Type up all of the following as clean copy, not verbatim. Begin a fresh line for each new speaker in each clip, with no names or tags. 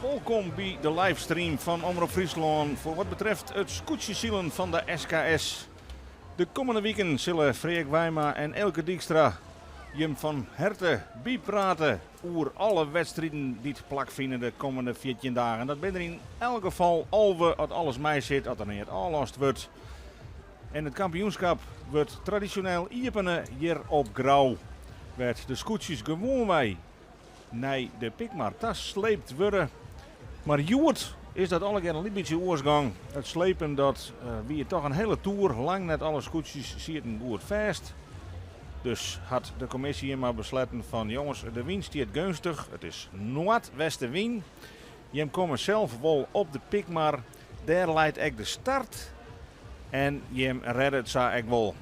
Welkom bij de livestream van Omroep Friesland voor wat betreft het scootjesielen van de SKS. De komende weken zullen Freek Wijma en Elke Dijkstra je van harte bijpraten over alle wedstrijden die het plakvinden de komende 14 dagen. Dat ben er in elk geval alweer als alles mij zit, als er niet allast wordt. En het kampioenschap wordt traditioneel iepene hier op Grauw. Werd de scootjes gewoon wij. Nee, de Pikmar tas sleept worden. Maar Joert is dat alle keer een beetje oorsgang. Het slepen dat wie toch een hele tour lang net alle scootjes zitten goed vast. Dus had de commissie maar besloten van jongens, de wind stiert gunstig. Het is noordwestenwind. Je komen zelf wel op de Pikmar. Daar leidt ik de start. En je redt het zo ik wel.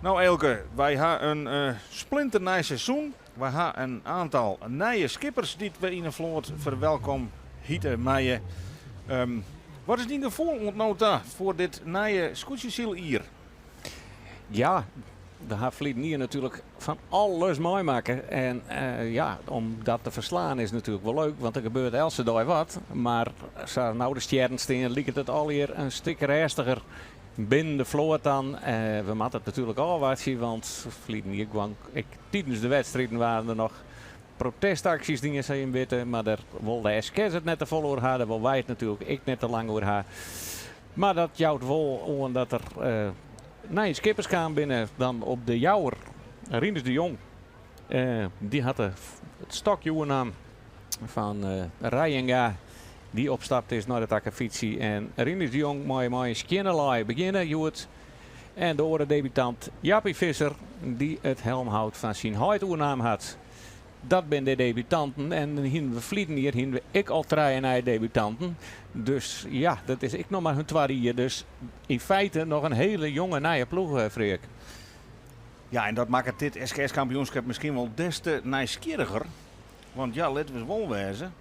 Nou Elke, wij hebben een splinternieuw seizoen. We hebben een aantal nieuwe skippers die we in de vloot verwelkom hieten mij. Wat is die gevoel ontnota voor dit nieuwe scootjesiel hier?
Ja, we hebben verleden hier natuurlijk van alles mooi maken. En ja, om dat te verslaan is natuurlijk wel leuk, want er gebeurt elke dag wat. Maar zoals nou de sterren staan, lijkt het al hier een stuk rustiger binnen de vloot dan. We moeten het natuurlijk al wat zien, want verleden hier gewoon, tijdens de wedstrijden waren er nog protestacties dingen zijn weten, maar daar wil de SKS het net te vol over hadden, wil wij het natuurlijk ik net te lang over haar. Maar dat jouwt wel omdat er skippers gaan binnen dan op de jouwer. Rinus de Jong, die had het stokje naam van Rijenga, die opstapt is naar de takkenfietsie. En Rinus de Jong mooi een skinnelai beginnen, Joet. En de andere debutant Jappie Visser, die het helm houdt van zijn huidoernaam had. Dat ben de debutanten en hier we vliegen hier ik al 3 debutanten. Dus ja, dat is ik nog maar hun tweede hier. Dus in feite nog een hele jonge nieuwe ploeg, Freek.
Ja, en dat maakt dit SKS-kampioenschap misschien wel des te nieuwsgieriger. Want ja, laten we wel wezen.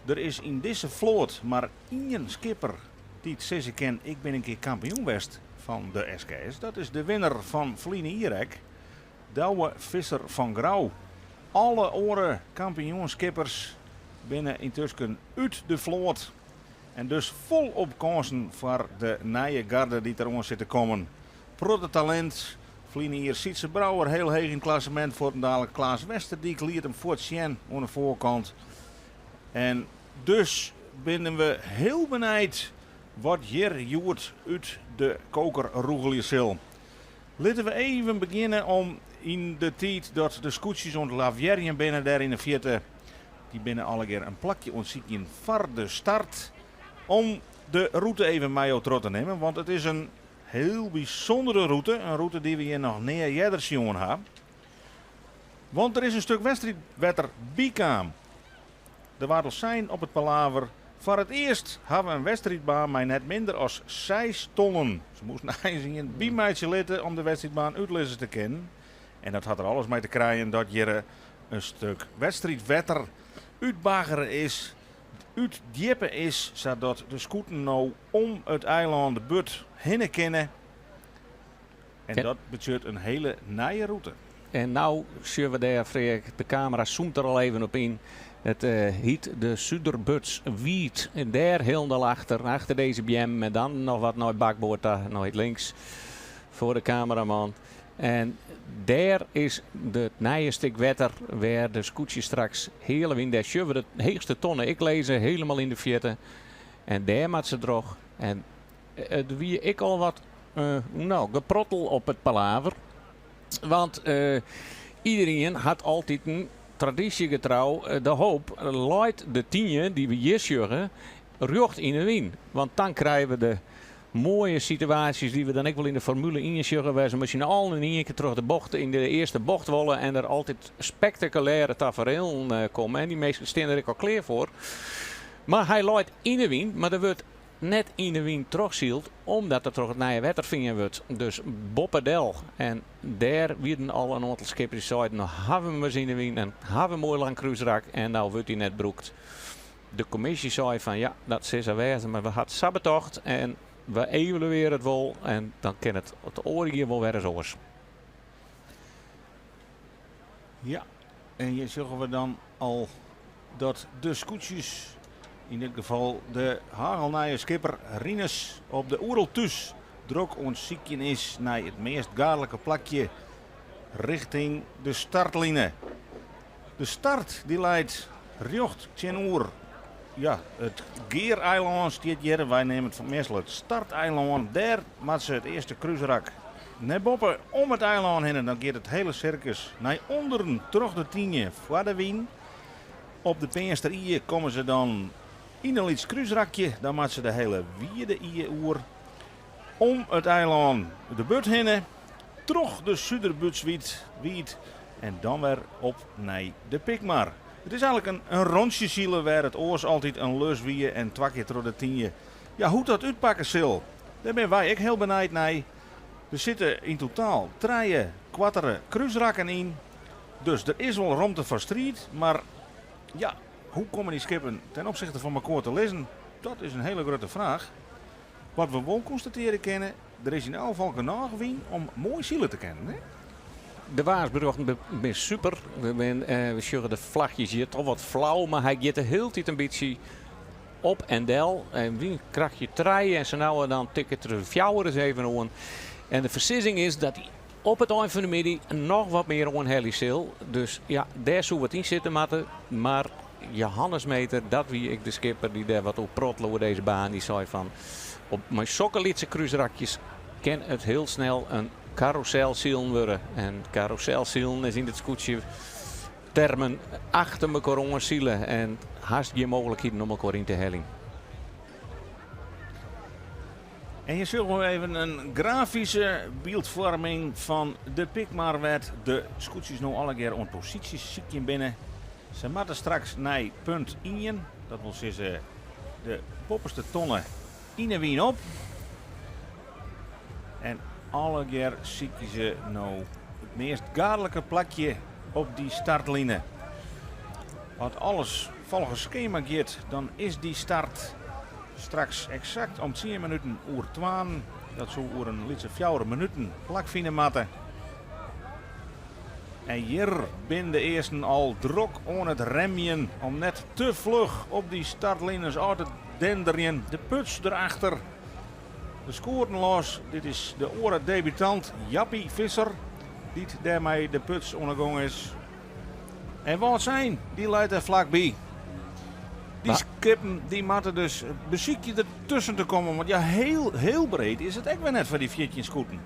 Er is in deze vloot maar één skipper die het zeggen kan, ik ben een keer kampioen geweest van de SKS. Dat is de winnaar van Vliene Irek, Douwe Visser van Grauw. Alle andere kampioenskippers binnen intussen uit de vloot. En dus volop kansen voor de nieuwe garde die er zit te komen. Protte talent. Vliene hier Sietse Brouwer heel hoog in het klassement voor een dadelijk Klaas Westerdijk liet hem voor Tjen aan de voorkant. En dus binnen we heel benieuwd wat hier Joert uit de koker roegelen zal. Laten we even beginnen om in de tijd dat de scootjes ont Lavierien binnen daar in de vierde. Die binnen alle keer een plakje ontzieken voor de start. Om de route even mee op te nemen. Want het is een heel bijzondere route. Een route die we hier nog neer jeder zien hebben. Want er is een stuk wedstrijdwetter bijkaam. De waardels zijn op het palaver. Voor het eerst hebben we een wedstrijdbaan met net minder dan 6 tonnen. Ze moesten eigenlijk een bijmeidje litten om de wedstrijdbaan uitlezen te kennen. En dat had er alles mee te krijgen dat hier een stuk wedstrijdwetter uitbageren is. Uitdiepen is, zodat de scooten nou om het eiland de but heen kennen. En dat betekent een hele nieuwe route.
En nou zien we daar, Freek, de camera zoomt er al even op in. Het heet de Suderbuts Wiet. En daar helemaal achter deze BM. En dan nog wat naar het bakboord, naar het links voor de cameraman. En daar is het nieuwe stuk wetter waar de scootjes straks hele wind. Daar zien we de heegste tonnen. Ik lees helemaal in de vierde. En daar maakt ze droog. En wie ik al wat geprottel op het palaver. Want iedereen had altijd een traditiegetrouw de hoop. Leidt de 10 die we hier zeggen, rjocht in de win. Want dan krijgen we de mooie situaties die we dan ook wel in de formule injuggen. Waar ze misschien al in één keer terug de bocht in de eerste bocht willen. En er altijd spectaculaire tafereelen komen. En die meesten staan er ook al klaar voor. Maar hij leidt in de win. Maar er wordt net in de win terugzield. Omdat er toch het nieuwe wetter vinden wordt. Dus Boppedel. En daar werden al een aantal skippers die zeiden. Nou hebben we ze in de win. En hebben we mooi lang cruiserak. En nou wordt hij net broekt. De commissie zei van ja, dat is er wezen. Maar we hadden sabbetocht. En we evalueren het wel. En dan kan het oor hier wel weer eens oors.
Ja, en hier zeggen we dan al dat de scootjes In dit geval de hagelnaaie skipper Rinus op de Oereltus. Druk ons ziekje is naar het meest gaarlijke plakje richting de startlijnen. De start die leidt rjocht 10 uur. Ja, het Geereiland staat hier. Wij nemen het van meestal het starteiland. Daar maakt ze het eerste cruiserak. Naar boven om het eiland heen en dan gaat het hele circus naar onderen terug de 10 voor de wien. Op de Pinkster komen ze dan in een iets cruiserakje. Dan maken ze de hele vierde uur om het eiland de but heen. Terug de Suderbutswiet en dan weer op naar de Pikmar. Het is eigenlijk een rondje zielen waar het oors altijd een lus wie en 2 keer door de 10. Ja, hoe dat uitpakken zal, daar ben wij ik heel benieuwd naar. Er zitten in totaal 3 kwattere cruiserakken in. Dus er is wel ruimte voor strijd. Maar ja, hoe komen die skippen ten opzichte van elkaar te lezen? Dat is een hele grote vraag. Wat we wel constateren kennen, er is in elk geval genoeg wien om mooi zielen te kennen. Hè?
De Waarsbrug is super. We zullen de vlagjes hier toch wat flauw, maar hij gaat de hele tijd een beetje op en del. En wie krijg je 3 en zo nou dan tikken er 4 eens even aan. En de versissing is dat hij op het eind van de middag nog wat meer onhellig zal. Dus ja, daar zou wat in zitten matten. Maar Johannes Meter, dat wie ik de skipper die daar wat op protlo over deze baan, die zei van op mijn sokkelitse cruiserakjes kan het heel snel een carouselzielen worden. En carouselzielen is in het scootje termen achter elkaar zielen en haast je mogelijkheden om elkaar in te helling.
En je zult wel even een grafische beeldvorming van de Pikmar werd de scootjes nu alle keer op posities ziekje binnen. Ze moeten straks naar punt 1, dat wil zeggen de popperste tonnen in de wien op. En alle keer ziekje ze nou het meest gaarlijke plakje op die startlijnen. Als alles volgens schema gaat, dan is die start straks exact om 10 minuten uur 2. Dat zou oer een lietse 4 minuten plak vinden matten. En hier binnen de eerste al druk aan het remmen om net te vlug op die startlijnen uit te denderen. De puts erachter. De scoren los. Dit is de oren debutant Jappie Visser. Die daarmee de puts ondergang is. En wat zijn? Die leidt er vlakbij. Die skippen die moeten dus beziekje ertussen te komen. Want ja, heel breed is het echt weer net voor die 14 scooten.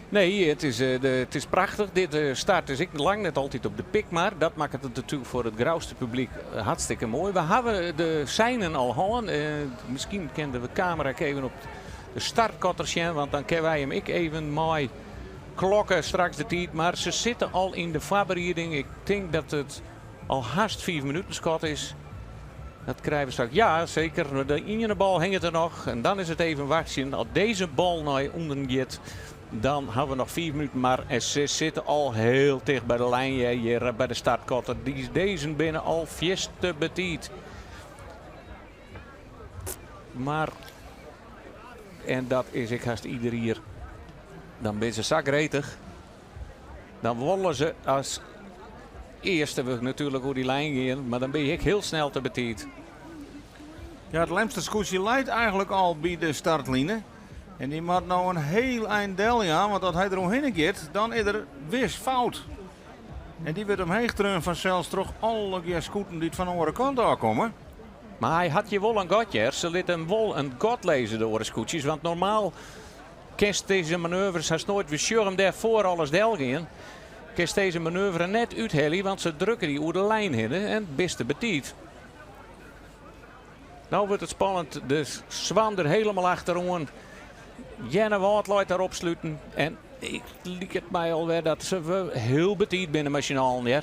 Nee, het is prachtig. Dit start is ik lang net altijd op de Pikmar. Dat maakt het natuurlijk voor het grauwste publiek hartstikke mooi. We hebben de seinen al hangen. Misschien kenden we camera even op de startkottertje. Want dan kunnen wij hem even mooi klokken straks de tijd. Maar ze zitten al in de voorbereiding. Ik denk dat het al haast 4 minuten schot is. Dat krijgen we straks. Ja, zeker. De ene bal hangt er nog. En dan is het even wachten. Als deze bal naar onder gaat, dan hebben we nog 4 minuten. Maar ze zitten al heel dicht bij de lijn hier bij de startkotter. Deze binnen al fieste betiet. Maar, en dat is ik haast ieder hier. Dan ben ze zakretig. Dan willen ze als eerste we natuurlijk hoe die lijn gaan. Maar dan ben ik heel snel te betiet.
Ja, het Lemster scootje leidt eigenlijk al bij de startlijnen. En die moet nou een heel eind del, ja, want als hij er omheen gaat, dan is er wis fout. En die wordt omheen gedreund vanzelfs terug alle keer scooten die het van de andere kant aankomen.
Maar hij had je wel een godje. Ze liet hem wel een god lezen door de scootjes. Want normaal kent deze manoeuvres, hij is nooit weer sure hem daarvoor alles del gaan. Kent deze manoeuvre net uithellen, want ze drukken die over de lijn heen en beste betiet. Nou wordt het spannend. De Zwan er helemaal achterom. Jenne Wout laat daarop sluiten. En ik liep het mij alweer dat ze heel betiet binnen machinaal. Ja.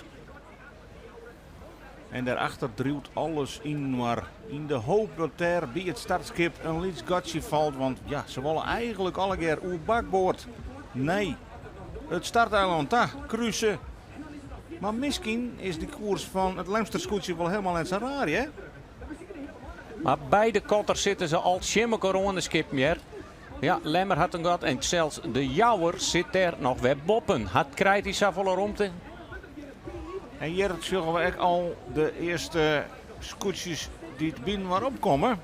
En daarachter duwt alles in, maar in de hoop dat er bij het startskip een liets gatje valt. Want ja, ze willen eigenlijk alle keer uw bakboord. Nee, het starteiland daar, cruisen. Maar misschien is de koers van het Lemster scootje wel helemaal net zo raar, hè?
Maar bij de kotters zitten ze al schimmelker aan de skip meer. Ja, Lemmer had een gat en zelfs de Jouwer zit er nog weer boppen. Had krijgt die zoveel romte.
En hier zullen we ook al de eerste scootjes die het binnen waar opkomen.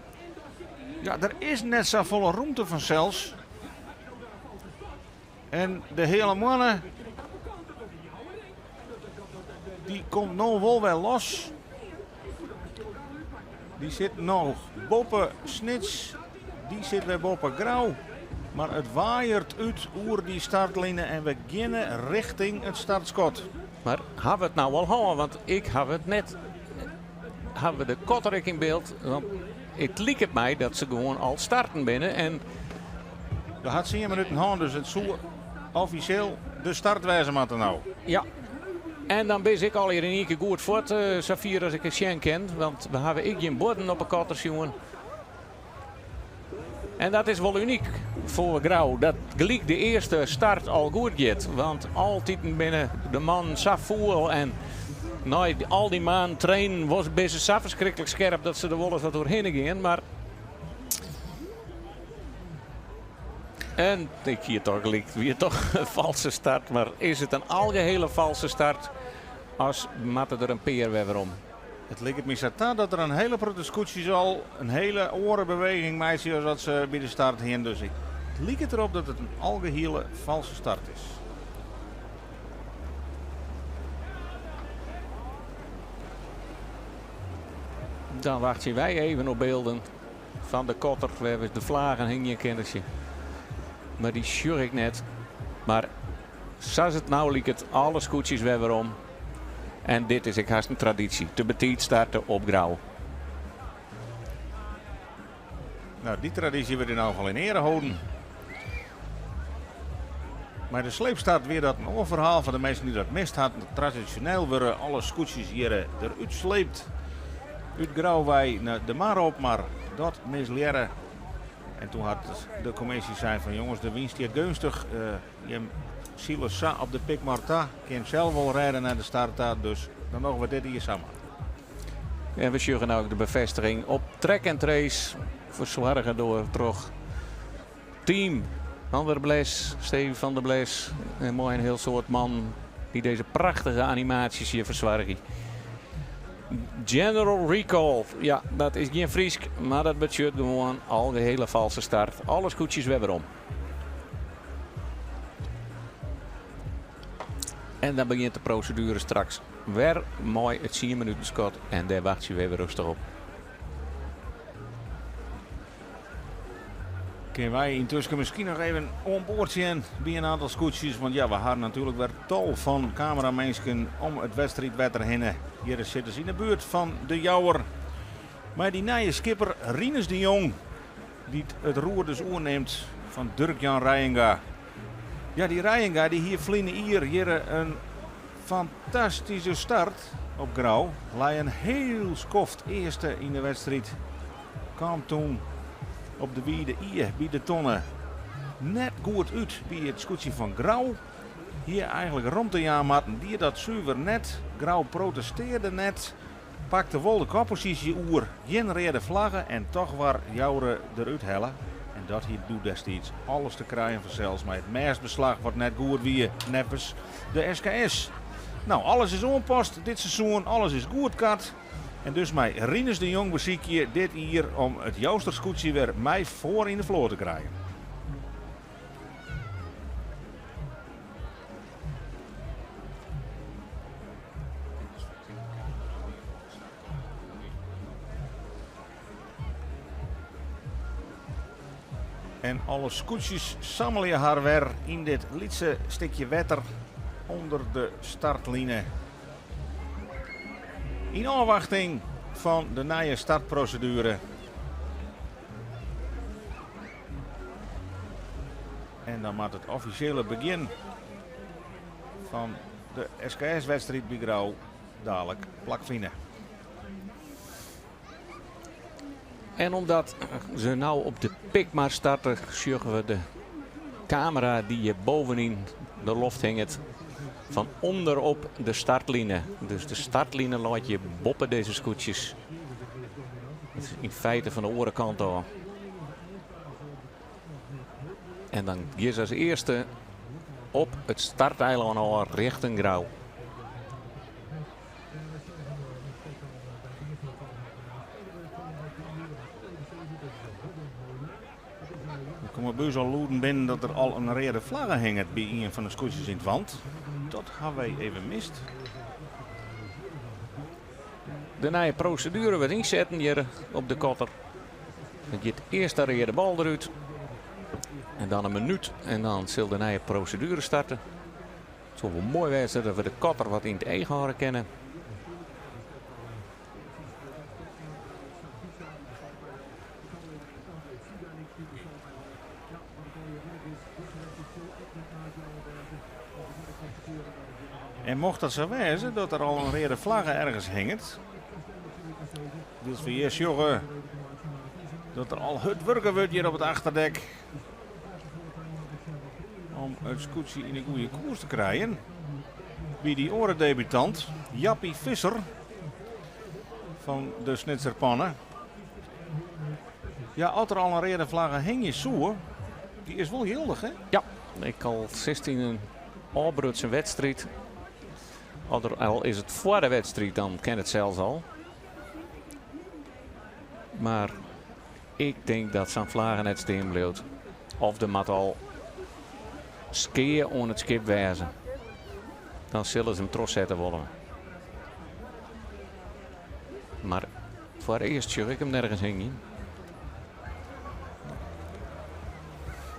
Ja, er is net zo volle ruimte vanzelfs. En de hele mannen, die komt nou wel los. Die zit nog boven Snits, die zit weer boven Grauw. Maar het waaiert uit oer die startlijnen en we beginnen richting het startschot.
Maar hebben we het nou wel houden? Want ik heb het net. Hebben we de Kotterik in beeld? Want het liep het mij dat ze gewoon al starten binnen. En
Dat had 10 minuten hand, dus het zou officieel de start wijzen moeten nou.
ja. En dan ben ik al hier in één keer goed voor het Safir als ik het Sjen ken. Want we hebben ik geen borden op een kotters, jongen. En dat is wel uniek voor Grauw. Dat gelijk de eerste start al goed gaat. Want altijd binnen de man Safoel en nou, al die maanden trainen was best zo verschrikkelijk scherp dat ze er wel eens wat doorheen gaan. Maar en ik hier toch gelijk weer toch een valse start. Maar is het een algehele valse start als matten er een peer weer om?
Het lijkt me zo dat er een hele grote scootjes al een hele orenbeweging maakt zoals ze bij de start heen. Dus het lijkt erop dat het een algehele valse start is.
Dan wachten wij even op beelden van de kotter. We hebben de vlagen hing je kennisje. Maar die sjur ik net. Maar zoals het nou liep het alle scootjes weer om. En dit is ik haast een traditie. Te betiet starten op Grauw.
Nou, die traditie wordt in ieder geval in ere houden. Maar de sleepstart weer dat een verhaal van de mensen die dat mist hadden. Traditioneel worden alle scootjes hier eruit sleept. Uit Grauwwij naar de Mar op, maar dat misleren. En toen had de commissie zei van jongens, de winst hier gunstig. Je Silas Sa op de Pic Marta. Kan zelf wel rijden naar de start, dus dan nog wat dit hier samen.
En we zien ook de bevestiging op track and trace. Verzorgen door toch team Van der Bles, Steven van der Bles. Een mooi en heel soort man die deze prachtige animaties hier verzorgen. General Recall, ja, dat is geen Friesk, maar dat betekent gewoon al de hele valse start. Alle scootjes weer om. En dan begint de procedure straks weer mooi het 10 minuten schot en daar wacht je weer rustig op.
Kunnen wij intussen misschien nog even onboord zijn bij een aantal scootjes. Want ja, we hadden natuurlijk weer tal van cameramensen om het wedstrijdwetter heen. Hier zitten ze in de buurt van de Jouwer. Maar die nieuwe skipper Rinus de Jong, die het roer dus oorneemt van Dirk-Jan Rijenga. Ja, die Rijenga die hier vliegen hier een fantastische start op Grauw. Hij een heel skoft eerste in de wedstrijd. Kwam toen op de wiede hier bij de tonnen net goed uit bij het scootje van Grauw. Hier eigenlijk rond de jaarmatten die dat zuiver net. Grauw protesteerde net. Pakte wel de koppositie oer. Genereerde vlaggen en toch waar Jouweren eruit hellen. En dat hier doet destijds alles te krijgen vanzelfs. Maar het meersbeslag wordt net goed weer nevens de SKS. Nou, alles is onpast dit seizoen. Alles is goed kat. En dus mij Rinus de Jong beziek je dit hier om het Jouster scootje weer mij voor in de vloer te krijgen. En alle scootjes sammelen je haar weer in dit lietse stukje wetter onder de startlijnen. In afwachting van de nieuwe startprocedure. En dan maakt het officiële begin van de SKS-wedstrijd bij Grauw dadelijk plakvinden.
En omdat ze nou op de Pikmar starten, zien we de camera die je bovenin de loft hangt van onderop de startlijnen. Dus de startlijnen laat je boppen deze scootjes. Dat is in feite van de orenkant al. En dan gaan ze als eerste op het starteiland al richting Grauw.
kom maar bus al loeden binnen dat er al een rode vlaggen hangt bij een van de scootjes in het wand. Dat hebben wij even mist.
De nieuwe procedure wordt inzetten hier op de kotter. Dan gaat eerst de bal eruit. En dan een minuut. En dan zal de nieuwe procedure starten. Het zou wel mooi zijn dat we de kotter wat in het eigen houden kennen.
En mocht dat zo wezen dat er al een rode vlaggen ergens hangt. Dus we eerst jongen dat er al het werken wordt hier op het achterdek. Om het scootje in een goede koers te krijgen. Wie die orendebutant, Jappie Visser van de Snitserpannen. Ja, als er al een rode vlaggen hing je zoer, die is wel gildig hè?
Ja, ik al 16 een Albrutse wedstrijd. Al is het voor de wedstrijd, dan ken het zelfs al. Maar ik denk dat San Vlagen net steen bleef. Of de mat al skeer on het skip wijzen. Dan zullen ze hem trots zetten willen. Maar voor eerst zie ik hem nergens heen.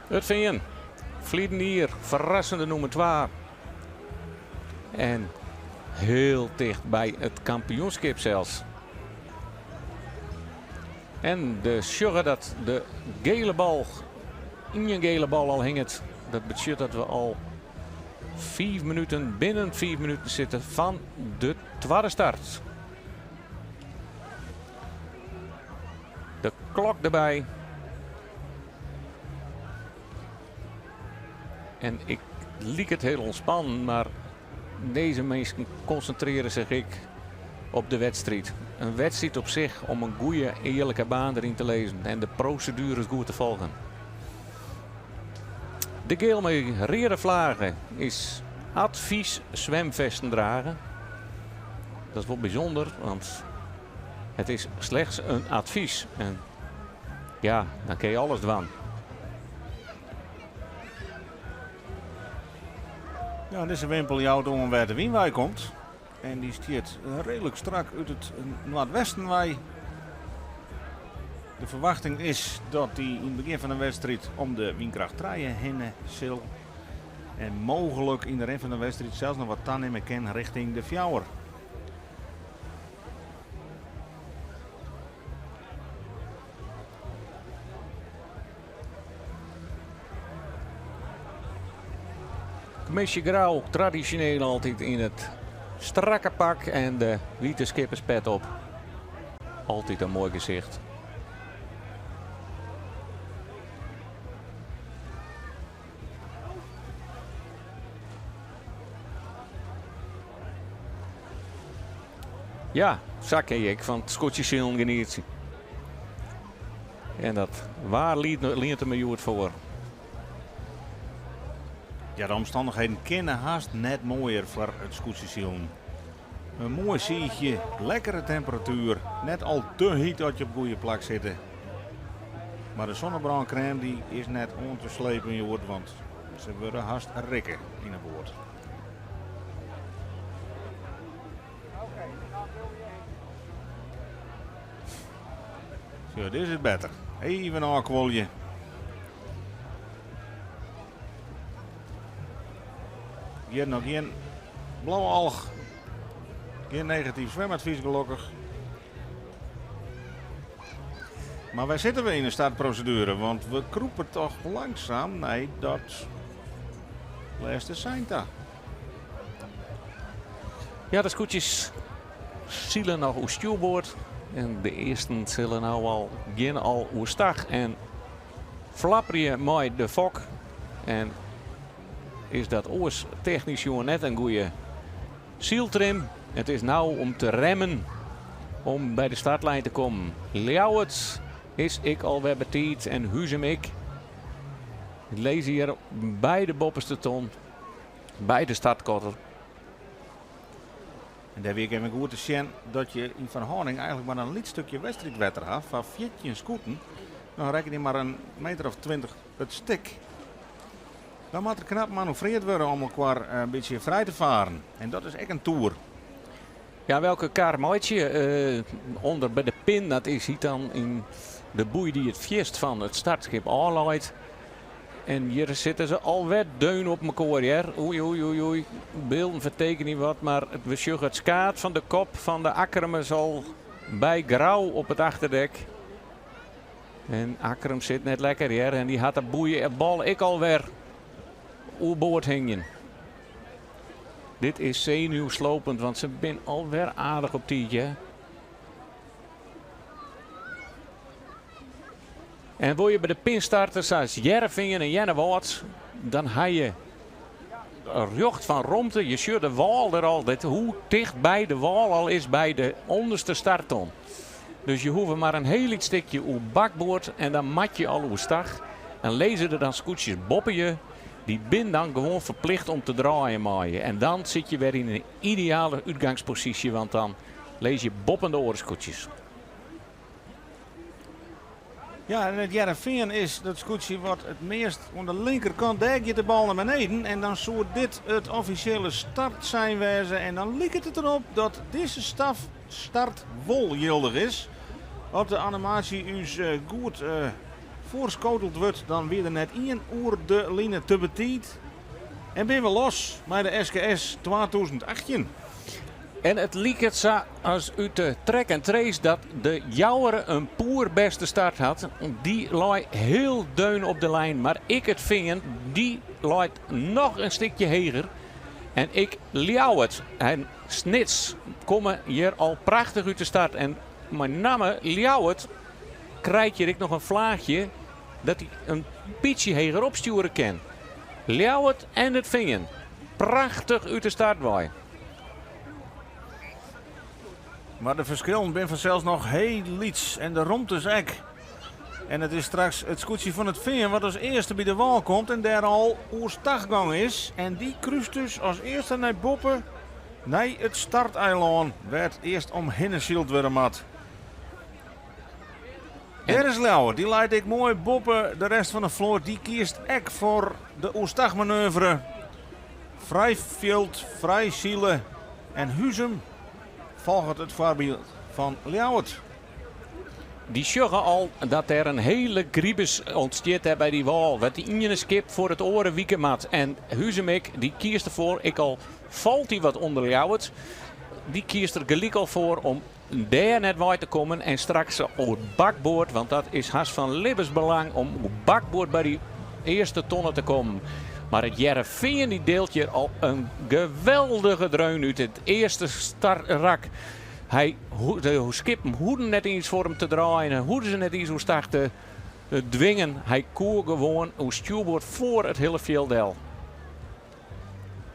Het Veen. Vlieden hier. Verrassende nummer 2. En heel dicht bij het kampioenschap zelfs. En de sjoggen dat de gele bal in een gele bal al hing het. Dat betekent dat we al 4 minuten binnen 4 minuten zitten van de tweede start. De klok erbij. En ik liek het heel ontspannen, maar deze mensen concentreren zich op de wedstrijd. Een wedstrijd op zich om een goede, eerlijke baan erin te lezen en de procedures goed te volgen. De geel met rode vlaggen is advies zwemvesten dragen. Dat is wel bijzonder, want het is slechts een advies. En ja, dan kun je alles doen.
Ja, dit is een wimpel jouw om waar de Wienwijk komt. En die stiert redelijk strak uit het noordwestenwij. De verwachting is dat hij in het begin van de wedstrijd om de windkracht 3 heen zal. En mogelijk in de rest van de wedstrijd zelfs nog wat aannemen kan richting de Fjouwer.
Commissie Grauw traditioneel altijd in het strakke pak en de witte skipperspet op. Altijd een mooi gezicht. Ja, zak ik van het Schotse geniet. En dat waar leent er me het voor.
Ja, de omstandigheden kennen haast net mooier voor het scootjesielen. Een mooi zietje, lekkere temperatuur, net al te heet dat je op goede plak zitten. Maar de zonnebrandcrème die is net om te slepen in je woord, want ze worden haast rikken in het boord. Zo, dit is het beter. Even een aquolje. Hier nog geen blauwe alg. Geen negatief zwemadvies gelukkig. Maar wij zitten weer in een startprocedure, want we kroepen toch langzaam naar dat laatste Seinta.
Ja, de scootjes zielen nog op stuurboord. En de eerste zullen nou al beginnen al hoe stag en flapperje mooi de fok. En is dat oors technisch gewoon net een goede zieltrim. Het is nou om te remmen om bij de startlijn te komen. Ljouwert is ik alweer betiet en Huzem ik. Ik lees hier bij de bopperste ton, bij de startkotter.
En daar weer even goed te zien dat je in Van Honing eigenlijk maar een licht stukje wedstrijdwetter had van 14 scooters. dan reken je maar een meter of 20 het stik. Dan moet er knap manoeuvreerd worden om elkaar een beetje vrij te varen. En dat is echt een tour.
Ja, welke kar maakt je onder bij de pin? Dat is hier dan in de boei die het fjest van het startschip aanleidt. En hier zitten ze alweer deun op elkaar. Ja. Oei, oei, oei, oei. Beelden vertekenen wat, maar we zien het skaat van de kop van de Akkerem zal bij Grauw op het achterdek. En Akkerem zit net lekker hier en die had de boeien het bal ik alweer oerboord hingen. Dit is zenuwslopend, want ze zijn alweer aardig op tietje. En wil je bij de pinstarters zoals Jervingen en Jennewoord, dan heb je een jocht van Romte. Je ziet de wal er al, hoe dicht bij de wal al is bij de onderste startton. Dus je hoeft maar een heel iets stukje op bakboord en dan mat je al hoe stag. En lezen er dan scootjes boppen je. Die bin dan gewoon verplicht om te draaien maaien. En dan zit je weer in een ideale uitgangspositie, want dan lees je boppende oorskoetjes.
Ja, en het Jereveen is dat scootje wat het meest aan de linkerkant, daar gaat de bal naar beneden. En dan zou dit het officiële start zijn wezen. En dan lijkt het erop dat deze start wolgildig is. Als de animatie us goed voorschoteld wordt, dan weer er net 1 uur de line te betiet. En ben we los bij de SKS 2018.
En het liep het zo als uit de track en trace dat de Jouwere een poerbeste start had. Die lag heel deun op de lijn. Maar ik het vingen, die lag nog een stukje heger. En ik ljouw het. En Snits komen hier al prachtig uit de start. En met name ljouw het, krijg je nog een vlaagje dat hij een beetje heger opsturen kan. Ljouw het en het vingen. Prachtig uit de start waai.
Maar de verschillen zijn vanzelfs nog heel iets. En de Romtes ook. En het is straks het scootje van het Veen wat als eerste bij de wal komt. En daar al oerstaggang is. En die kruist dus als eerste naar Boppen. Naar het starteiland. Werd eerst om Hinneshield weer mat. Daar is Lauwer. Die leidt ik mooi Boppen. De rest van de vloot die kiest ek voor de oerstagmanoeuvre. Vrijveld, Vrijzielen en Huzum. Volgt het voorbeeld van Ljouwert.
Die zeggen al dat er een hele griebes ontsteert bij die wal. Wat die ene skip voor het oren wieken mat. En Huzemek die kiest ervoor, ik al valt hij wat onder Ljouwert. Die kiest er gelijk al voor om daar net bij te komen. En straks op het bakboord, want dat is haast van levensbelang om op het bakboord bij die eerste tonnen te komen. Maar het Jereveen die deelt hier al een geweldige dreun uit het eerste rak. De skippen hoeden net iets voor hem te draaien. Hoeden ze net iets hoe start te dwingen. Hij koer gewoon hoe stuurboord voor het hele veldel.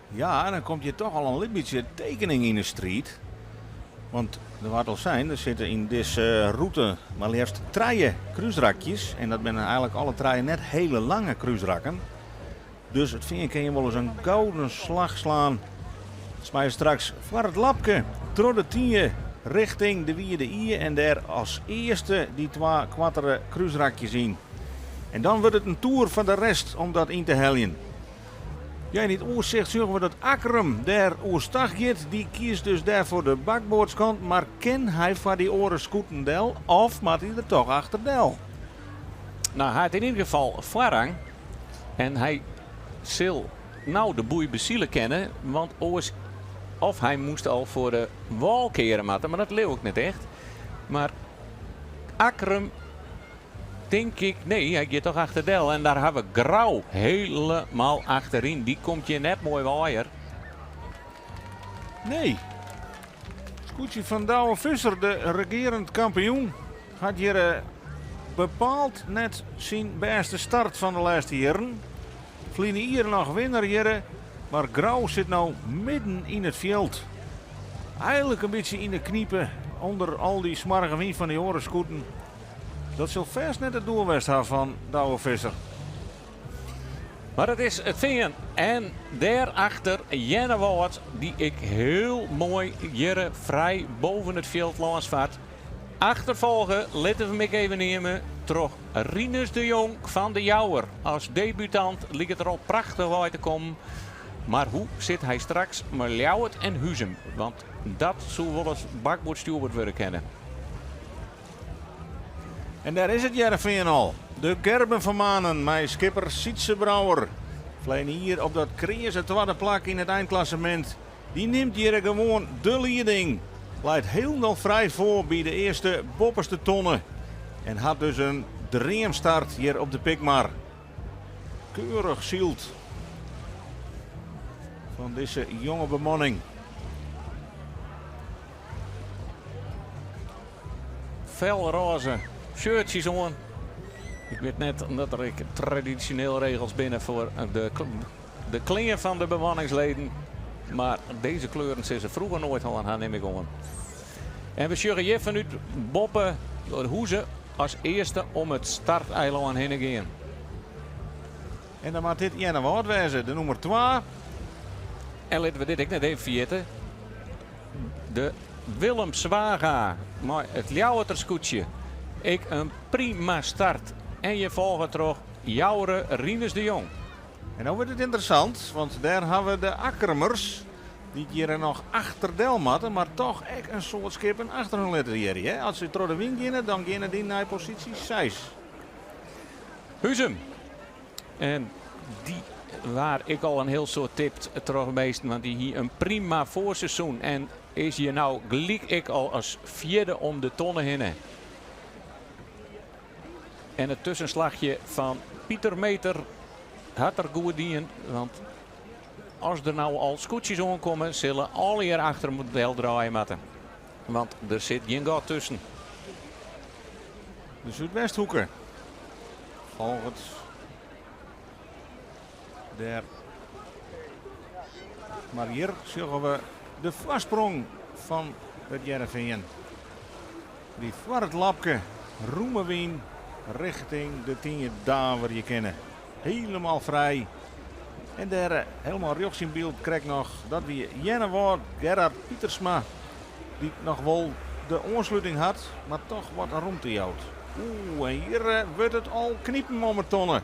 Ja, en dan komt je toch al een beetje tekening in de street. Want er wat al zijn, er zitten in deze route maar liefst 3 cruiserakjes. En dat zijn eigenlijk alle 3 net hele lange cruiserakken. Dus het vind je wel eens een gouden slag slaan. Smij straks voor het lapje, door de 10 richting de Wierde Ier en daar als eerste die 2 kwattere cruiserakjes zien. En dan wordt het een tour van de rest om dat in te heljen. Ja, in het oorzicht zorgen we dat Akkerem daar oerstag gaat. Die kiest dus daar voor de bakboordskant. Maar kan hij voor die oren scootendel of moet hij er toch achterdel?
Nou, hij had in ieder geval voorrang. En hij zal nou de boei bezielen kennen. Want of hij moest al voor de wal keren matten. Maar dat leeuw ik net echt. Maar Akkerem, denk ik, nee, hij gaat toch achterdel. En daar hebben we Grauw helemaal achterin. Die komt je net mooi waaier.
Nee. Scootje van Douwe Visser, de regerend kampioen, had hier bepaald net zijn beste start van de laatste jaren. Vliegen hier nog winnaar hier, maar Grauw zit nou midden in het veld. Eigenlijk een beetje in de kniepen onder al die smarge wind van die orenscooters. Dat zal vers net het doelwest hebben van Douwe Visser.
Maar het is het vingen. En daarachter Jennewoord, die ik heel mooi hier vrij boven het veld langs vaart. Achtervolgen, laten we hem even nemen. Toch Rinus de Jong van de Jouwer. Als debutant liep het er al prachtig uit te komen. Maar hoe zit hij straks met Ljouwert en Huzum? Want dat zou wel eens bakboordstuurwoord willen kennen.
En daar is het Jereveen al. De Gerben van Manen met skipper Sietse Brouwer. Vleen hier op dat kreeze tweede plak in het eindklassement. Die neemt hier gewoon de leiding. Leidt heel nog vrij voor bij de eerste bopperste tonnen. En had dus een dreamstart hier op de Pikmar. Keurig zield van deze jonge bemanning.
Felroze shirtjes aan. Ik weet net dat er traditioneel regels binnen voor de kleren van de bemanningsleden. Maar deze kleuren zijn ze vroeger nooit al aan, neem ik aan. En we zullen hier vanuit Boppen door Hoeze als eerste om het starteiland heen te gaan.
En dan moet dit Jenne Woord wezen, de nummer 2.
En laten we dit ik net even vergeten. De Willem Zwaga, maar het Ljouwerterscootje. Ik een prima start. En je volgt terug Jouwere Rinus de Jong.
En dan wordt het interessant, want daar hebben we de Akkermers. Die hier nog achter Delmatten, maar toch echt een soort skippen achter hun letter hier. Hè? Als ze door de wind gaan, dan gaan die naar positie 6.
Huzum. En die waar ik al een heel soort tipt terugmeesten, want die hier een prima voorseizoen. En is hier nou gelijk ik al als vierde om de tonnen heen. En het tussenslagje van Pieter Meter had er goed in, want als er nou al scootjes aankomen, zullen alle hier achter het model draaien moeten. Want er zit geen gat tussen.
De Zuidwesthoeker. Volgens daar. Maar hier zullen we de voorsprong van het Jereveen. Die voor het lapje Roemewien richting de 10 daar waar je kennen. Helemaal vrij. En daar helemaal rechts in beeld krijgt nog dat we Jenne Woord, Gerard Pietersma, die nog wel de aansluiting had, maar toch wat ruimte houdt. Oeh, en hier wordt het al kniepen om het tonnen.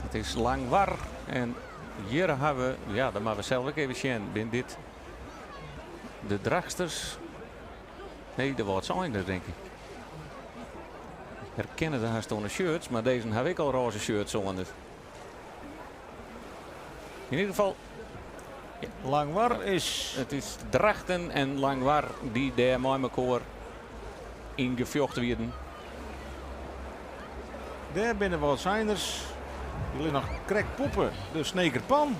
Het is lang war en hier hebben we, ja, dat maar we zelf ook even zien, ben dit de dragsters. Nee, de wat zijn er, denk ik. Herkennen de haarstonen shirts, maar deze heb ik al roze shirts onder. In ieder geval,
Langwar is.
het is Drachten en Langwar die daar met elkaar ingevochten werden.
Daar binnen wat zijners. Jullie nog Krek Poppen, de Snekerpan.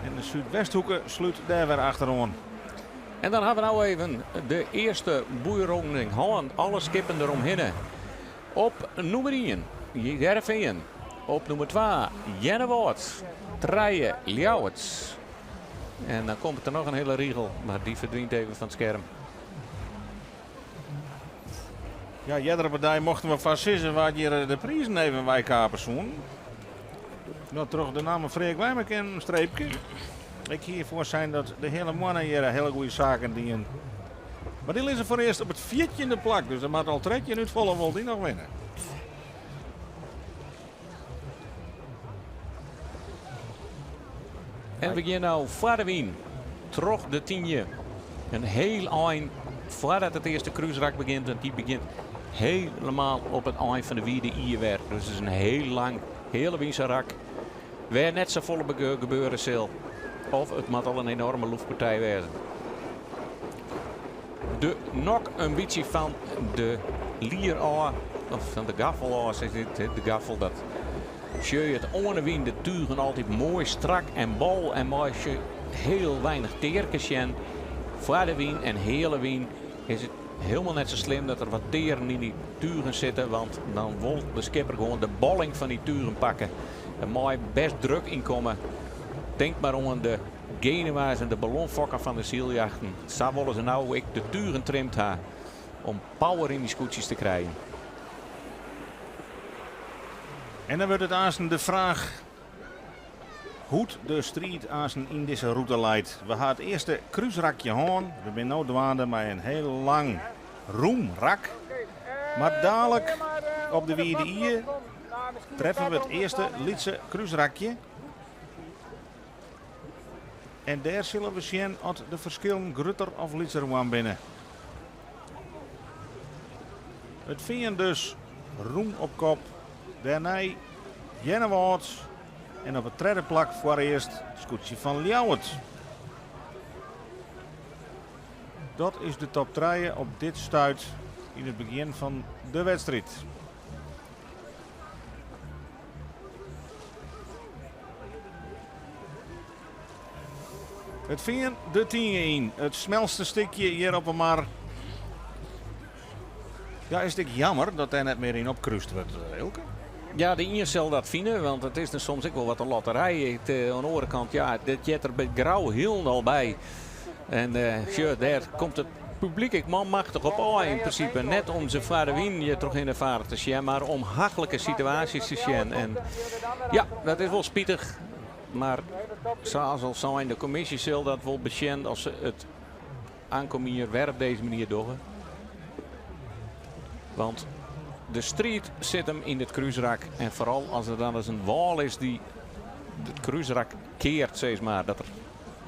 En de Zuidwesthoeken sluit daar weer achterom.
En dan hebben we nou even de eerste boeierronding. Holland, alle skippen eromheen. Op nummer 1, Jereveen. Op nummer 2, Jennewoord. 3, Ljouwert. En dan komt er nog een hele riegel, maar die verdwijnt even van het scherm.
Ja, jeder partij mochten we vast zitten waar je de prijzen even bij kapers doen. Nou, terug de naam Freek Wijmek in een streepje. Ik hiervoor zijn dat de hele mannen hier hele goede zaken dienen. Maar die liggen voor eerst op het 14e plak, dus dat moet al trekje nu volle wil die nog winnen.
En we gaan nou Vaardewien. Terug de 10. Een heel eind voordat het eerste cruiserak begint. En die begint helemaal op het eind van de wierde Ierwerk. Dus het is een heel lang, hele wiese rak. Waar net zo volle gebeuren zal. Of het moet al een enorme loefpartij wezen. De nok een beetje van de lier of van de gaffel zeg dit, de gaffel dat. Zie je het onderwien, de tuigen altijd mooi strak en bol en mooi heel weinig teerkens in. Voor de wien en hele wien is het helemaal net zo slim dat er wat teren in die tuigen zitten, want dan wil de skipper gewoon de bolling van die tuigen pakken. Er mooi best druk inkomen. Denk maar om de Genua's en de ballonfokker van de zieljachten. Zo willen ze nou ik de tuigen trimd ha om power in die scootjes te krijgen.
En dan wordt het aanstaan de vraag hoe de street aanstaan in deze route leidt. We gaan het eerste cruiserakje hoorn. We zijn nu dwaande met een heel lang roemrak. Maar dadelijk op de Wierde Ier treffen we het eerste Lietse kruisrakje. En daar zullen we zien of de verschillen groter of litser waren binnen. Het veen dus Roem op kop. Daarna Jennewoord. En op het derde plak voor eerst Scootje van Ljouwert. Dat is de top 3 op dit stuit in het begin van de wedstrijd. Het veen de 10-1. Het snelste stukje hier op een maar. Ja, is het jammer dat hij net meer in opkruist wordt, Elke?
Ja, de ene zal dat vinden, want het is er soms ook wel wat een lotterij. Aan de andere kant, ja, dit jet er bij grauw heel al bij. En daar komt het publiek ik man machtig op in principe. Net om ze vader win je toch in de vaart te zien, maar om hachelijke situaties te zien. En ja, dat is wel spietig. Maar zoals al zijn, de commissie zal dat wel bekend als ze het aankomen hier weer op deze manier doen. Want de strijd zit hem in het kruisrak. En vooral als er dan eens een wal is die het kruisrak keert, zeg maar. Dat er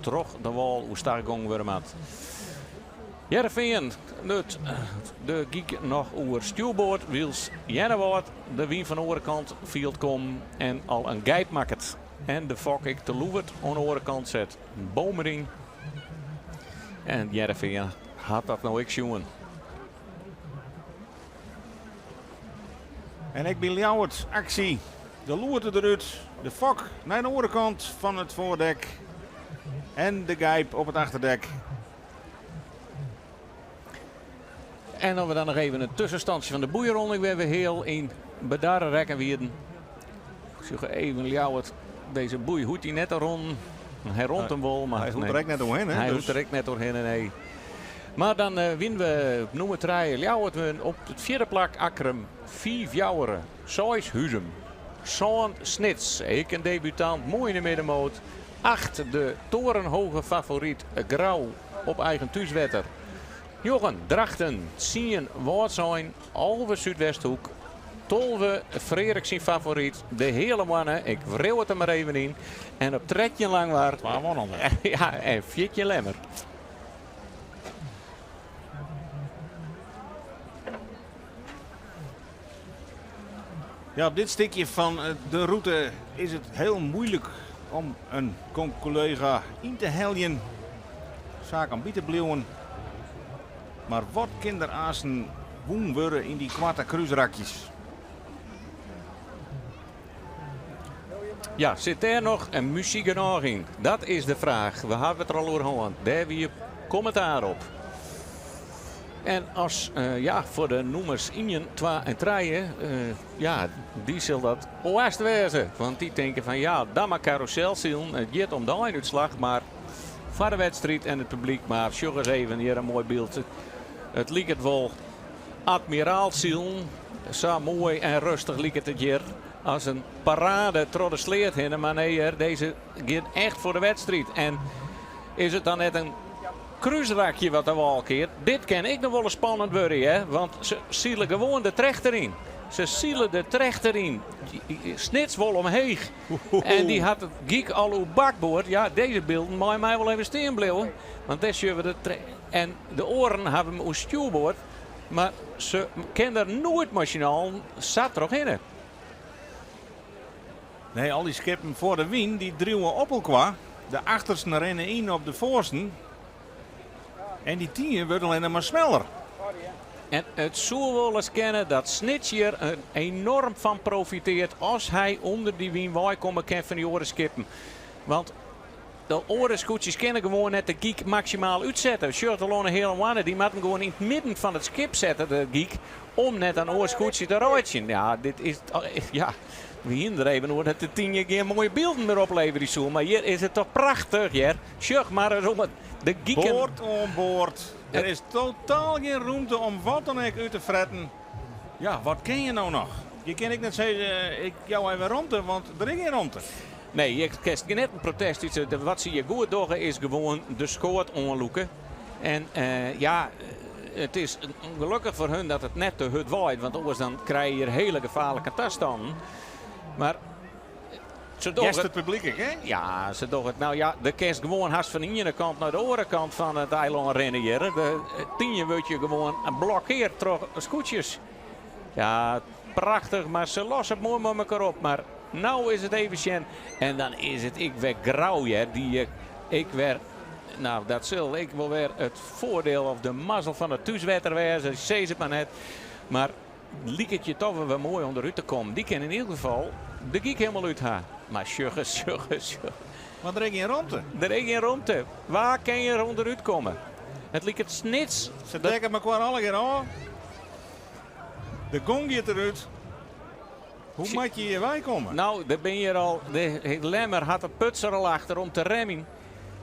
toch de wal hoe sterk gong worden maat. Jereveen, de giek nog over stuurboord, wils Jennewoord, de wien van de andere kant field kom en al een gijp maakt. En de fok ik te Loevert aan de andere kant zet een Bomering. En Jereveen had dat nou ik jongen.
En ik ben Ljouwert, actie. De Loerte eruit, de fok naar de andere kant van het voordek. En de gijp op het achterdek.
En dan we dan nog even een tussenstandje van de boeierronding. We hebben heel in bedarre rekken wierden. Ik zeg even Ljouwert, deze boei hoeft hij net rond. Hij rond hem wel, maar
hij hoeft er ook net doorheen.
Hij hoeft er ook net doorheen, nee. Maar dan winnen we, noemen het rijden, Ljouwert we op het vierde plak Akkerum. 5 Jouweren, 6 Huzum, Zo'n Snits, ik een debutant, mooi in de middenmoot. 8 de torenhoge favoriet Grauw op eigen thuiswetter. Jochen, Drachten, Sien, Woordzijn, Alve Zuidwesthoek. Tolve, Frederik zijn favoriet. De hele mannen, ik wreeuw het er maar even in. En op trekje lang waar. Ja, en Fietje Lemmer.
Ja, op dit stukje van de route is het heel moeilijk om een collega in te heljen. Zaak aan bieden blijven. Maar wat kinderazen woen worden in die kwarte kruisrakjes.
Ja, zit er nog een muziek in? Dat is de vraag. We hebben het er al over gehad. Daar heb je commentaar op. En als voor de noemers 1, 2 en 3, die zal dat oast wezen. Want die denken van ja, dan maar carousel zien. Het gaat om de einduitslag, maar voor de wedstrijd en het publiek. Maar zorg eens even, hier een mooi beeld. Het liep het wel admiraal zien. Zo mooi en rustig liep het hier. Als een parade trots sleert heen. Maar nee, deze gaat echt voor de wedstrijd. En is het dan net een kruisrakje wat er wel keert? Dit kan ik nog wel eens spannend worden, hè? Want ze zielen gewoon de trechter in. Ze zielen de trechter in. Snits wel omheen. En die had het geek al op bakboord. Ja, deze beelden mag mij wel even staan blijven. Want daar zien we de en de oren hebben hem op stuurboord. Maar ze kennen er nooit machinaal. Zat er nog in.
Nee, al die skippen voor de wien, die druwen op elkaar. De achtersten rennen in op de voorsten. En die 10 wordt alleen maar sneller.
En het zou wel eens kennen dat Snits hier er enorm van profiteert als hij onder die wien komen kan van die orenskippen. Want de orenscootjes kunnen gewoon net de geek maximaal uitzetten. Shirt alone hele wanne, die moet hem gewoon in het midden van het skip zetten, de geek, om net een oorenscootje te rijden. Ja, dit is, ja, we hinderen even hoor dat de 10 keer mooie beelden erop leveren zo. Maar hier is het toch prachtig, hier. Sjug maar eens om het. De geeken.
Boord om boord. Er is totaal geen ruimte om wat dan ook uit te fretten. Ja, wat ken je nou nog? Je kan ik net zeggen, ik jou even rondte, want er is geen rondte.
Nee, je krijgt net een protest. Wat zie je goed doen is gewoon de scoort onloeken. En het is gelukkig voor hun dat het net te hut waait. Want anders dan krijg je hier hele gevaarlijke tastanden. Maar ze doen
Juist
het.
het publiek, hè?
Ja, ze doen het. Nou ja, de kerst gewoon haast van de ene kant naar de andere kant van het eiland rennen hier. De 10 wordt je gewoon blokkeerd door scootjes. Ja, prachtig, maar ze lossen het mooi met elkaar op. Maar nou is het even Sjen. En dan is het ik weer grauw, hè. Ik weer... Nou, dat zal ik wel weer het voordeel of de mazzel van het thuiswetter wezen. Ik zie het maar net. Maar liek het je toch wel mooi onderuit te komen. Die kan in ieder geval de geek helemaal uit gaan. Maar sjugges.
Maar er is geen ruimte.
Er is geen ruimte. Waar kan je er onderuit komen? Het liek het snits.
Ze dekken elkaar alle keer aan. De gong gaat eruit. Hoe moet je hier bij komen?
Nou, daar ben je er al. De lemmer had een putser al achter om te remmen.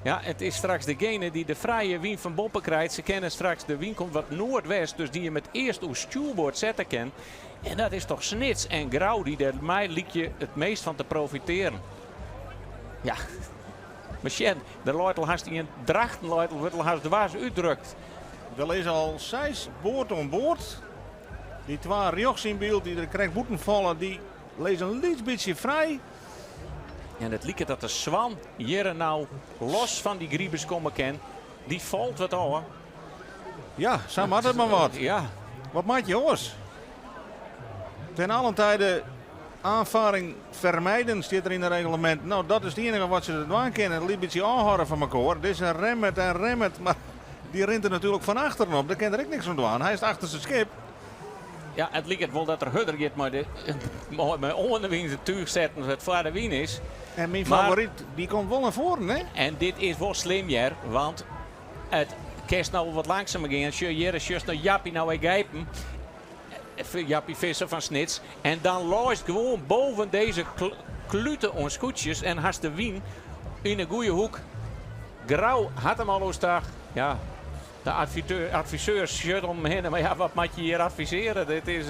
Ja, het is straks degene die de vrije wien van Boppen krijgt. Ze kennen straks de wien komt wat noordwest. Dus die je met eerst op stuurboord zetten kan. En dat is toch snits en grauw die er mij liek je het meest van te profiteren. Ja, maar Sjen, de Leutel haast die in Drachten wordt haast dwars uitdrukt.
Er is al 6 boord om boord. Die 2 rechts in beeld die er krijgt boeten vallen, die lezen een licht beetje vrij.
En het liek dat de Zwan hier nou los van die griebes komen kan. Die valt wat al.
Ja, zo maakt het maar wat.
Ja,
Wat maakt je hoors? Ten allen tijde aanvaring vermijden staat er in het reglement. Nou, dat is het enige wat ze doen kennen. Een beetje aanhouden van elkaar. Dit is een remmet. Maar die rent er natuurlijk van achteren op. Daar kan er ook niks aan doen. Hij is achter zijn schip.
ja, het liek wel dat er hudder gaat, maar met onderwien de tuig zetten het voor de wien is.
En mijn
Maar-
favoriet, die komt wel naar voren, hè?
En dit is wel slim, Jer, want het kerst nou wat langzamer gaan. Hier is juist naar Jappie nou weer grijpen. Jappie Visser van Snits. En dan loopt gewoon boven deze kluten ons scootjes en haast de wien in een goede hoek. Grauw had hem al dag. Ja, de adviseur shirt om hem heen. Maar ja, wat moet je hier adviseren? Dit is...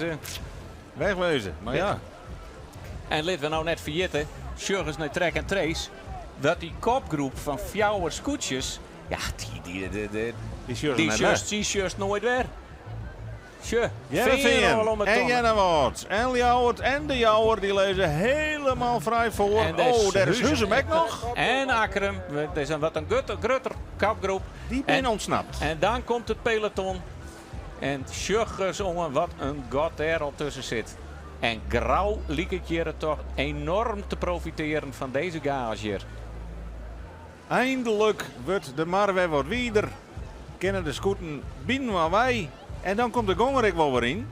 Wegwezen. Maar ja.
En laten we nou net vergeten, Sjurgens naar Trek en Trace, dat die kopgroep van Fjouwer scootjes, ja, die just nooit weer. Tje,
Jereveen
om het
en
tonnen.
Jennewoord en Ljouwert en de Jouwer die lezen helemaal vrij voor.
En
Daar is Huzemek nog.
En Akkerem, het is een wat een grutter kopgroep.
Die ben ontsnapt.
En dan komt het peloton. En Sjurgens, jongen, wat een god er al tussen zit. En Grauw liek het hier toch enorm te profiteren van deze gage hier.
Eindelijk wordt de Marwe wat wieder. Kennen de scooters binnen waar wij. En dan komt de Gongerik wel weer in.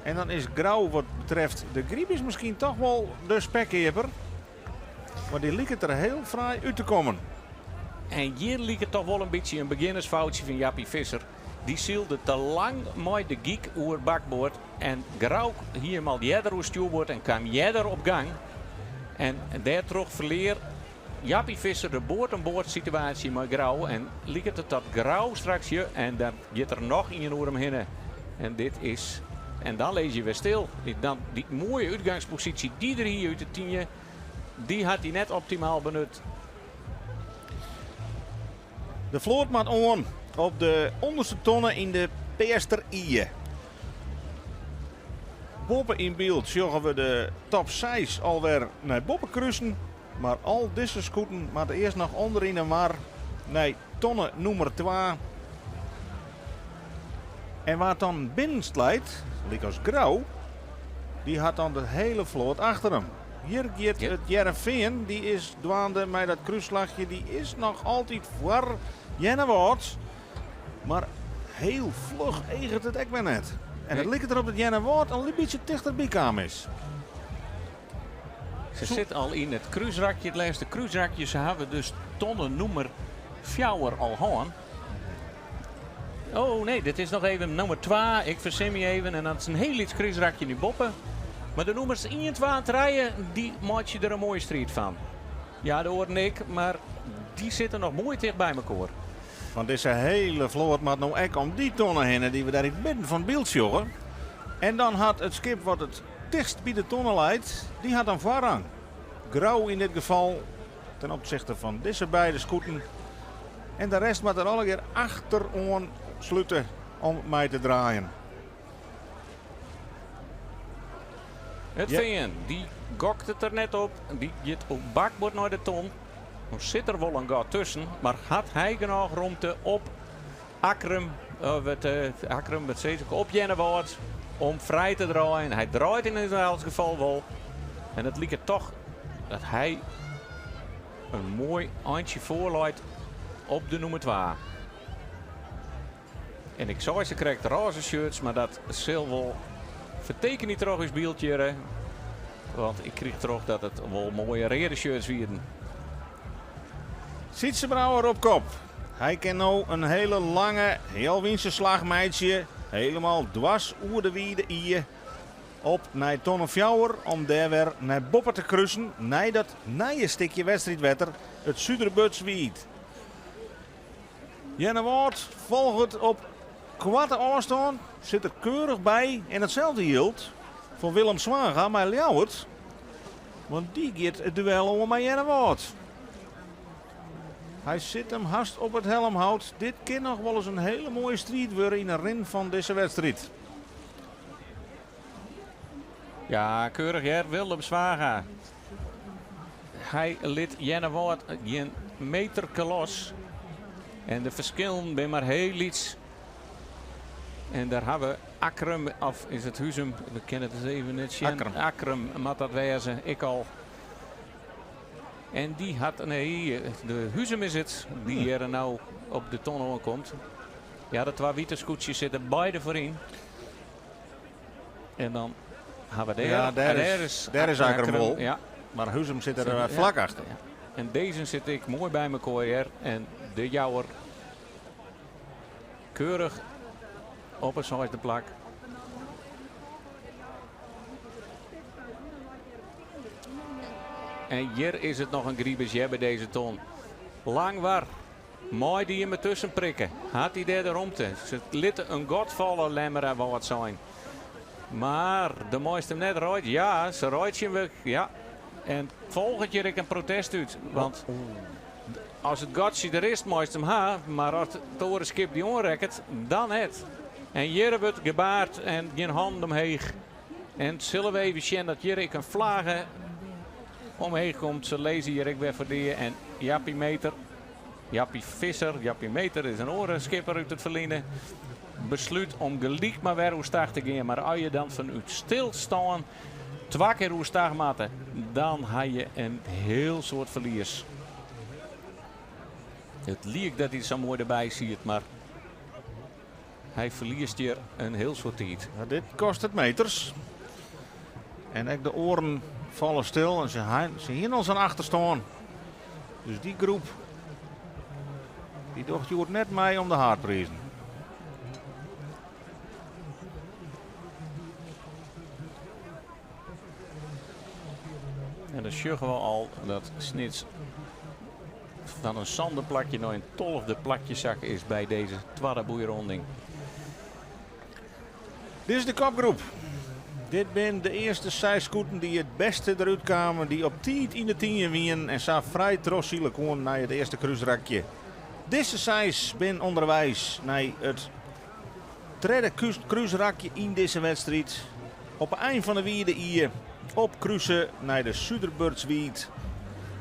En dan is Grauw wat betreft de Griebis misschien toch wel de spekkeper. Maar die liet het er heel fraai uit te komen.
En hier liep het toch wel een beetje een beginnersfoutje van Jappie Visser. Die zielde te lang mooi de geek over het bakboord. En Grauw hier mal jeder over stuurboord en kwam jeder op gang. En daar terug verleer Jappie Visser de boord-aan-boord situatie met Grauw. En liep het dat Grauw straks je en dan gaat er nog in over hem heen. En dit is... En dan lees je weer stil. Die mooie uitgangspositie die er hier uit de 10, die had hij net optimaal benut.
De vloot maakt on op de onderste tonnen in de Peester Ije. Boppen in beeld zorgen we de top 6 alweer naar Boppen kruisen. Maar al deze scooters maar eerst nog onderin de mar naar tonnen nummer 2. En waar het dan binnenst leidt, ligt als Grauw, die had dan de hele vloot achter hem. Hier gaat
Ja.
het Jereveen, die is dwaande met dat kruislagje, die is nog altijd voor Jennewoord. Maar heel vlug egert het ook weer net. En het lijkt erop dat Jennewoord een beetje dichterbij kwam is.
Ze zit al in het cruiserakje. Het laatste cruiserakje. Ze hebben dus tonnen nummer 4 al gewoon. Oh nee, dit is nog even nummer 2. Ik verzin me even. En dat is een heel iets cruiserakje nu boppen. Maar de nummers 1 en 2 aan het rijden, die maak je er een mooie street van. Ja, dat hoorde ik. Maar die zitten nog mooi dicht bij elkaar.
Want deze hele vloot maakt nou echt om die tonnen heen die we daar in het midden van het beeld jongen. En dan had het schip wat het dichtst bij de tonnen leidt, die had een voorrang. Grauw in dit geval ten opzichte van deze beide scooters. En de rest maakt er alle keer achterom sluiten om mij te draaien.
Het
Ja.
veen, die gokt het er net op. Die gaat op bakboord naar de ton. Nu zit er wel een gat tussen. Maar had hij genoeg ruimte op Akrum, Akrum, wat zeg ik, op Jennewoord om vrij te draaien. Hij draait in het geval wel. En het liep er toch dat hij een mooi eindje voorleidt op de nummer 2. En ik zou ze krijgt roze shirts, maar dat zal wel verteken niet terug is beeldje. Want ik kreeg terug dat het wel mooie rode shirts werden.
Sietse Brouwer op kop. Hij kan nou een hele lange, heel winse slagmeidje. Helemaal dwars oer de wiede hier. Op naar Tonnefjouwer om daar weer naar Boppen te kruisen. Naar dat nieuwe stukje wedstrijdwetter. Het Suderbutswied. Jennewoord volgt op kwarte afstand. Zit er keurig bij. En hetzelfde hield voor Willem Zwaga maar Ljouwert. Want die gaat het duel om met Jennewoord. Hij zit hem haast op het helmhout. Dit kan nog wel eens een hele mooie strijd worden in een rin van deze wedstrijd.
Ja, keurig hè, Willem Zwaga. Hij liet Jennewoord geen meter los. En de verschillen zijn maar heel iets. En daar hebben we Akrum, of is het Huzum? We kennen het eens even net zien. Akrum, moet dat wezen. Ik al. En die had, nee, de Huzum is het, die er nou op de ton komt. Ja, de 2 witte scootjes zitten beide voorin. En dan hebben we
Ja, daar is Akrum wel.
Ja.
Maar Huzum zit er vlak achter.
Ja. En deze zit ik mooi bij mijn koor. En de jouwer keurig op een zwaarte plak. En hier is het nog een griebesje bij deze ton. Lang war. Mooi die hem ertussen prikken. Had hij daar de ruimte. Ze liet een godvallen lemmer wel wat zijn. Maar de mooiste hem net rijdt. Ja, ze rijdt je weg. Ja. En volgend jaar ik een protest uit. Want als het godje er is, mooist hem ha. Maar als het torenskip die onrekt, dan het. En hier wordt gebaard en geen hand omheeg. En zullen we even zien dat hier ik een vlagen omheen komt. Ze lezen hier ik weer voor die. En Jappie Meter, Jappie Visser, Jappie Meter is een orenskipper uit het verliezen. Besluit om gelijk maar weer hoe start te gaan. Maar als je dan vanuit stilstaan 2 keer hoe start maten, dan heb je een heel soort verlies. Het liek dat hij zo mooi erbij ziet, maar hij verliest hier een heel soort tijd.
Ja, dit kost het meters. En ook de oren vallen stil en ze hier al zijn achterstaan. Dus die groep, die docht je net mee om de haardprijzen.
En dan zien we al dat Snits van een zandenplakje naar een 12e plakjeszak is bij deze tweede boeironding.
Dit is de kopgroep. Dit zijn de eerste 6 scooters die het beste eruit kwamen. Die op 10 in de 10 wien en zo vrij trossielijk gewoon naar het eerste kruisrakje. Deze 6 zijn onderwijs naar het derde kruisrakje in deze wedstrijd. Op het eind van de wierde hier op kruisen naar de Suderbutswied.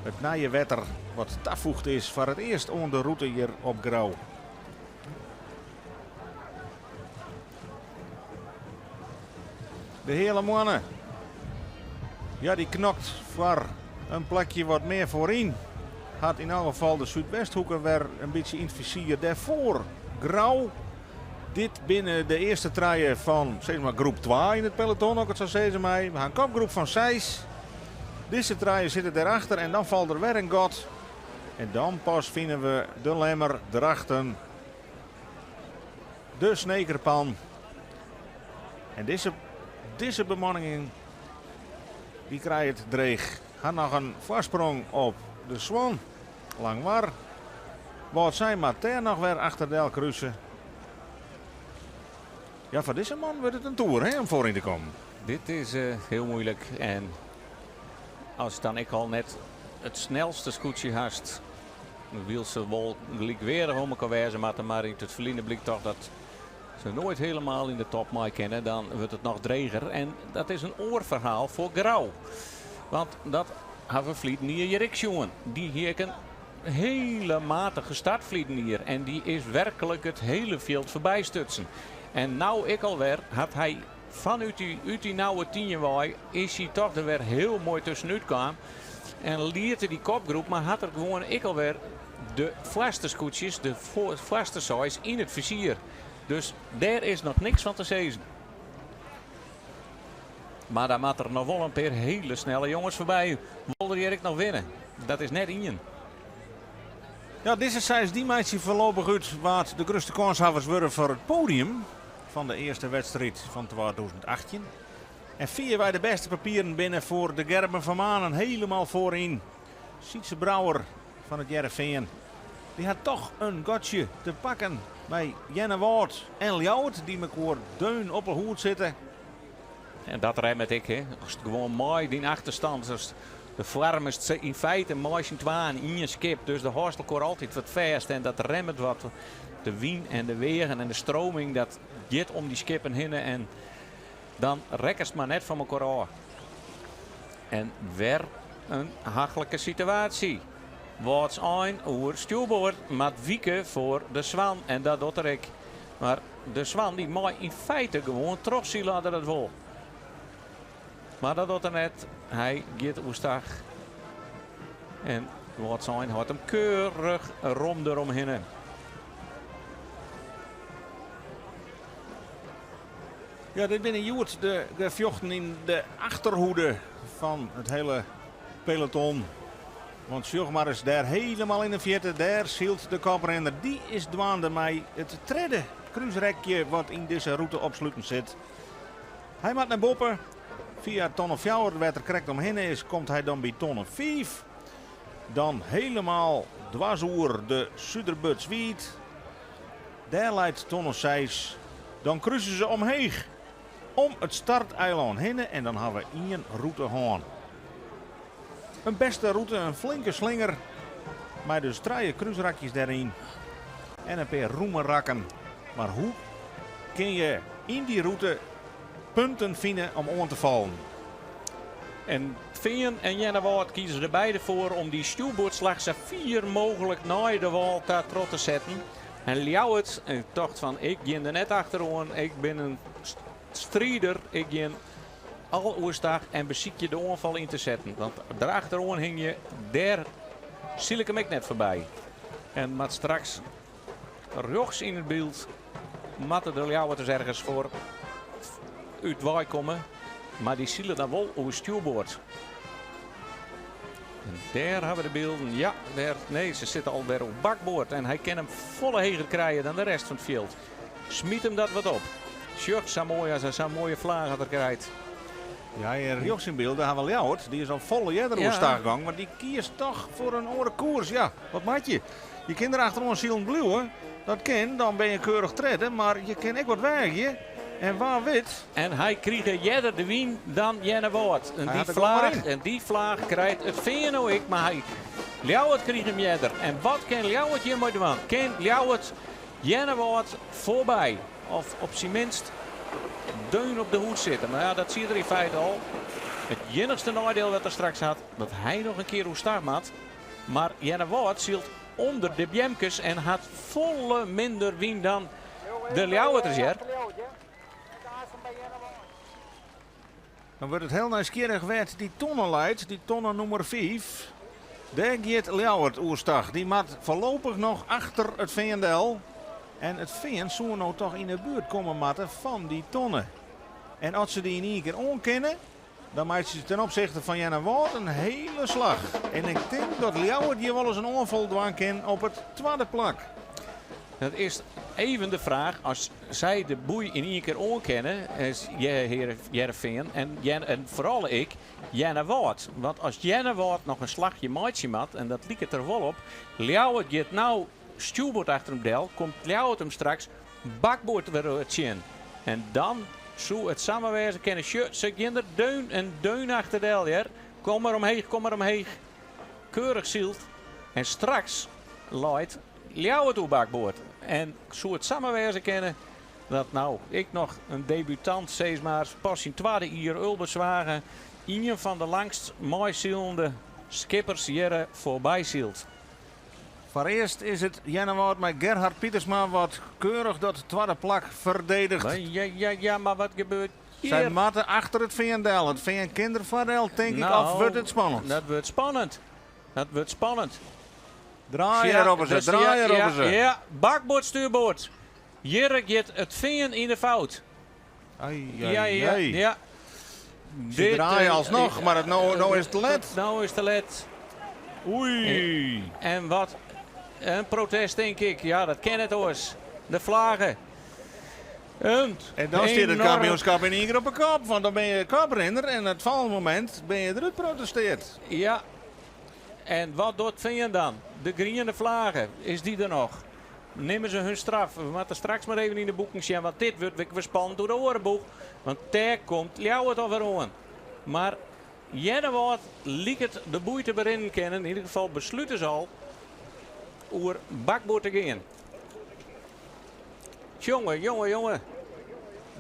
Het nieuwe wetter wat toevoegd is voor het eerst onder de route hier op Grauw. De hele mannen. Ja, die knokt voor een plekje wat meer voorin. Had in elk geval de Zuidwesthoeker weer een beetje in het vizier. Daarvoor Grauw. Dit binnen de eerste treien van zeg maar, groep 2 in het peloton. Ook het zo zeggen mij. We gaan een kopgroep van 6. Deze treien zitten daarachter en dan valt er weer een god. En dan pas vinden we de lemmer erachter. De snekerpan. En deze bemanning die krijgt het dreig. Gaat nog een voorsprong op de Swan. Lang war. Wat zijn Mater nog weer achter de kruisen. Ja, voor deze man wordt het een toer hè, om voorin te komen.
Dit is heel moeilijk. En als dan ik al net het snelste scootje haast wil ze wel likwerig om elkaar wijzen, maar in het verliezen blijkt toch dat ze nooit helemaal in de top mee kennen. Dan wordt het nog dreger. En dat is een oorverhaal voor Grauw. Want dat hebben Vliet niet Jerik jongen. Die hier een hele matige startvlieten hier. En die is werkelijk het hele veld voorbij stutsen. En nou ik alweer had hij vanuit die nauwe tienjewaai is hij toch er weer heel mooi tussenuit kwam. En lierte die kopgroep, maar had er gewoon ik alweer de flasterscootjes, de flastersize in het vizier. Dus daar is nog niks van te zeggen. Maar daar maakt er nog wel een paar hele snelle jongens voorbij. Wilde Erik nog winnen? Dat is net in.
Ja, deze size die meidje voorlopig uit wat de grootste kanshavers worden voor het podium van de eerste wedstrijd van 2018. En vier wij de beste papieren binnen voor de Gerben van Manen helemaal voorin. Sietse Brouwer van het Jereveen. Die had toch een gotje te pakken bij Jenne Woord en Ljouwert die elkaar deun op de hoed zitten.
En dat remt ik, hè. Als het gewoon mooi die achterstand. Als de vorm is in feite mooi in twaan in je skip. Dus de horstel komt altijd wat vast. En dat remt wat. De wind en de wegen en de stroming. Dat gaat om die skippen heen. En dan rekken ze maar net van elkaar af. En weer een hachelijke situatie. Wordt een oer stuurboord met wieken voor de Zwan. En dat doet er ik. Maar de Zwan die mag in feite gewoon terugzien laten dat wel. Maar dat doet er net. Hij gaat oestag. En wat zijn had hem keurig rom eromheen.
Ja, dit binnen Joert de gevjochten in de achterhoede van het hele peloton. Want Sjog maar is daar helemaal in de vierde. Daar zielt de koprenner. Die is dwaande mij het tredde cruiserekje wat in deze route opsluiten zit. Hij maakt naar boven. Via tonne 4 werd er correct omheen is, komt hij dan bij tonne 5. Dan helemaal dwarsoer de Suderbutswiet. Daar leidt tonne 6. Dan kruisen ze omheen. Om het starteiland heen en dan hebben we één route gaan. Een beste route, een flinke slinger. Maar dus 3 cruiserakjes daarin. En een paar roemenrakken. Maar hoe kun je in die route punten vinden om om te vallen?
En Veen en Jenne Woord kiezen er beide voor om die stuurboordslag zo 4 mogelijk naar de wal te zetten. En Ljouwert dacht van ik ga er net achterom. Ik ben een strijder. Ik ga al oerstag en beziek je de aanval in te zetten. Want daarachterom hing je, daar zie ik hem ook net voorbij. En maar straks rechts in het beeld matte de Ljouwert ergens voor uit waai komen. Maar die zielen dan wel over stuurboord. En daar hebben we de beelden. Ja, nee, ze zitten al weer op bakboord. En hij kan hem volle heger krijgen dan de rest van het veld. Smiet hem dat wat op. Sjurk Samoya, als hij zo'n mooie vlaag had krijgt.
Ja, hier rechts in beeld, daar hebben we Ljouwert. Die is al volle jederoerstaggang. Maar die kiest toch voor een andere koers. Ja, wat maak je? Je kan er achterom zielen bluwen. Dat kan, dan ben je keurig treden. Maar je kan ook wat wegen. En waar wit.
En hij kreeg eerder de wien dan Jenne Woord. En die vlaag krijgt het Veen nou ik, maar hij Ljouwert kreeg hem eerder. En wat kan Ljouwert hier mooi doen? Kan Ljouwert Jenne Woord voorbij? Of op zijn minst deun op de hoed zitten. Maar ja, dat zie je er in feite al. Het enigste nadeel wat er straks had, dat hij nog een keer hoe start had. Maar Jenne Woord zielt onder de Bjemkes en had volle minder wien dan de Ljouwerters hier.
Dan wordt het heel nieuwsgierig werd die tonnen leidt, die tonnen nummer 5. Daar gaat Ljouwert oerstag. Die maakt voorlopig nog achter het Veendel. En het Veen zou nou toch in de buurt komen matten van die tonnen. En als ze die in één keer onkennen, dan maakt ze ten opzichte van Jenne Woord een hele slag. En ik denk dat Ljouwert hier wel eens een onval doen kan op het tweede plak.
Dat is even de vraag, als zij de boei in één keer onkennen, is Jereveen en vooral ik, Jenne Woord. Want als Jenne Woord nog een slagje maatje mat, en dat liep het er wel op, Ljouwert gaat nou stuurboord achter hem del, komt Ljouwert hem straks bakboord weer het zien. En dan zou het samenwerken kennen, ze gaan er deun achter del, ja. Kom maar omheen, kom maar omheen. Keurig zield. En straks leidt Ljouwert op bakboord. En zo het samenwerken kennen dat nou ik nog een debutant steeds maar pas in tweede hier Ulberswagen een van de langst mooizielende skippers jaren voorbij zielt.
Voor eerst is het Jennewoud met Gerhard Pietersma wat keurig dat tweede plak verdedigt.
Ja, maar wat gebeurt hier?
Zijn matten achter het VNDL. Het VN kindervaardel denk ik
Nou,
of wordt het spannend.
Dat wordt spannend.
Draai erop ze, draai erop ze.
Ja, bakboord, stuurboord. Hier gaat het veen in de fout. Ja.
Ze draaien alsnog, maar nou is het te let.
Nou is het te let.
Oei.
En wat een protest denk ik. Ja, dat ken het oors. De vlaggen.
En dan staat het kampioenschap in één keer op een kop. Want dan ben je koprenner en het volgende moment ben je eruit protesteerd.
Ja. En wat doet Veen dan? De griene vlaggen. Is die er nog? Nemen ze hun straf. We moeten straks maar even in de boeken zien. Want dit wordt weer spannend door de orenboeg. Want daar komt Ljouwert over aan. Maar Jennewoud liet het de boeite beginnen kennen. In ieder geval besluiten ze al over bakboord te gaan. Jongen.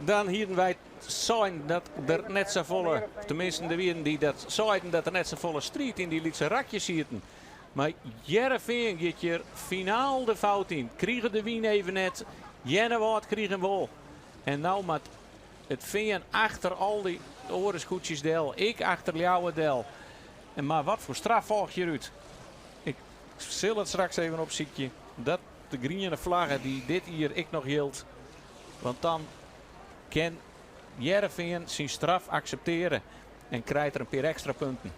Dan hier wij zijn dat er net zo volle, tenminste de wieren die dat zeiden dat er net zo volle strijd in die lietse rakjes zitten. Maar Heerenveen gaat hier finaal de fout in. Kriegen de wien even net. Jennewoud kriegen wel. En nou met het Veen achter al die orensgoedjes del. Ik achter Ljouwert del. En maar wat voor straf volgt hieruit? Ik zal het straks even opzieken. Dat de griene vlaggen die dit hier ik nog hield. Want dan kan Heerenveen zijn straf accepteren. En krijgt er een paar extra punten.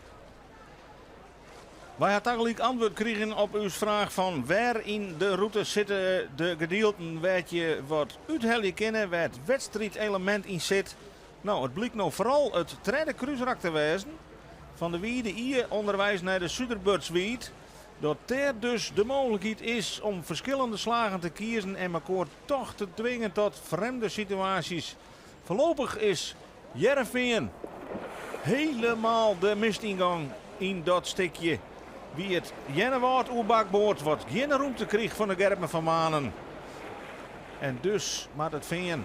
Wij hadden eigenlijk antwoord gekregen op uw vraag van waar in de route zitten de gedeelten waar je wat uithellen kennen, waar het wedstrijdelement in zit. Nou, het blijkt nou vooral het tweede kruisrak te wezen van de Wiede hier onderwijs naar de Suderburtswied. Dat er dus de mogelijkheid is om verschillende slagen te kiezen en elkaar toch te dwingen tot vreemde situaties. Voorlopig is Heerenveen helemaal de mistingang in dat stukje. Wie het Jennewoud oerbakboord wat geen ruimte kreeg van de Gerben van Manen. En dus maakt het Veen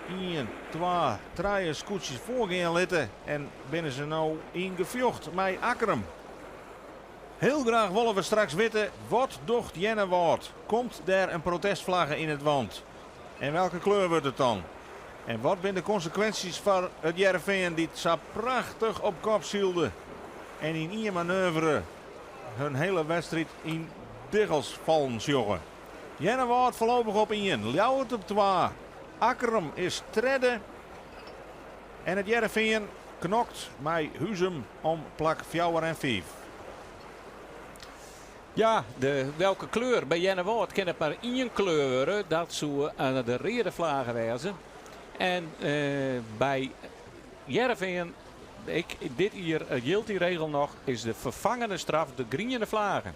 1, 2, 3 scootjes voorgaan litten. En binnen ze nou ingevjocht met Akkerum. Heel graag willen we straks weten wat docht Jennewoud. Komt daar een protestvlag in het wand? En welke kleur wordt het dan? En wat zijn de consequenties voor het Heerenveen die het zo prachtig op kop zielde? En in één manoeuvre hun hele wedstrijd in diggels vallen, jongen. Jennewoud voorlopig op 1, Ljouwert op 2. Akkerum is derde. En het Heerenveen knokt met Huzum om plak 4 en 5.
Ja, welke kleur? Bij Jennewoud kan het maar één kleur. Dat zou de rode vlaggen wezen. En bij Heerenveen, dit hier geldt die regel nog, is de vervangende straf de griene vlaggen.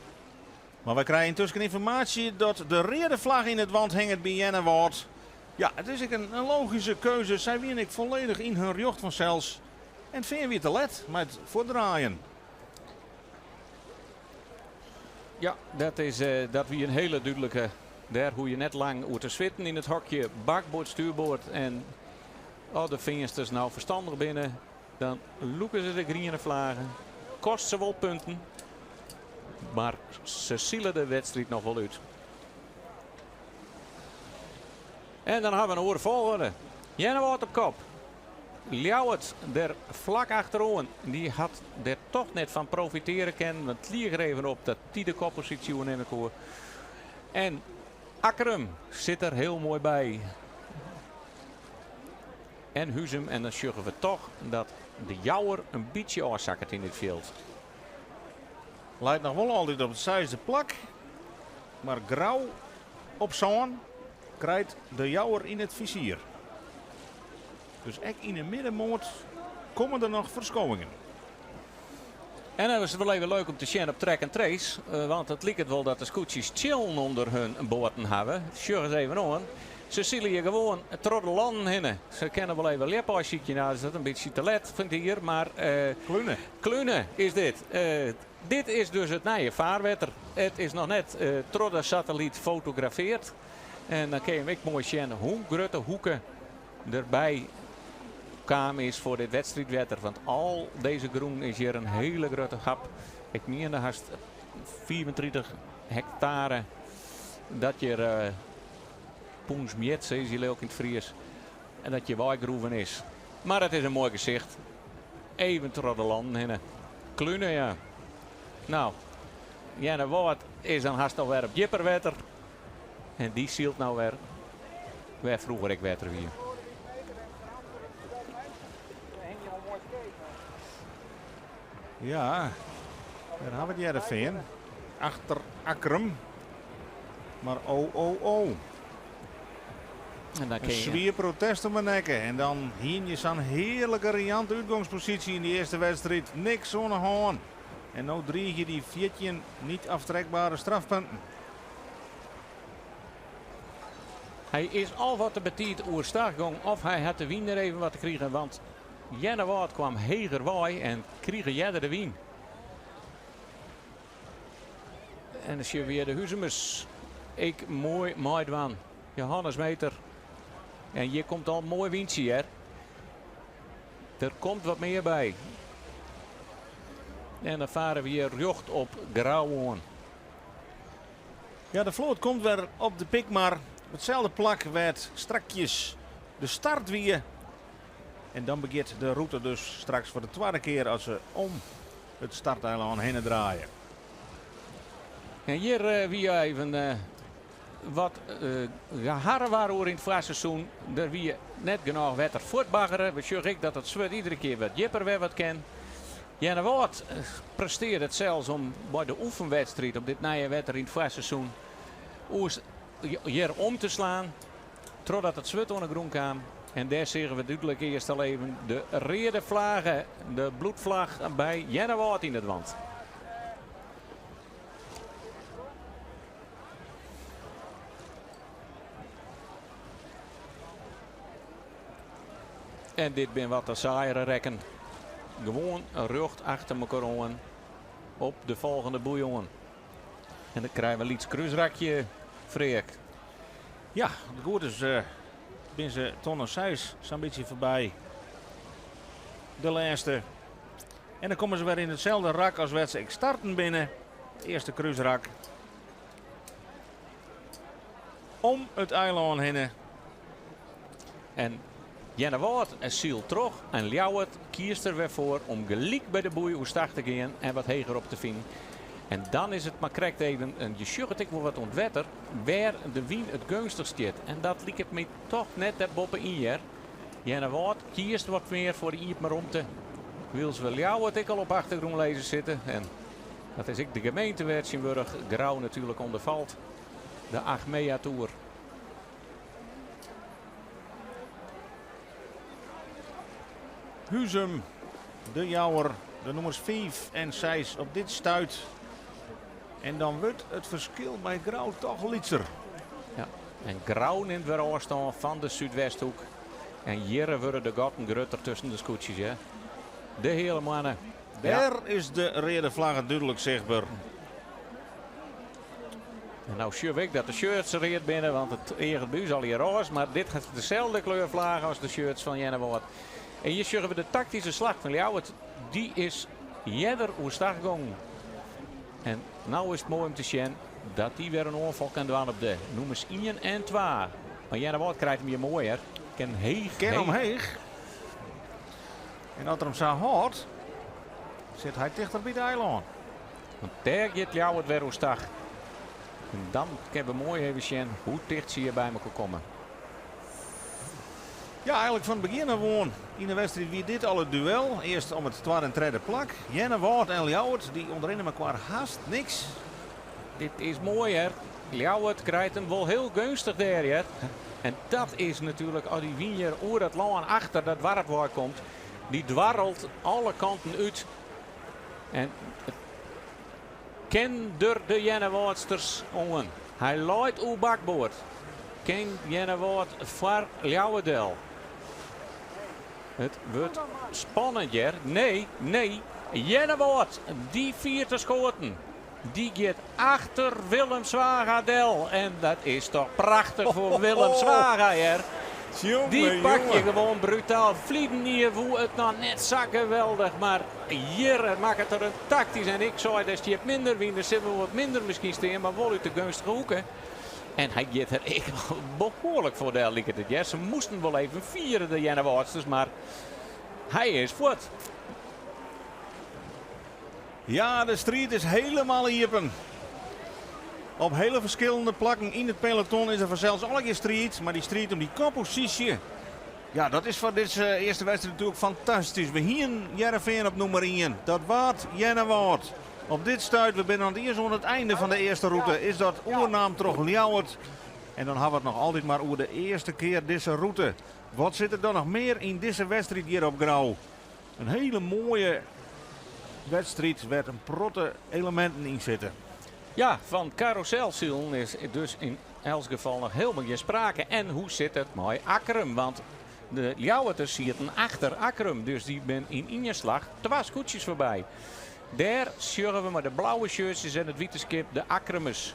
Maar we krijgen intussen informatie dat de rode vlag in het wand hangt bij Jennewoud. Ja, het is een logische keuze. Zij wien ik volledig in hun jocht vanzelfs. En vind je weer te let met voordraaien.
Ja, dat wie een hele duidelijke. Daar hoe je net lang hoe te zwitten in het hokje. Bakboord, stuurboord. En de vingers nou verstandig binnen. Dan loeken ze de griene vlaggen. Kost ze wel punten. Maar ze zielen de wedstrijd nog wel uit. En dan hebben we een hoor volgende. Jennewoud op kop. Ljouwert er vlak achterover. Die had er toch net van profiteren kunnen. Het lieg er even op dat die de koppositie in de koer. En Akkerum zit er heel mooi bij. En Huzum. En dan zeggen we toch dat de Jouwer een beetje oorzaakt in dit veld.
Lijkt nog wel altijd op het zesde plak. Maar grauw op zo'n krijgt de Jouwer in het vizier. Dus echt in de middenmoot komen er nog verschoningen.
En dan is het wel even leuk om te zien op track en trace. Want het lijkt wel dat de scootjes chill onder hun boten hebben. Sjurg eens even aan. Ze zullen hier gewoon troddelanden hinnen. Ze kennen wel even leppasje. Nou is dat een beetje te let, vind ik hier. Maar Klunen is dit. Dit is dus het nieuwe vaarwetter. Het is nog net trodde satelliet gefotografeerd. En dan kun je hem ook mooi zien hoe grote hoeken erbij kwamen is voor dit wedstrijdwetter. Want al deze groen is hier een hele grote gap. Ik meen haast 34 hectare dat je Poensmiet, zie je ook in het Fries. En dat je wijgroeven is. Maar het is een mooi gezicht. Even troddelanden hinnen. Klunen, ja. Nou, Jenne Woord is dan haast alweer op jipperwetter. En die zielt nou weer. Waar vroeger ik wetter weer.
Ja, daar hebben we het Jereveen. Achter Akrum. Maar oh.
En dan
Een zwier protest om mijn nekken. En dan hier je zo'n heerlijke riante uitgangspositie in die eerste wedstrijd. Niks zonder hoorn. En nou drie je die 14 niet aftrekbare strafpunten.
Hij is al wat te betiet oer startgang of hij had de wien er even wat te krijgen. Want Jenne Woord kwam heger waai en kreeg Jenne de wien. En dan zie je weer de Huzemus. Ik mooi Maidwan. Johannes Meter. En hier komt al een mooi windje, hè. Er komt wat meer bij. En dan varen we hier jocht op Grauwhoorn.
Ja, de vloot komt weer op de pik, maar op hetzelfde plak werd strakjes de start weer. En dan begint de route dus straks voor de tweede keer als ze om het starteiland heen draaien.
En hier wie even wat geharren waren in het voorseizoen. Er wie net genoeg wetter voortbaggeren. We zorgen dat het zwart iedere keer wat jipper weer wat kan. Jenne Woord presteert het zelfs om bij de oefenwedstrijd op dit nieuwe wetter in het voorseizoen hier om te slaan. Totdat het zwart onder groen kwam. En daar zeggen we duidelijk eerst al even de rode vlaggen, de bloedvlag bij Jenne Woord in het wand. En dit ben wat de saaiere rekken. Gewoon een rug achter elkaar aan op de volgende boeien. En dan krijgen we iets kruisrakje, Freek.
Ja, goed is ben ze ton 6 zo'n beetje voorbij. De laatste. En dan komen ze weer in hetzelfde rak als werd ze starten binnen. Het eerste kruisrak. Om het eiland heen.
En Jenne Woord en Siel terug. En Ljouwert kiest er weer voor om gelijk bij de boei hoe start te gaan en wat heger op te vinden. En dan is het maar correct even, en je sjucht ik wel wat ontwetter, waar de wien het gunstigst zit. En dat liep het me toch net dat boppen in hier. Jenne Woord kiest wat meer voor de Iepmeromte. Wil ze wel Ljouwert ik al op achtergrond lezen zitten. En dat is ik de gemeentewet in Wurg. Grauw natuurlijk ondervalt. De Achmea Tour.
Huzum, de Jouwer, de nummers 5 en 6 op dit stuit. En dan wordt het verschil bij Grauw toch lietser.
Ja. En Grauw neemt weer afstand van de Zuidwesthoek. En hier worden de gaten grutter tussen de scootjes. Hè. De hele mannen.
Daar is de rode vlag duidelijk zichtbaar.
En nou zie ik dat de shirts eruit binnen, want het eigen buis al hier roze. Maar dit heeft dezelfde kleurvlag als de shirts van Jenne Woord. En hier zien we de tactische slag van Ljouwert. Die is jeder hoe start gegaan. En nou is het mooi om te zien dat die weer een aanval kan doen op de nummers 1 en 2. Maar Jenne Woord krijgt hem hier mooi, hè. Ken
omheeg. En als er hem zo hard zit hij dichter bij de eiland.
Want daar gaat Ljouwert weer hoe start. En dan kunnen we mooi even zien hoe dicht ze hier bij elkaar komen.
Ja, eigenlijk van het begin gewoon in de wedstrijd wie dit al het duel. Eerst om het tweede en derde plak. Jenne Woord en Ljouwert die onderin elkaar haast niks.
Dit is mooi, hè. Ljouwert krijgt hem wel heel gunstig daar, hè. En dat is natuurlijk als die wien oer dat land achter dat warpwaar komt. Die dwarrelt alle kanten uit. En het kent door de Jenne Woordsters ongen. Hij looit uw bakboord. Ken Jennewoord voor Ljouwerdel. Het wordt spannend, Jer. Nee. Jennewoord, die viert te schoten. Die gaat achter Willem Zwagadel. En dat is toch prachtig voor Willem Zwaga, Jer. Die pak je gewoon brutaal. Vliegen hier hoe het nou net zak geweldig. Maar hier maakt het er een tactisch. En ik zei dat je hebt minder wien. Er zitten we wat minder misschien steen. Maar wel uit de gunstige hoeken. En hij gaat er echt behoorlijk voordeel. Ja, ze moesten wel even vieren, de Jennewoordsters. Maar hij is voort.
Ja, de strijd is helemaal iepen. Op hele verschillende plakken in het peloton is er vanzelfs alle keer strijd. Maar die strijd om die koppositie. Ja, dat is voor deze eerste wedstrijd natuurlijk fantastisch. We hier Heerenveen op nummer 1. Dat waard Jennewoord. Op dit stuit, we zijn aan het eerst aan het einde van de eerste route. Is dat oernaam toch Ljouwert. En dan hebben we het nog altijd maar over de eerste keer deze route. Wat zit er dan nog meer in deze wedstrijd hier op Grauw? Een hele mooie wedstrijd waar een protte elementen in zitten.
Ja, van carouselzielen is dus in elk geval nog helemaal geen sprake. En hoe zit het met Akkerum? Want de Ljouwerters zitten achter Akkerum. Dus die ben in ingeslag 2 scootjes voorbij. Daar sjurren we met de blauwe shirtjes en het witte skip de Akkerumers.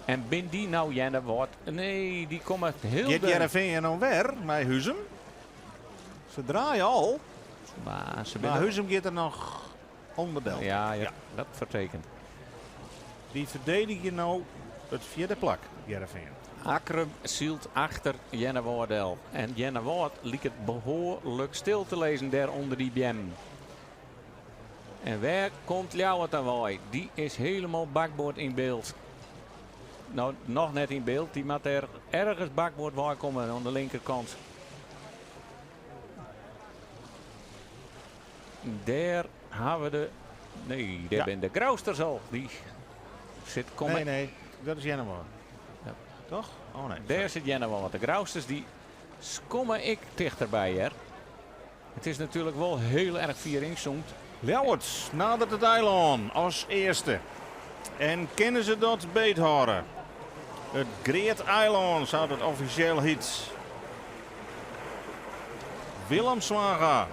En ben die nou Jennewoord? Nee, die komen heel
Gaat Heerenveen nou weer met Huzem? Ze draaien al.
Maar
Huzem gaat er nog onderdeel.
Ja, dat vertekent.
Die verdedigen nou het 4e plak, Heerenveen.
Akkerum zielt achter Jennewoordel. En Jennewoord liet het behoorlijk stil te lezen daar onder die BM. En waar komt Ljouwert aan waai? Die is helemaal bakboord in beeld. Nou, nog net in beeld. Die moet er ergens bakboord waar komen aan de linkerkant. Daar hebben we de... Nee, daar ben de Grauwsters al. Die zit komen...
Nee, dat is Jennewoord.
Ja.
Toch? Oh nee.
Daar zit Jennewoord. De Grauwsters die komen ik dichterbij, hè. Het is natuurlijk wel heel erg vierinzoomd.
Ljouwert nadert het eiland als eerste. En kennen ze dat beethouden? Het Great Eiland zou het officieel heet. Willem Zwaga.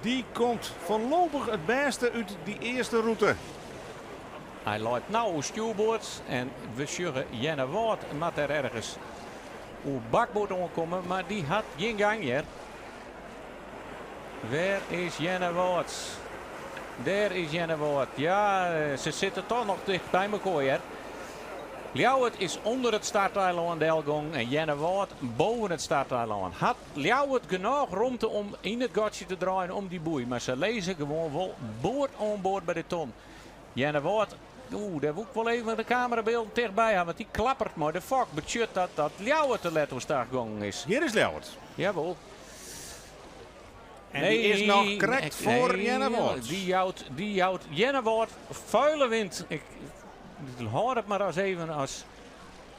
Die komt voorlopig het beste uit die eerste route.
Hij laat nou stuurboord en we sjurren Jennewoord moet er ergens op bakboord omkomen, maar die had geen gang hier. Waar is Jennewoord? Daar is Jennewoord. Ja, ze zitten toch nog dicht bij elkaar hier. Ljouwert is onder het starteiland Delgong en Jennewoord boven het starteiland. Had Ljouwert genoeg ruimte om in het gatje te draaien om die boei. Maar ze lezen gewoon wel boord aan boord bij de ton. Jennewoord, daar moet ik wel even de camerabeelden dichtbij hebben. Want die klappert maar de fok. Betjut dat Ljouwert te let hoe start gegaan is.
Hier is Ljouwert.
Jawel.
En die is nog correct voor Jennewoord.
Die houdt Jennewoord vuile wind. Ik hoor het maar als even als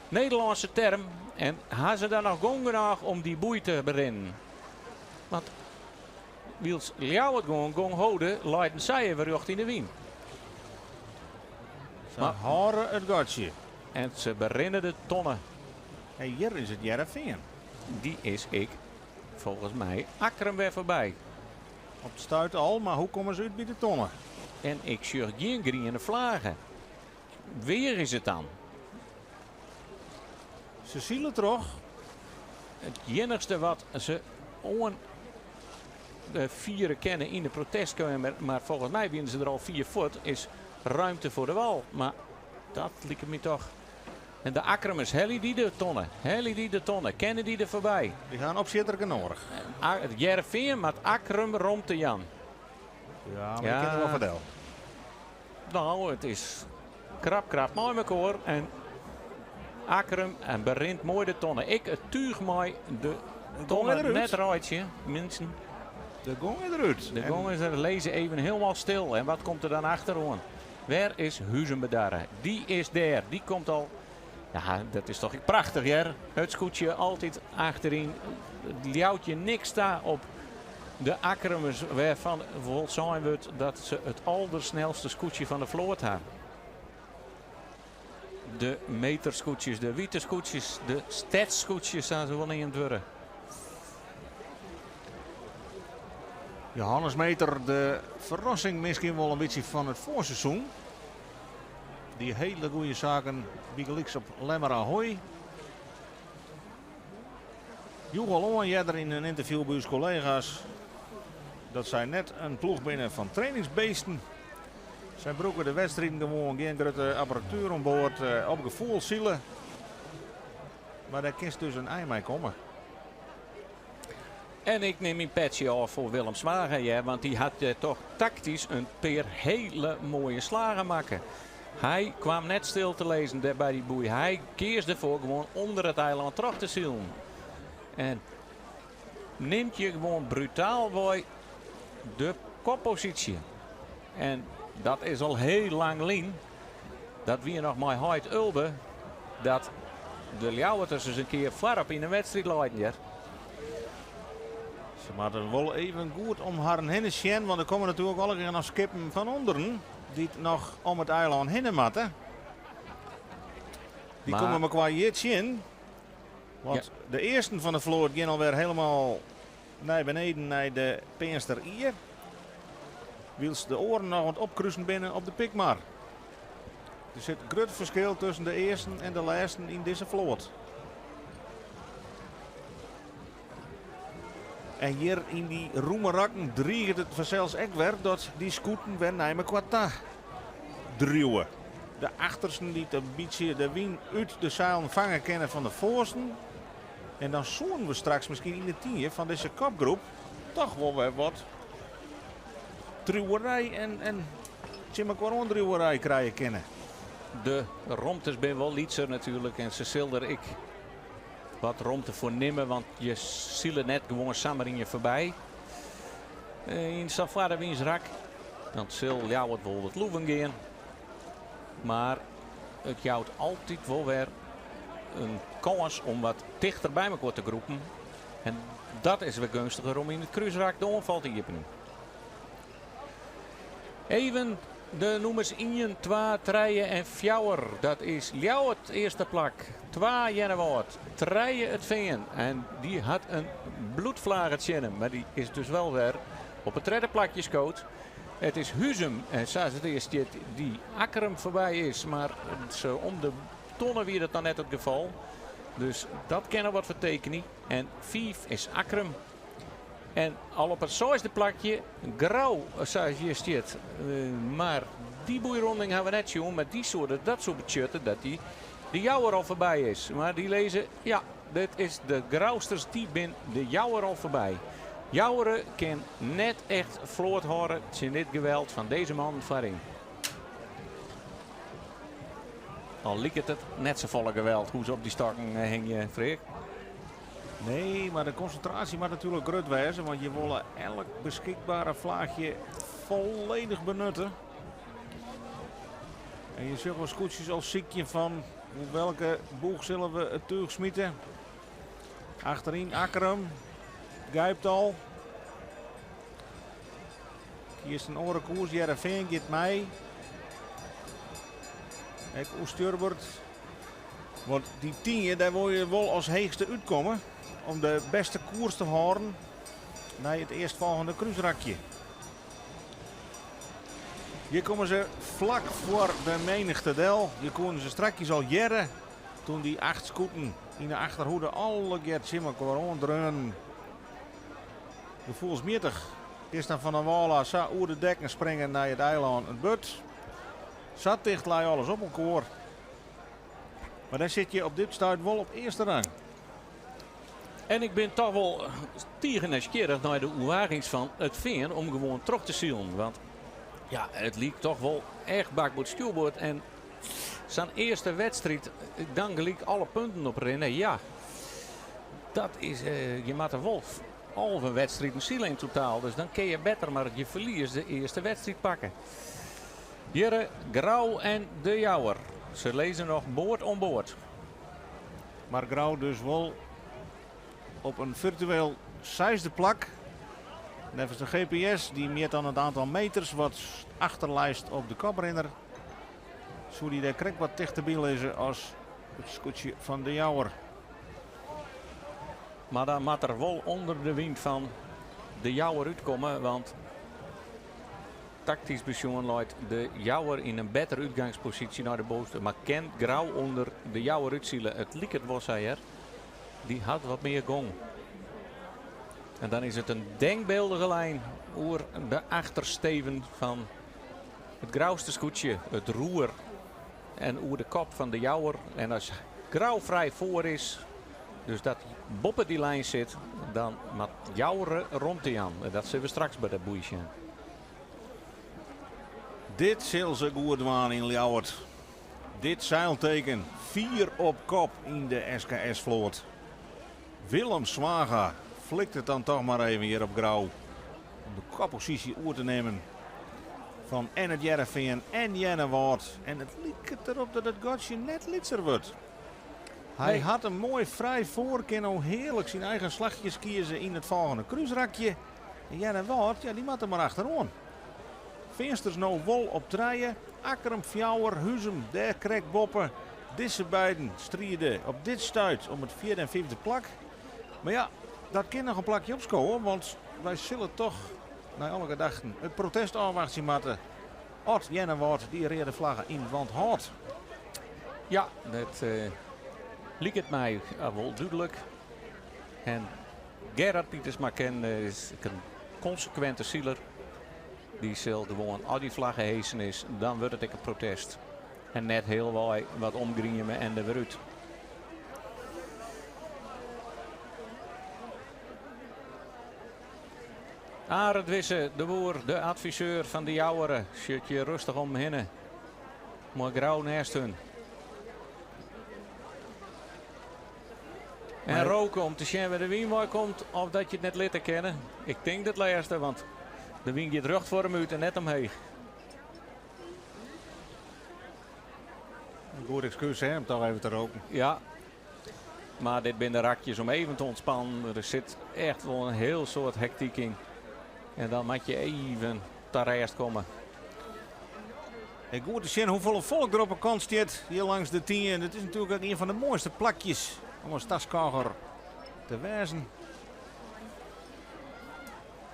Nederlandse term. En gaan ze dan nog gong genoeg om die boei te berennen. Want wils Ljouwert gong houden, leiden zij weer in de wien.
Ze horen het gatje.
En ze berennen de tonnen.
En hier is het Heerenveen.
Die is ik volgens mij Akkerum weer voorbij.
Op het stuit al, maar hoe komen ze uit bij de tonnen?
En ik sjur geen groene vlaggen. Weer is het dan.
Ze zielen toch?
Het enigste wat ze on vieren kennen in de protestkamer, maar volgens mij winnen ze er al 4 voet, is ruimte voor de wal. Maar dat liep me toch. En de Akkerumers, hellen die de tonnen, kennen die er voorbij.
Die gaan op Zitterke Noord.
Het Heerenveen met Akkerum rond de Jan.
Ja, maar ik ken het wel vertellen.
Nou, het is krap mooi met elkaar. En Akkerum en berint mooi de tonnen. Ik het tuig mooi de tonnen net rijtje, mensen.
De gong is eruit.
De gong is er, lezen even helemaal stil. En wat komt er dan achterom? Waar is Huizenbedarre? Die is daar. Die komt al. Ja, dat is toch prachtig, hè? Het scootje altijd achterin. Het ljouwtje niks daar op de Akkerumers. Waarvan bijvoorbeeld zijn wordt dat ze het allersnelste scootje van de vloot hebben. De meterscootjes, de witte scootjes, de stadsscootjes zijn ze wel in het worden.
Johannes Meter, de verrassing misschien wel een beetje van het voorseizoen. Die hele goede zaken biegeliks op Lemmer Ahoy. Joegel er in een interview bij uw collega's dat zij net een ploeg binnen van trainingsbeesten. Zij broeken de wedstrijden gewoon geen grote apparatuur aan boord, op gevoel zielen. Maar daar kist dus een ei mee komen.
En ik neem mijn petje af voor Willem Zwager, ja, want die had toch tactisch een paar hele mooie slagen maken. Hij kwam net stil te lezen daar bij die boei. Hij keert ervoor gewoon onder het eiland terug te zielen. En neemt je gewoon brutaal bij de koppositie. En dat is al heel lang lien. Dat we nog maar hard ulben. Dat de Ljouwerters eens een keer voorop in een wedstrijd leiden. Ja.
Ze moeten wel even goed om haar heen zien, want er komen natuurlijk alle keer nog skippen van onderen. Die het nog om het eiland heen moeten. Die
Maar
komen maar qua jeetje in. Want
ja,
de eerste van de vloot gaan alweer helemaal naar beneden naar de Peenster hier. Wils de oren nog wat opkruisen binnen op de Pikmar. Er zit een groot verschil tussen de eerste en de laatste in deze vloot. En hier in die roemerakken dreigt het vanzelfs echt weer dat die scooters weer naar elkaar duwen. De achtersten die een beetje de wind uit de zeilen vangen kennen van de voorsten. En dan zoen we straks misschien in de tienje van deze kopgroep toch wel weer wat druwerij en druwerij krijgen kennen.
de romtes ben wel lietser natuurlijk. En ze zullen er ik wat romte voor nemen. Want je zielen net gewoon samen in je voorbij. In Safari wiens rak. Dan zal jou het wel wat loeven gaan. Maar het jouwt altijd wel weer een kans om wat dichter bij elkaar te groepen. En dat is weer gunstiger om in het kruisrak de onval te jepen. Even de noemers 1, 2, 3 en 4. Dat is Ljouwert eerste plak. 2 Jennewoord. 3 het Veen. En die had een bloedvlagertje. Maar die is dus wel weer op het derde plakje scoot. Het is Huzum. En zoals het eerst die Akkerum voorbij is. Maar zo om de tonnen weer dat dan net het geval. Dus dat kennen wat vertekenen. En 5 is Akkerum. En al op het zesde plakje, grauw, zoals je ziet. Maar die boeironding hebben we net zien, met die soorten, dat soort budgetten, dat die de Jouwer al voorbij is. Maar die lezen, ja, dit is de grauwsters, die ben de Jouwer al voorbij. Jouweren kan net echt vloot horen in dit geweld van deze man voorin. Al liep het net zo volle geweld, hoe ze op die stakken hingen, Freek.
Nee, maar de concentratie moet natuurlijk groot wezen, want je wil elk beschikbare vlaagje volledig benutten. En je zult wel scootjes als ziekje van welke boeg zullen we het tuig smieten. Achterin Akkerum, Gijptal. Hier is een orenkoers, Jereveen gaat mij. Ik Oesturbert. Want die 10, daar wil je wel als heegste uitkomen. Om de beste koers te houden naar het eerstvolgende kruisrakje. Hier komen ze vlak voor de menigte del. Hier konden ze strakjes al jaren. Toen die 8 scooters in de achterhoede alle keer Simmer rondreunen. Gevoelsmietig is dan van de Walla zo over de dekken springen naar het eiland een but. Zat dicht laai alles op elkaar. Maar dan zit je op dit stuit wel op eerste rang.
En ik ben toch wel tegen nieuwsgierig naar de uitdaging van het Veen om gewoon terug te zien. Want ja, het liep toch wel echt bakboord stuurboord. En zijn eerste wedstrijd, dan gelijk alle punten op rennen. Ja, dat is, je maakt een wolf. Halve wedstrijd een ziel in totaal. Dus dan kun je beter maar je verlies de eerste wedstrijd pakken. Hier Grauw en de Jouwer. Ze lezen nog boord om boord.
Maar Grauw dus wel op een virtueel 6e plak. Nevens de GPS die meet dan het aantal meters wat achterlijst op de koprenner. Zou die daar krek wat dichterbij lezen als het scootje van de Jouwer.
Maar dan moet er wel onder de wind van de Jouwer uitkomen. Want tactisch bezoen luidt de Jouwer in een betere uitgangspositie naar de bovenste. Maar kent Grauw onder de Jouwer uitzielen. Het Liekert was hij er. Die had wat meer gong. En dan is het een denkbeeldige lijn over de achtersteven van het Grauwste scootje. Het roer. En over de kop van de Jouwer. En als Grauw vrij voor is, dus dat boppen die lijn zit, dan met Jouwer rond hij aan. En dat zien we straks bij dat boeisje.
Dit zal ze goed doen in Ljouwert. Dit zeilteken 4 op kop in de SKS-vloot. Willem Zwaga flikt het dan toch maar even hier op Grauw. Om de koppositie oer te nemen van en het Jereveen en Jennewaard. En het lijkt erop dat het Gotje net litser wordt. Hij had een mooi vrij voor, kan nou heerlijk zijn eigen slagjes kiezen in het volgende kruisrakje. En Jennewaard, ja, die moet er maar achterom. Vensters nou wol op draaien. Akkerum, Fjouwer, Huzem, daar krijgt Boppen. Deze beiden strijden op dit stuit om het 4e en 5e plak. Maar ja, dat kan nog een plakje opscoren, want wij zullen toch, naar alle gedachten, het protest afwachten moeten. Ort Jennewaard die rode vlaggen in het land houdt.
Ja, dat liep het mij wel duidelijk. En Gerard Pietersma is een consequente zieler. Die zal gewoon al die vlaggen heesen is, dan wordt het een protest. En net heel wat omgriemen en er weer uit. Arend Wisse, de boer, de adviseur van de Jouweren. Zit je rustig omheen. Mooi Grauw naast hun. En roken om te zien waar de wien waar komt of dat je het net litten kennen. Ik denk dat laatste, want de wien gaat rug voor hem uit en net omheen.
Een goed excuus hè, om toch even te roken.
Ja, maar dit zijn de rakjes om even te ontspannen. Er zit echt wel een heel soort hectiek in. En dan moet je even ter rest komen.
Ik goed te zien hoeveel volk er op een kant staat hier langs de 10. Het is natuurlijk ook een van de mooiste plakjes om een stadskager te wijzen.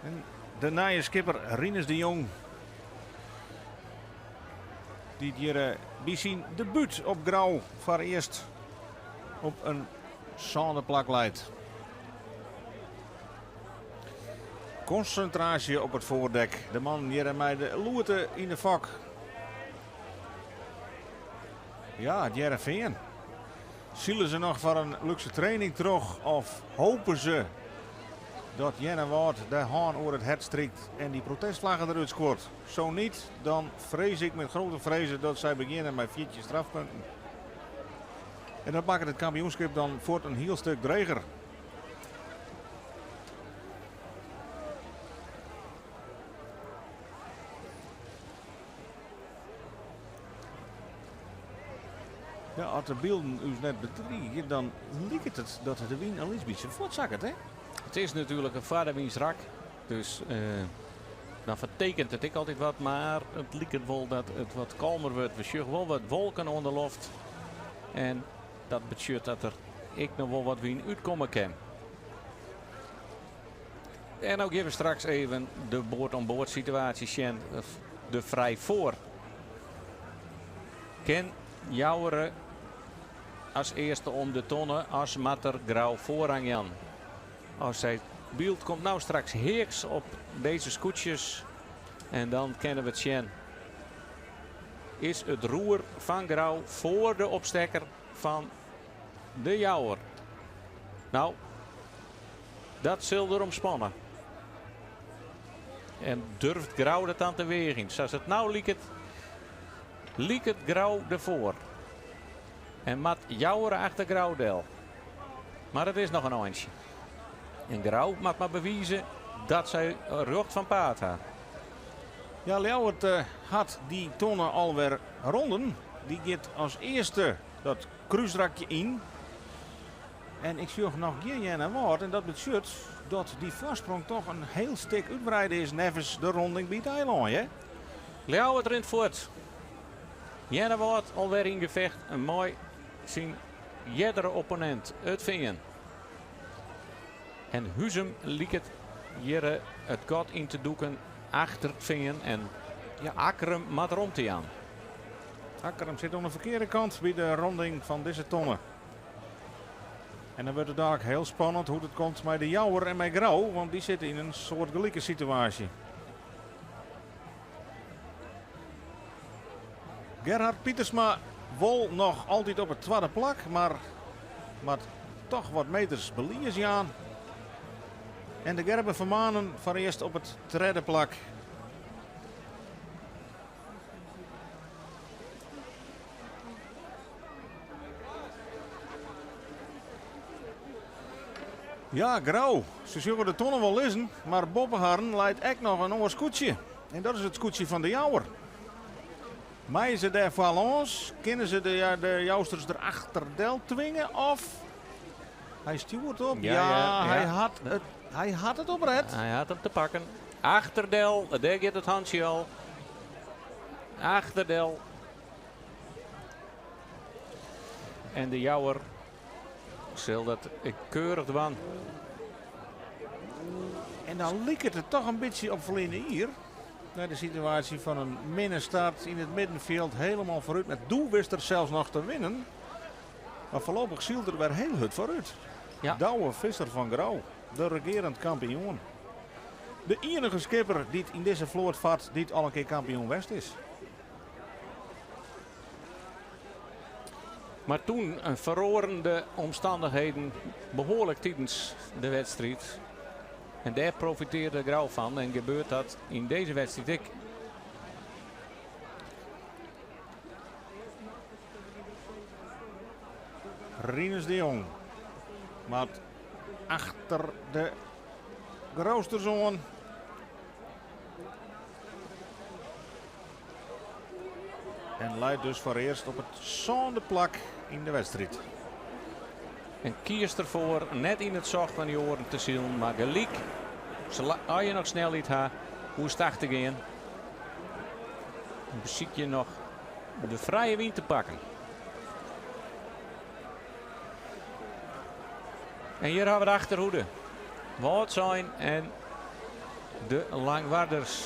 En de nieuwe skipper Rinus de Jong. Die hier bij zijn debuut op Grauw voor eerst op een zonneplak leidt. Concentratie op het voordek. De man hier mij de loerte in de vak. Ja, het Jereveen. Zullen ze nog voor een luxe training terug of hopen ze dat Jennewaard de haan over het hert strikt en die protestvlaggen eruit scoort? Zo niet, dan vrees ik met grote vrezen dat zij beginnen met 4 strafpunten. En dat maakt het kampioenschap dan voort een heel stuk dreger. Ja, als de beelden u net bedriegen, dan lijkt het dat de wien al iets beetje voortzakkert, hè?
Het is natuurlijk een vaderwiensrak. Dus dan vertekent het ik altijd wat. Maar het lijkt wel dat het wat kalmer wordt. We zien wel wat wolken onder de lucht. En dat betekent dat er ik nog wel wat wien uitkomen kan. En ook even straks even de boord-on-boord situatie zien. De vrij voor. Ken Jouweren als eerste om de tonnen als Matter Grauw voorrang Jan. Als zij beeld komt nou straks heeks op deze scootjes. En dan kennen we het zien. Is het roer van Grauw voor de opstekker van de Jouwer. Nou, dat zal erom spannen. En durft Grauw dat aan te wegen. Zoals het nou liek het Grauw ervoor. En mat Jouwer achter Grauwdel. Maar het is nog een eindje. En Grauw mag maar bewijzen dat zij rocht van paard had.
Ja, Ljouwert had die tonnen alweer ronden. Die gaat als eerste dat kruisrakje in. En ik zie nog geen Jennewaard. En dat betekent dat die voorsprong toch een heel stuk uitbreiden is. Nevens de ronding bij het eiland, hè?
Ljouwert rint voort. Jenne wordt alweer in gevecht. Een mooi zien jedere opponent uitvinden. En Huzum liet het hier het gat in te doeken achter het vinden. En ja, Akkerum mat rond aan.
Akkerum zit aan de verkeerde kant bij de ronding van deze tonnen. En dan wordt het dadelijk heel spannend hoe het komt met de Jouwer en met Grauw. Want die zitten in een soort gelijke situatie. Gerhard Pietersma wol nog altijd op het tweede plak. Maar toch wat meters beliers aan. En de Gerbe Vermanen voor eerst op het derde plak. Ja, Grauw. Ze zullen de tonnen wel lezen, maar Boppenharren leidt echt nog een ander scootje. En dat is het scootje van de Jouwer. Maaien ze daar valons? Kunnen ze de Jousters erachter del twingen? Of hij stuurt op? Ja. Hij had het opred.
Hij had hem te pakken. Achterdel, daar gaat het handje al. Achterdel. En de Jouwer zal dat keurig doen.
En dan lijkt het toch een beetje op verleden hier. Naar de situatie van een minnenstart in het middenveld. Helemaal vooruit. Met doel wist er zelfs nog te winnen. Maar voorlopig zielt er weer heel hut vooruit.
Ja.
Douwe Visser van Grauw. De regerend kampioen. De enige skipper die in deze vloot vaart die al een keer kampioen West is.
Maar toen verroren de omstandigheden behoorlijk tijdens de wedstrijd. En daar profiteerde Grauw van. En gebeurt dat in deze wedstrijd ook.
Rinus de Jong. Maar achter de Grauwsterzon. En leidt dus voor eerst op het zonde plak in de wedstrijd.
En kiest ervoor net in het zocht van die oren te zien. Maar gelijk, als je nog snel niet hebt, hoe start te gaan. Dan zie je nog de vrije wind te pakken. En hier hebben we de achterhoede. Wat zijn en de Langwarders.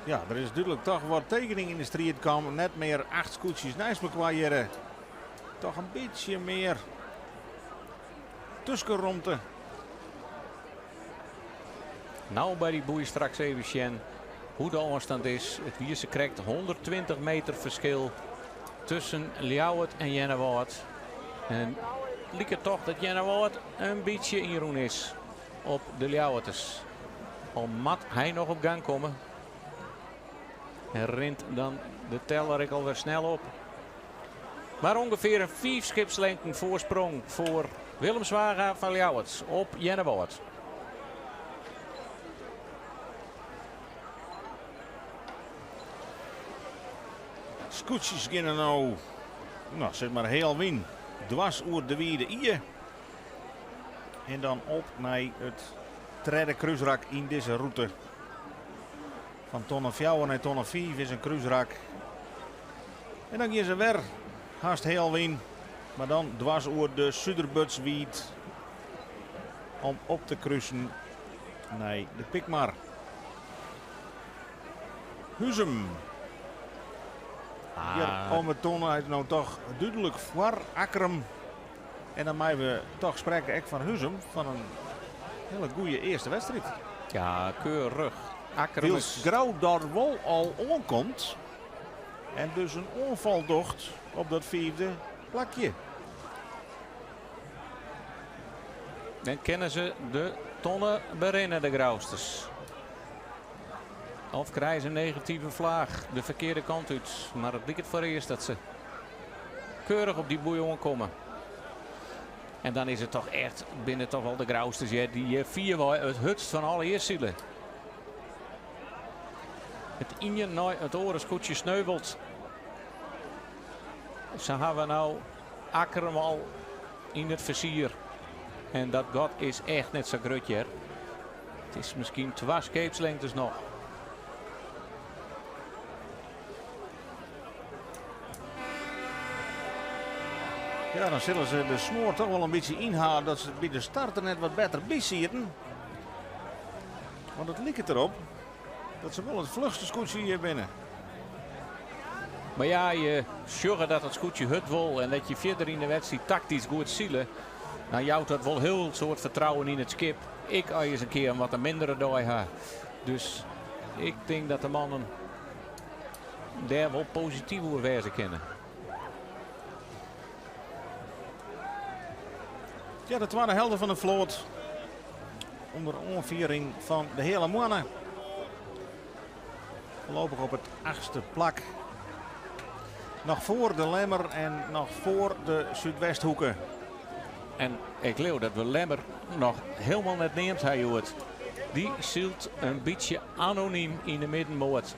Ja, er is duidelijk toch wat tekening in de strijd komen. Net meer 8 scootjes naast elkaar. Toch een beetje meer tussenromte.
Nou bij die boei straks even zien hoe de afstand is. Het Wierse krijgt 120 meter verschil tussen Ljouwert en Jennewaard. En lijkt het toch dat Jennewaard een beetje inroen is op de Ljouwerters. Al mat hij nog op gang komen. En rint dan de teller alweer snel op. Maar ongeveer een 5 schipslengten voorsprong voor Willem Zwaga van Ljouwert op Jennewaard.
Scootjes beginnen nou, zeg maar heel win. Dwars oer de wierde Ije. En dan op naar het derde kruisrak in deze route. Van tonnen 4 naar tonnen 5 is een kruisrak. En dan gaan ze weer haast heel win. Maar dan dwars oer de Suderbutswied. Om op te kruisen naar de Pikmar. Huzum. Hier om het tonnen is nou toch duidelijk voor Akkerum. En dan moeten we toch spreken van Huzum. Van een hele goede eerste wedstrijd.
Ja, keurig. Akkerum
Wils Grauw daar wel al onkomt. En dus een onvaldocht op dat 4e plakje.
Dan kennen ze de tonnen berennen, de Grauwsters. Of krijgen ze een negatieve vlaag de verkeerde kant uit. Maar het lijkt het voor eerst dat ze keurig op die boeien komen. En dan is het toch echt binnen toch wel de Grauwsters. Ja, die 4 het hutst van alle eerstzielen. Het inje naar het orenscootje sneuvelt. Ze hebben nou Akkerum al in het versier. En dat gat is echt net zo grutje. Het is misschien 2 scheepslengtes nog.
Ja, dan zullen ze de smoor toch wel een beetje inhalen dat ze bij de starter net wat beter bijzitten. Want het lijkt erop dat ze wel het vlugste scootje hier binnen.
Maar ja, je zorgt dat het scootje hut wil en dat je verder in de wedstrijd tactisch goed zielen. Nou, jou dat wel heel soort vertrouwen in het skip. Ik al eens een keer een wat mindere dooi ha. Dus ik denk dat de mannen daar wel positief over wijzen kennen.
Ja, de tweede helft van de vloot. Onder onviering van de hele mannen. Voorlopig op het 8e plak. Nog voor de Lemmer en nog voor de Zuidwesthoeken.
En ik geloof dat we Lemmer nog helemaal net neemt, hij hoort. Die zielt een beetje anoniem in de middenmoot.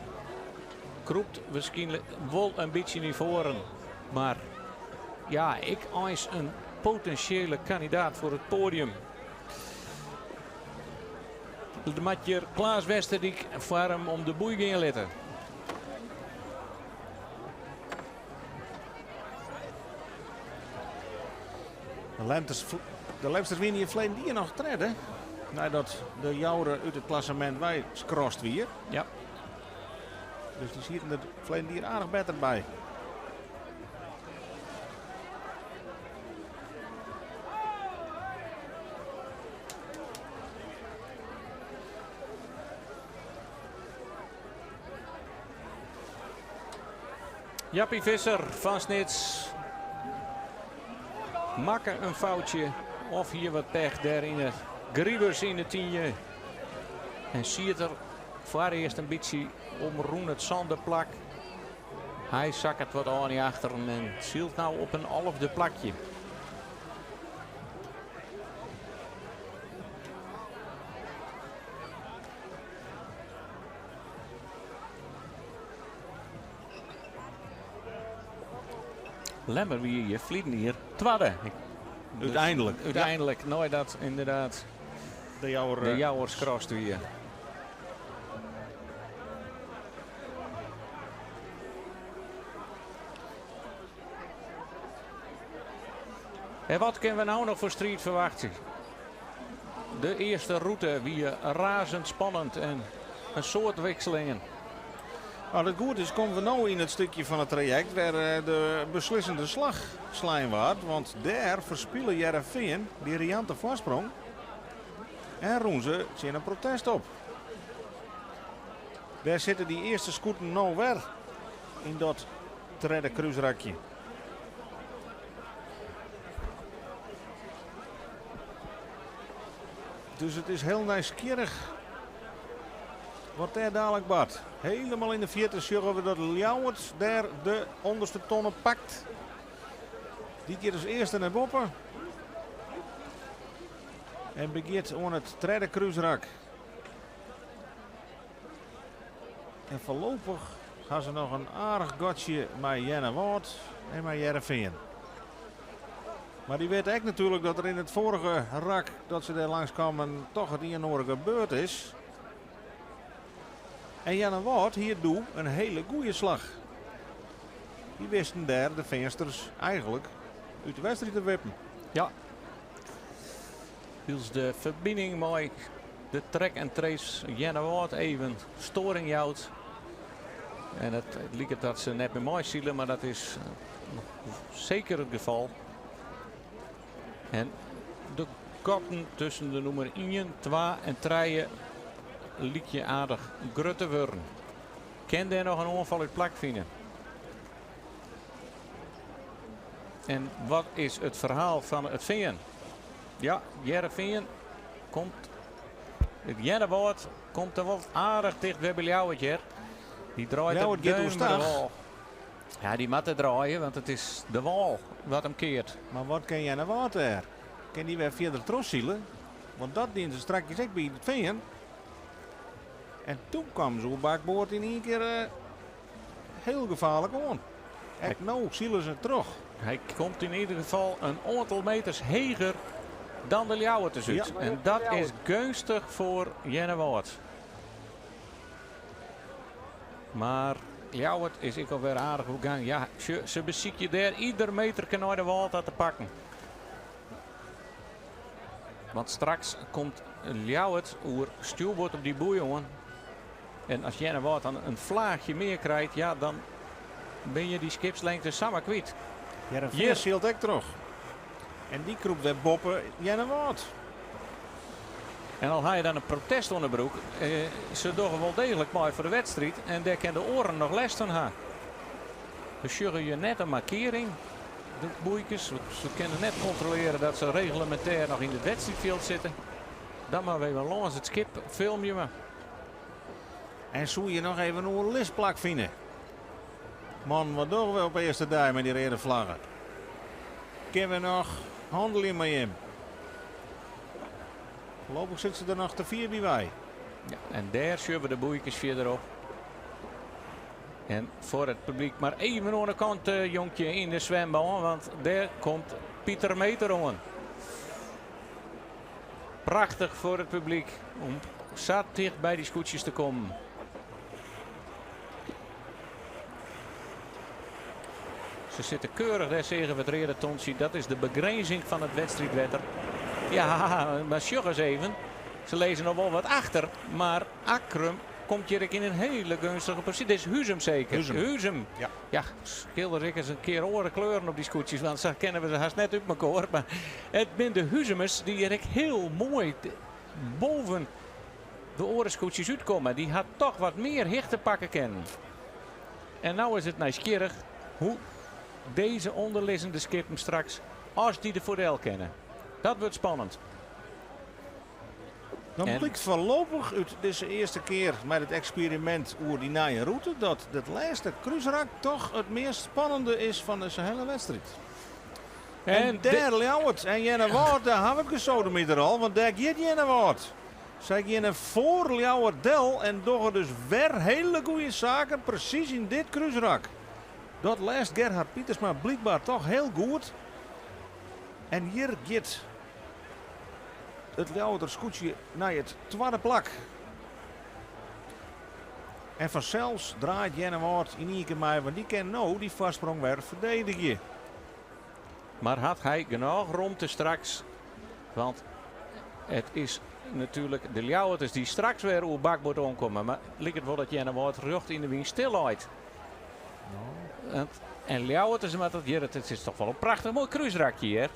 Kroept waarschijnlijk wel een beetje naar voren. Maar ja, ik eis een potentiële kandidaat voor het podium. De matjer Klaas Westerdijk voor hem om de boei gaan letten.
De Lemsters winnen hier verleden hier nog treden. Nadat de Jouren uit het klassement wij scrost weer.
Ja.
Dus die zitten er verleden hier aardig beter bij.
Jappie Visser van Snits. Makken een foutje. Of hier wat pech daar in het Griebers in het tienje. En ziet er voor eerst een beetje om Roen het zandenplak. Hij zakt het wat aan niet achter en zielt nou op een 11e plakje. Lemmer wie je vliegen hier tweede.
Uiteindelijk.
Dus uiteindelijk, nooit dat inderdaad
De
Jouwers krost weer. En wat kunnen we nou nog voor strijd verwachten? De eerste route weer razend spannend en een soort wisselingen.
Nou, het goed is, komen we nu in het stukje van het traject waar de beslissende slag slaan wordt. Want daar verspillen Heerenveen die riante voorsprong. En roen ze zien een protest op. Daar zitten die eerste scooters nou weer in dat derde cruiserakje. Dus het is heel nieuwsgierig wat daar dadelijk bad. Helemaal in de vierde zorgen we dat Ljouwert daar de onderste tonnen pakt. Die keer als eerste naar boven. En begint aan het derde cruiserak. En voorlopig gaan ze nog een aardig gotje met Jenne Woord en met Heerenveen. Maar die weet echt natuurlijk dat er in het vorige rak dat ze daar langs kwamen toch het een en ander gebeurd is. En Jenne Woord hier doet een hele goede slag. Die wisten daar de vensters eigenlijk uit de wedstrijd te wippen.
Ja. Dus de verbinding mooi. De track en trace. Jenne Woord even storing jouwt. En het lijkt dat ze net meer mooi zielen, maar dat is zeker het geval. En de koppen tussen de nummer 1, 2 en 3 liet je aardig grutte worden. Kan daar nog een onval uit plak vinden? En wat is het verhaal van het Veen? Ja, Heerenveen komt. Het Jennewoord komt er wel aardig dicht bij Ljouwertje. Die draait
Ljouwert
de
gaat
duim bij de wal. Ja, die moet er draaien, want het is de wal wat hem keert.
Maar wat kan Jenne Woord daar? Kan die weer verder troszielen? Want dat dient ze straks ook bij het Veen. En toen kwam zo'n bakboord in één keer heel gevaarlijk aan. En nou zielen ze terug.
Hij komt in ieder geval een aantal meters heger dan de Ljouwerters uit.
Ja.
En dat is gunstig voor Jennewoord. Maar Ljouwert is ik alweer aardig op gang. Ja, ze beziek je daar ieder meter naar de wal te pakken. Want straks komt Ljouwert oer stuwbord op die boei, jongen. En als Jennewoord dan een vlaagje meer krijgt, ja, dan ben je die skipslengte samen kwijt.
Jereveen zielt ook terug. En die kroep weer boppen Jennewoord.
En al haal je dan een protestonderbroek, ze doen wel degelijk mooi voor de wedstrijd. En daar kan de oren nog les van hebben. We sjuggen je net een markering. De boeikers, ze kunnen net controleren dat ze reglementair nog in het wedstrijdveld zitten. Dan maar weer langs het skip, film je me.
En zou je nog even een listplak vinden. Man, wat doen we op de eerste dag met die rode vlaggen? Kunnen we nog handelen met hem? Voorlopig zitten ze er nog te 4 bij wij.
Ja, en daar sjuggen de boeikers verderop. En voor het publiek maar even aan de kant, jonkje, in de zwembaan. Want daar komt Pieter Meterongen. Prachtig voor het publiek om zat dicht bij die scootjes te komen. Ze zitten keurig daar tegen het reden tonsje. Dat is de begrenzing van het wedstrijdwetter. Ja, maar sjugg eens even. Ze lezen nog wel wat achter. Maar Akrum komt hier in een hele gunstige positie. Dit is Huzum zeker. Huzum.
Ja.
Ja, schilder ik eens een keer oren kleuren op die scootjes. Want zo kennen we ze haast net uit elkaar. Maar het zijn de Huzumers die er heel mooi boven de orenscootjes uitkomen. Die had toch wat meer hicht te pakken kennen. En nou is het nieuwsgierig hoe deze onderliggende skippen straks, als die de voordeel kennen. Dat wordt spannend.
Dan blijkt voorlopig uit deze eerste keer met het experiment over die nieuwe route dat het laatste kruisrak toch het meest spannende is van deze hele wedstrijd. En daar Ljouwert en Jennewoord, daar heb ik gezoden met er al, want daar gaat Jennewoord. Zij gaan voor Ljouwert Del en doen dus weer hele goede zaken precies in dit kruisrak. Dat laatst Gerhard Pietersma blijkbaar toch heel goed. En hier gaat het Ljouwerter scootje naar het tweede plak. En vanzelfs draait Jennewoord in één keer mee, want die kan nou die voorsprong weer verdedigen.
Maar had hij genoeg ruimte straks? Want het is natuurlijk de Ljouwerters die straks weer op bakboord omkomen. Maar lijkt het wel dat Jennewoord rucht in de wind stil uit. En Ljouwerters met dat hier, het is toch wel een prachtig mooi kruisrakje hier.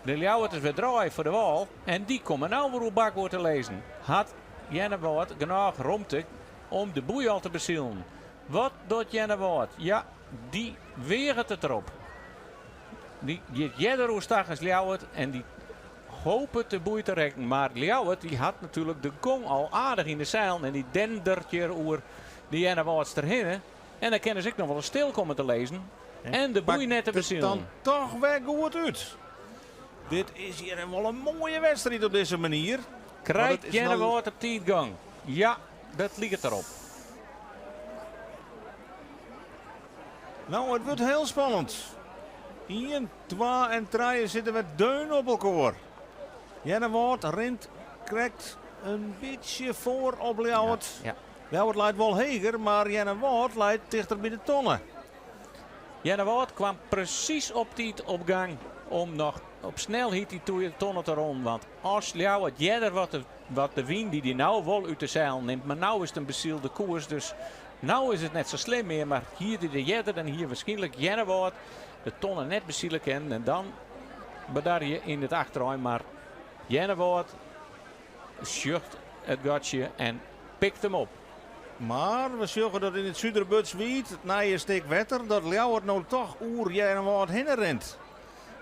De Ljouwerters weer draaien voor de wal. En die komen nou weer op bakboord te lezen. Had Jennewoord genoeg ruimte om de boei al te bezielen. Wat doet Jennewoord? Ja, die wegen het erop. Die gaat jeder hoe stag als Ljouwert en die hopen de boei te rekken. Maar Ljouwert die had natuurlijk de gong al aardig in de zeil. En die dendert hier over de Jennewoords erheen. En dan kunnen ze ook nog wel eens stil komen te lezen. En de boei net te bezielen.
Dan toch weer goed uit. Dit is hier wel een mooie wedstrijd op deze manier.
Krijgt Jennewoord op tijd gang? Ja, dat ligt erop.
Nou, het wordt heel spannend. 1, 2 en 3 zitten we deun op elkaar. Jennewoord rent, krijgt een beetje voor op Ljouwert.
Ja.
Ljouwert leidt wel heger, maar Jennewoord leidt dichter bij de tonnen.
Jennewoord kwam precies op tijd op gang om nog op snelheid die tonnen te ronden. Want als Ljouwert jeder wat de wind die nou wel uit de zeil neemt. Maar nou is het een bezielde koers, dus nou is het net zo slim meer. Maar hier de jeder en hier waarschijnlijk Jennewoord de tonnen net bezielen kennen. En dan bedar je in het achterruim. Maar Jennewoord schucht het gatje en pikt hem op.
Maar we zullen dat in het Zuiderbutswiet, het nieuwe stuk wetter, dat Ljouwert nou toch oer Jennewoord heen rent.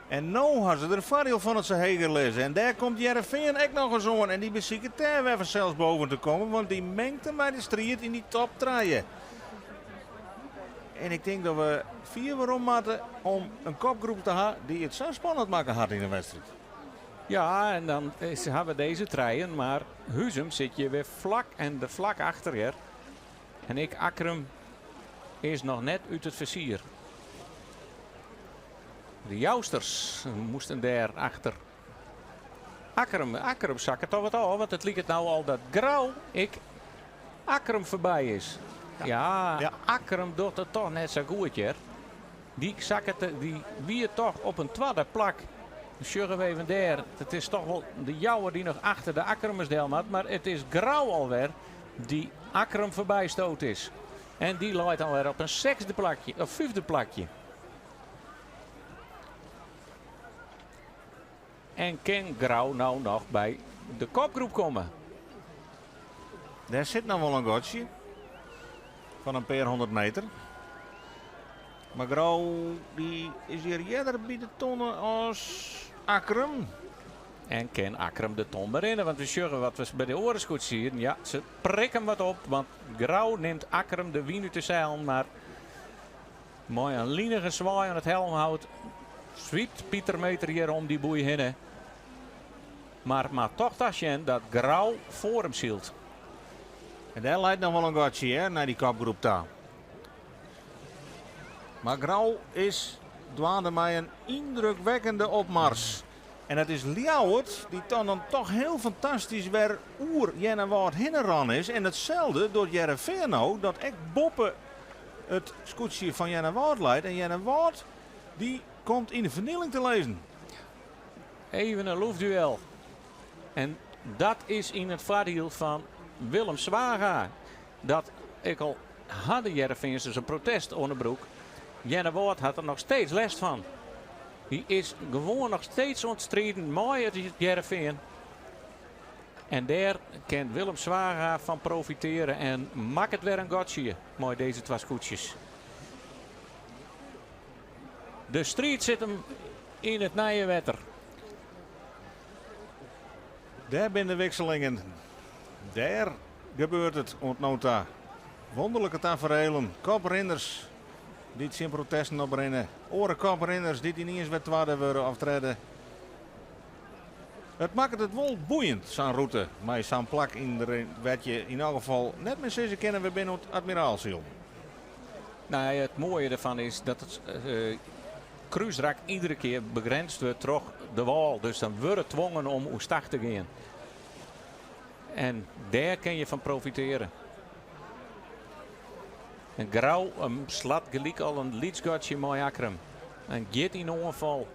En nou hebben ze er veel van het ze heger lezen. En daar komt Jereveen ook nog eens aan. En die bezieken daar weer zelfs boven te komen. Want die mengt hem bij de strijd in die top 3. En ik denk dat we 4 waarom moeten om een kopgroep te hebben die het zo spannend maken had in de wedstrijd.
Ja, en dan hebben we deze treien. Maar Huzum zit je weer vlak en de vlak achter je. En ik, Akrum, is nog net uit het versier. De Jousters moesten daar achter Akkerum zakken toch wat al, want het liep het nou al dat Grauw Akkerum voorbij is. Ja, Akkerum doet het toch net zo goed, hè. Die wie toch op een tweede plak. Sjurgen even daar. Het is toch wel de jouwe die nog achter de Akkerumers deel had, maar het is Grauw alweer die Akkerum voorbij stoot is. En die loopt alweer op een zesde plakje, of vijfde plakje. En kan Grauw nou nog bij de kopgroep komen?
Daar zit nou wel een gotje. Van een paar 100 meter. Maar Grauw die is hier eerder bij de tonnen als Akkerum.
En kan Akkerum de ton berennen? Want we zeggen wat we bij de orenskoets zien. Ja, ze prikken wat op. Want Grauw neemt Akkerum de wien uit de zeil. Maar mooi een linige zwaai aan het helm houdt. Zwiet Pieter Meter hier om die boei heen. Maar toch dat Grauw voor hem zielt.
En daar leidt nog wel een gotje hè, naar die kopgroep daar. Maar Grauw is dwaande mij een indrukwekkende opmars. En het is Ljouwert die dan toch heel fantastisch weer oer Jennewaard hinneran is. En hetzelfde door Jereveen nou, dat echt Boppe het scootje van Jennewaard leidt. En Jennewaard die komt in de vernieling te lezen.
Even een loefduel. En dat is in het voordeel van Willem Zwaga. Dat ik al hadden Jereveen dus een protest onderbroek. Jennewaard had er nog steeds last van. Die is gewoon nog steeds ontstreden. Mooi het Jereveen. En daar kan Willem Zwaga van profiteren. En maakt het weer een gotje. Mooi deze twee scootjes. De strijd zit hem in het Nijenwetter.
Daar zijn de wisselingen. Daar gebeurt het ontnota. Wonderlijke tafereelen. Koprenners die het zijn protesten opbrengen. Oren koprenners die niet eens weer tweede worden aftreden. Het maakt het wel boeiend, zo'n route. Maar zo'n plak in de werd je in elk geval net met z'n kennen we binnen het admiraalsziel.
Nou ja, het mooie ervan is dat het cruiserak iedere keer begrensd wordt door de wal. Dus dan wordt het dwongen om hoe start te gaan. En daar kun je van profiteren. En Grauw slaat gelijk al een lietsgotje mooi Akkerum. En gaat in ongeval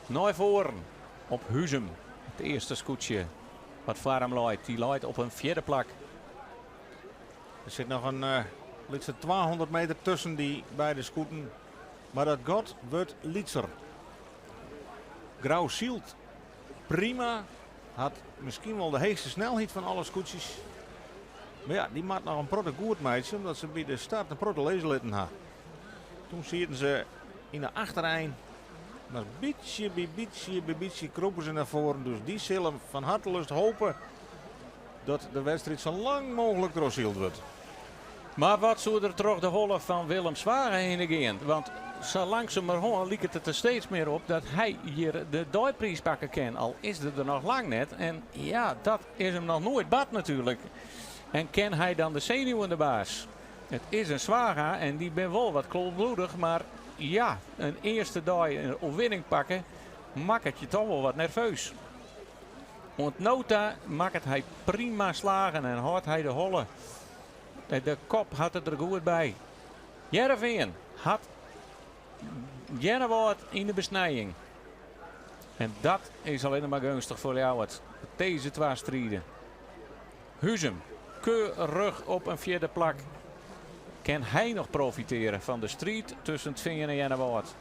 naar voren op Huzum. Het eerste scootje wat voor hem loopt. Die loopt op een vierde plak.
Er zit nog een lietse 200 meter tussen die beide scooten. Maar dat god wordt lietser. Grauw zielt prima. Had misschien wel de heegste snelheid van alle scootjes. Maar ja, die maakt nog een protte goed meidje. Omdat ze bij de start een protte lezenlitten had. Toen zitten ze in de achterijn. Maar beetje bij beetje kropen ze naar voren. Dus die zullen van hartelust hopen dat de wedstrijd zo lang mogelijk doorzield wordt.
Maar wat zou er toch de holle van Willem Zwaga heen gaan? Want zo langzamerhand lijkt het er steeds meer op dat hij hier de Duitprijs pakken kan. Al is het er nog lang net. En ja, dat is hem nog nooit bad natuurlijk. En ken hij dan de zenuwende baas? Het is een Zwaga en die ben wel wat koelbloedig. Maar ja, een eerste dag een overwinning pakken maakt het je toch wel wat nerveus. Want nota maakt hij prima slagen en houdt hij de holle. De kop had het er goed bij. Jereveen had Jennewaard in de besnijing. En dat is alleen maar gunstig voor jou. Deze twee strijden. Huzum, keurig op een vierde plak. Kan hij nog profiteren van de strijd tussen het Vingen en Jennewaard?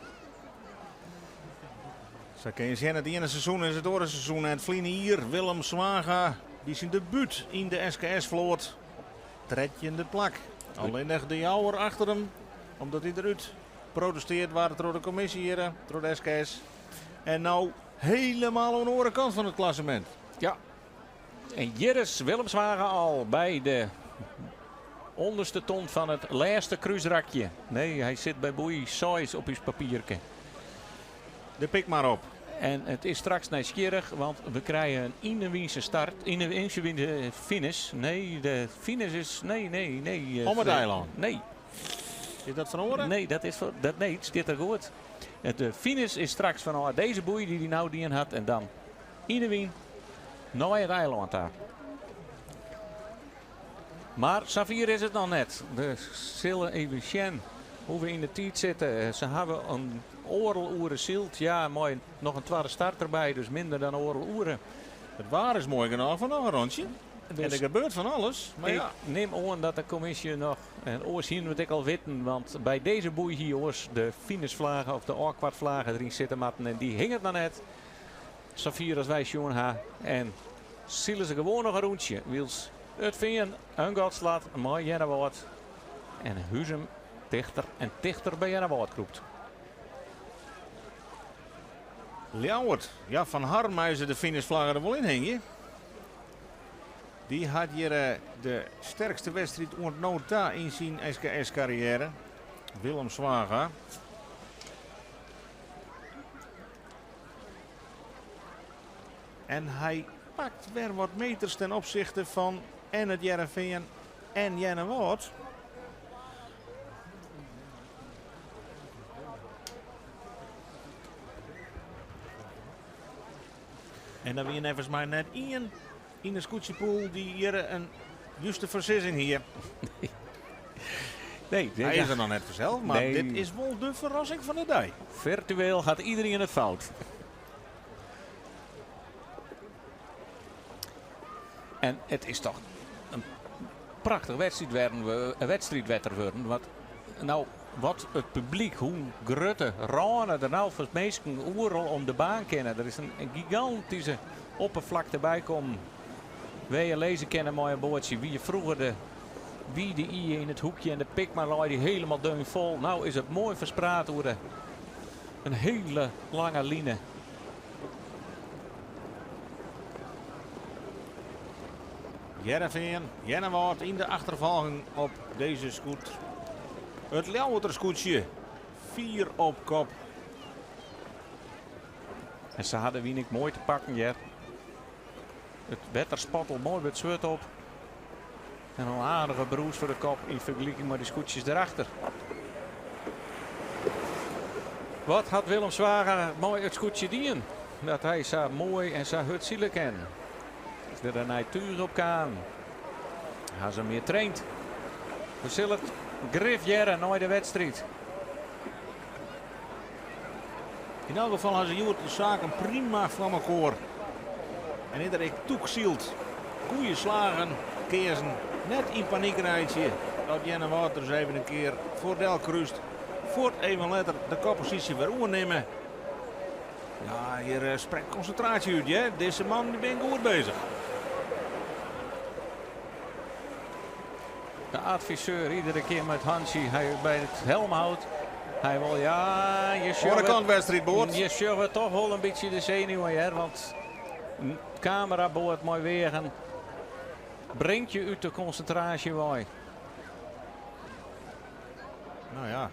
Zo kun je zien, het ene seizoen is het andere seizoen. En het vliegen hier, Willem Zwaga, die zijn debuut in de SKS-vloot. Tredjende plak. Alleen nog de jouwer achter hem, omdat hij eruit protesteert waar het door de commissie hier, door de SKS. En nou helemaal aan de andere kant van het klassement.
Ja. En hier is Willem Zwaga al bij de onderste ton van het laatste cruiserakje. Nee, hij zit bij boei Sois op zijn papiertje.
De pik maar op.
En het is straks nieuwsgierig, want we krijgen een Innewiense start. Innewiense finish. Nee, de finish is... Nee.
Om het eiland.
Nee.
Is dat van horen?
Nee, dat is voor... Nee, het zit er goed. De finish is straks van deze boei die hij nou die had. En dan Innewien naar het eiland daar. Maar Safir is het nog net. De zullen even zien hoe we in de tijd zitten. Ze hebben een oorloeren zield. Ja, mooi. Nog een tweede start erbij, dus minder dan oorloeren.
Het waar is mooi genoeg van nog een rondje.
Dus
en er gebeurt van alles. Maar
ik
ja,
neem aan dat de commissie nog, en oors zien we het al weten, want bij deze boei hier oors de finishvlagen of de oorkwartvlagen erin zitten matten en die hing het dan net. Safir als wij jongen ha en zullen ze gewoon nog een rondje. Wils het vingen, een godslat, een mooi Jennewoord en Huzem dichter en dichter bij Jennewoord kroept.
Ljouwert. Ja, van Harmhuizen de finishvlagger er wel in hingen. Die had hier de sterkste wedstrijd ontnota in zijn SKS-carrière. Willem Zwaga. En hij pakt weer wat meters ten opzichte van en het Jereveen en Jennewoord. En dan weer even maar net in de scootjepool die hier een juiste verzissing hier.
Nee,
Hij is er nog net vanzelf, maar
Nee.
dit is wel de verrassing van de dag.
virtueel gaat iedereen het fout. En het is toch een prachtig wedstrijdwetter worden. Wat het publiek, hoe grutte ranen er nou voor het meesten oeral om de baan kennen. Er is een gigantische oppervlakte bij komen. Wij je lezen kennen mooi een boordje. Wie je vroeger wie de i in het hoekje en de pikma die helemaal deun vol. Nou is het mooi verspreid door een hele lange line.
Jereveen, Jennewoord in de achtervolging op deze scoot. Het Ljouwerter scootje. 4 op kop.
En ze hadden wie niet mooi te pakken, ja. Het wetter spat al mooi met zwart op. En een aardige broes voor de kop in vergelijking met de scootjes erachter. Wat had Willem Zwager mooi het scootje dien? Dat hij zo mooi en zo hut zielig ken. Dat er een tuur op kan. Hij ze meer traint. We zullen het grif jaren naar de wedstrijd.
In elk geval hebben ze de zaken prima van elkaar. En iedereen toegezield. Goeie slagen, keersen. Net in paniekrijtje. Dat Jennewoord dus even een keer voor Del Krust. Voort even later de koppositie weer overnemen. Ja, hier spreekt concentratie uit. Hè? Deze man die ben goed bezig.
De adviseur iedere keer met Hansi. Hij bij het helm houdt. Hij wil ja,
Voor de kantwedstrijd boord.
je schuift toch wel een beetje de zenuwen, hè, want een cameraboord mooi weer en brengt je uit de concentratie mooi.
Nou ja.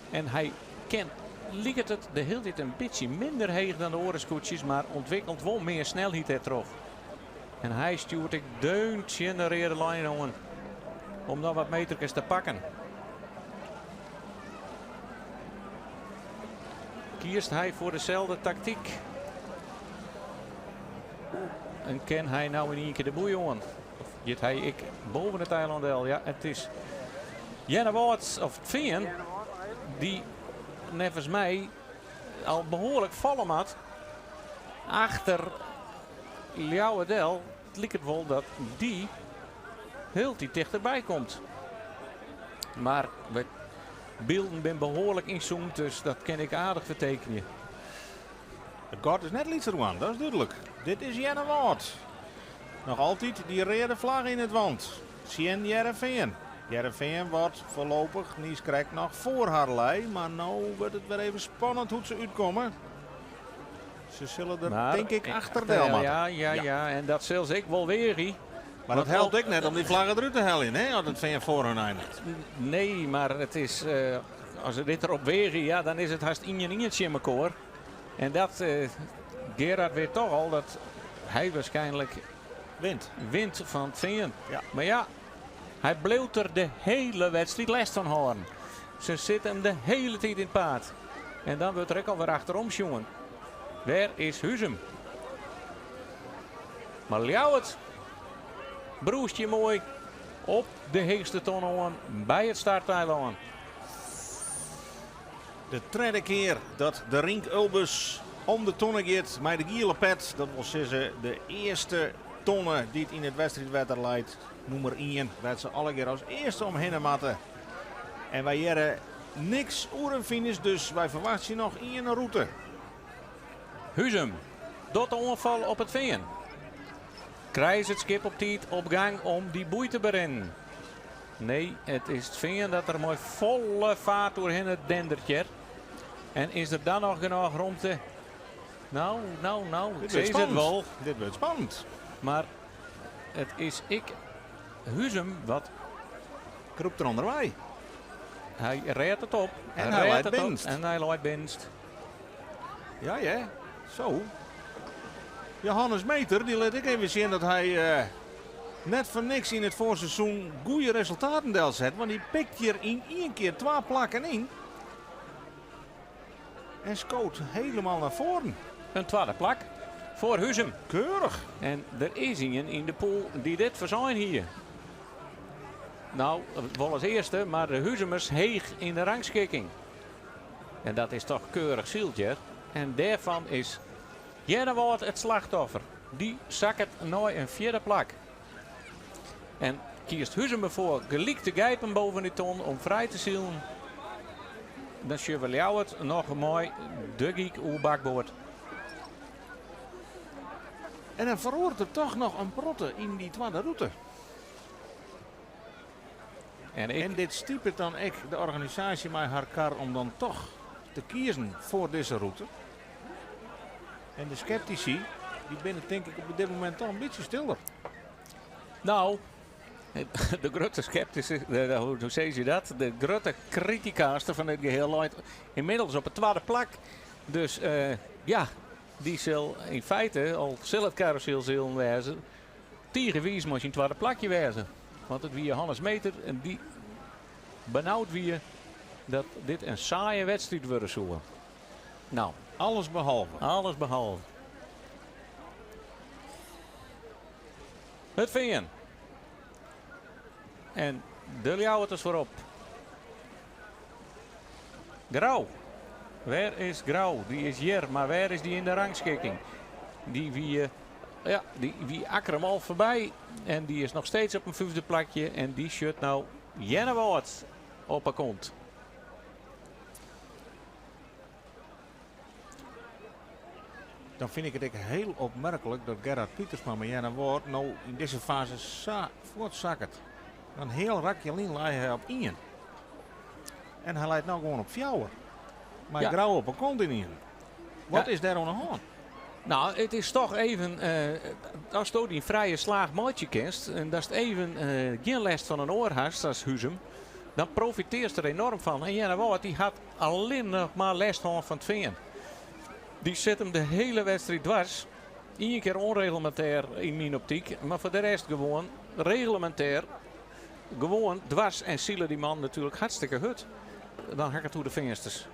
En hij kent, ligt het de hele tijd een beetje minder heeg dan de oorenscootjes, maar ontwikkelt wel meer snelheid erop. En hij stuurt ik deuntje in de reerde lijn om dan wat metertjes te pakken. Kiest hij voor dezelfde tactiek. En ken hij nou in één keer de boeien? Of zit hij ik boven het eilandel? Ja, het is Jennewoord of Veen die nevens mij al behoorlijk vallen had. Achter Ljouwerdel lijkt het wel dat die heel dichterbij komt. Maar we beelden ben behoorlijk inzoomd, dus dat kan ik aardig vertekenen.
Het gaat dus net lietser aan, dat is duidelijk. Dit is Jennewoord. Nog altijd die rode vlag in het wand. Sien Jereveen. Jereveen wordt voorlopig niet krijgt nog voor Harley. Maar nu wordt het weer even spannend hoe ze uitkomen. Ze zullen er
Maar
denk ik achter Delma.
Ja, en dat zelfs ik wel weer.
Maar dat helpt ik net om die vlaggen eruit te hellen, hè? Als het van voor hun eindigt.
Nee, maar het is, als we dit erop wegen, ja, dan is het haast inje in elkaar. En dat, Gerard weet toch al dat hij waarschijnlijk wint van Veen.
Ja.
Maar ja, hij bleef er de hele wedstrijd les van horen. Ze zitten hem de hele tijd in het paard. En dan wordt er ook alweer achterom, jongen. Waar is Huzem? Maar Ljouwert broest je mooi op de heegste ton aan bij het starteiland.
De tweede keer dat de Rink Ulbus om de tonnen gaat met de giele pet. Dat wil zeggen de eerste tonnen die het in het wedstrijdwetter leidt. Nummer 1 werd ze alle keer als eerste omheen matten. En wij jaren niks oer een finish, dus wij verwachten nog in een route.
Huzum, dat ongeval op het veen. Krijgt het skip op tijd op gang om die boei te berennen. Nee, het is het veen dat er mooi volle vaart doorheen het dendertje. En is er dan nog genoeg ruimte? Nou, ik zie het wel.
Dit wordt spannend.
Maar het is Huzum wat.
Kroept er onderwij.
Hij redt het op.
En hij leidt binst.
En hij leidt binst.
Ja, zo. Johannes Meter, die laat ik even zien dat hij net voor niks in het voorseizoen goede resultaten deel zet. Want die pikt hier in één keer 2 plakken in. En scoot helemaal naar voren.
Een tweede plak voor Huzum.
Keurig.
En er is iemand in de pool die dit verzijn hier. Nou, wel als eerste, maar de Huzumers heeg in de rangschikking. En dat is toch keurig zieltje. En daarvan is Jennewoord het slachtoffer. Die zakt naar een 4e plak. En kiest Huzum ervoor gelijk te gijpen boven de ton om vrij te zielen. Dan zullen we Ljouwert nog mooi de giek oer bakboord.
En dan verhoort er toch nog een protte in die tweede route. En dit stiepert dan ik de organisatie met haar kar om dan toch te kiezen voor deze route. En de sceptici, die binnen denk ik op dit moment toch een beetje stiller.
Nou, de grote sceptische, hoe zeg je dat? De grote criticaaster van het geheel leidt inmiddels op de 2e plak. Dus ja, die zal in feite al het carousel zullen wezen. Tegenwies moet je een 2e plakje wezen. Want het wie Johannes Meter en die benauwd wie dat dit een saaie wedstrijd worden zou. Nou,
Alles behalve.
alles behalve. Het veen. En de Ljouwert is voorop. Grauw. Waar is Grauw? Die is hier, maar waar is die in de rangschikking? Die wie akker hem al voorbij. En die is nog steeds op een 5e plakje. En die shut nou Jennewoord op haar kont.
Dan vind ik het ook heel opmerkelijk dat Gerard Pietersma met Jennewoord nou in deze fase voortzakkert. Dan heel Rakjelin leidt hij op 1. En hij leidt nou gewoon op 4. Maar
Ja.
Grauw op een kont in 1. Wat
Ja.
is daar aan de hand?
Nou, het is toch even, als je die vrije slaag maatje kent, en dat is het even geen last van een oorhast als Huzum, dan profiteert je er enorm van. En Jennewoord die had alleen nog maar last van het veen. Die zet hem de hele wedstrijd dwars. 1 keer onreglementair in mijn optiek, maar voor de rest gewoon reglementair. Gewoon dwars en zielen die man natuurlijk hartstikke goed. Dan hak het hoe de vingersters.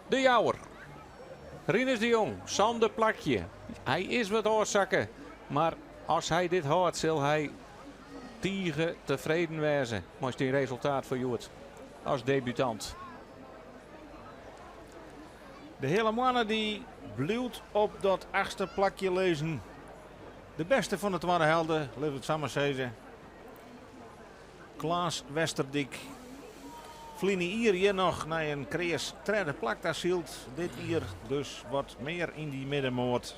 De Jouwer. Rinus de Jong, Sander plakje. Hij is wat oorzakken. Maar als hij dit houdt, zal hij tegen tevreden wezen. Maar die resultaat voor Joert als debutant.
De hele mannen die blijft op dat 8e plakje lezen. De beste van de 2e helden, laten we het samen zeggen. Klaas Westerdik. Vlinie hier nog naar een krees 3e plak daar zielt. Dit hier dus wat meer in die middenmoot.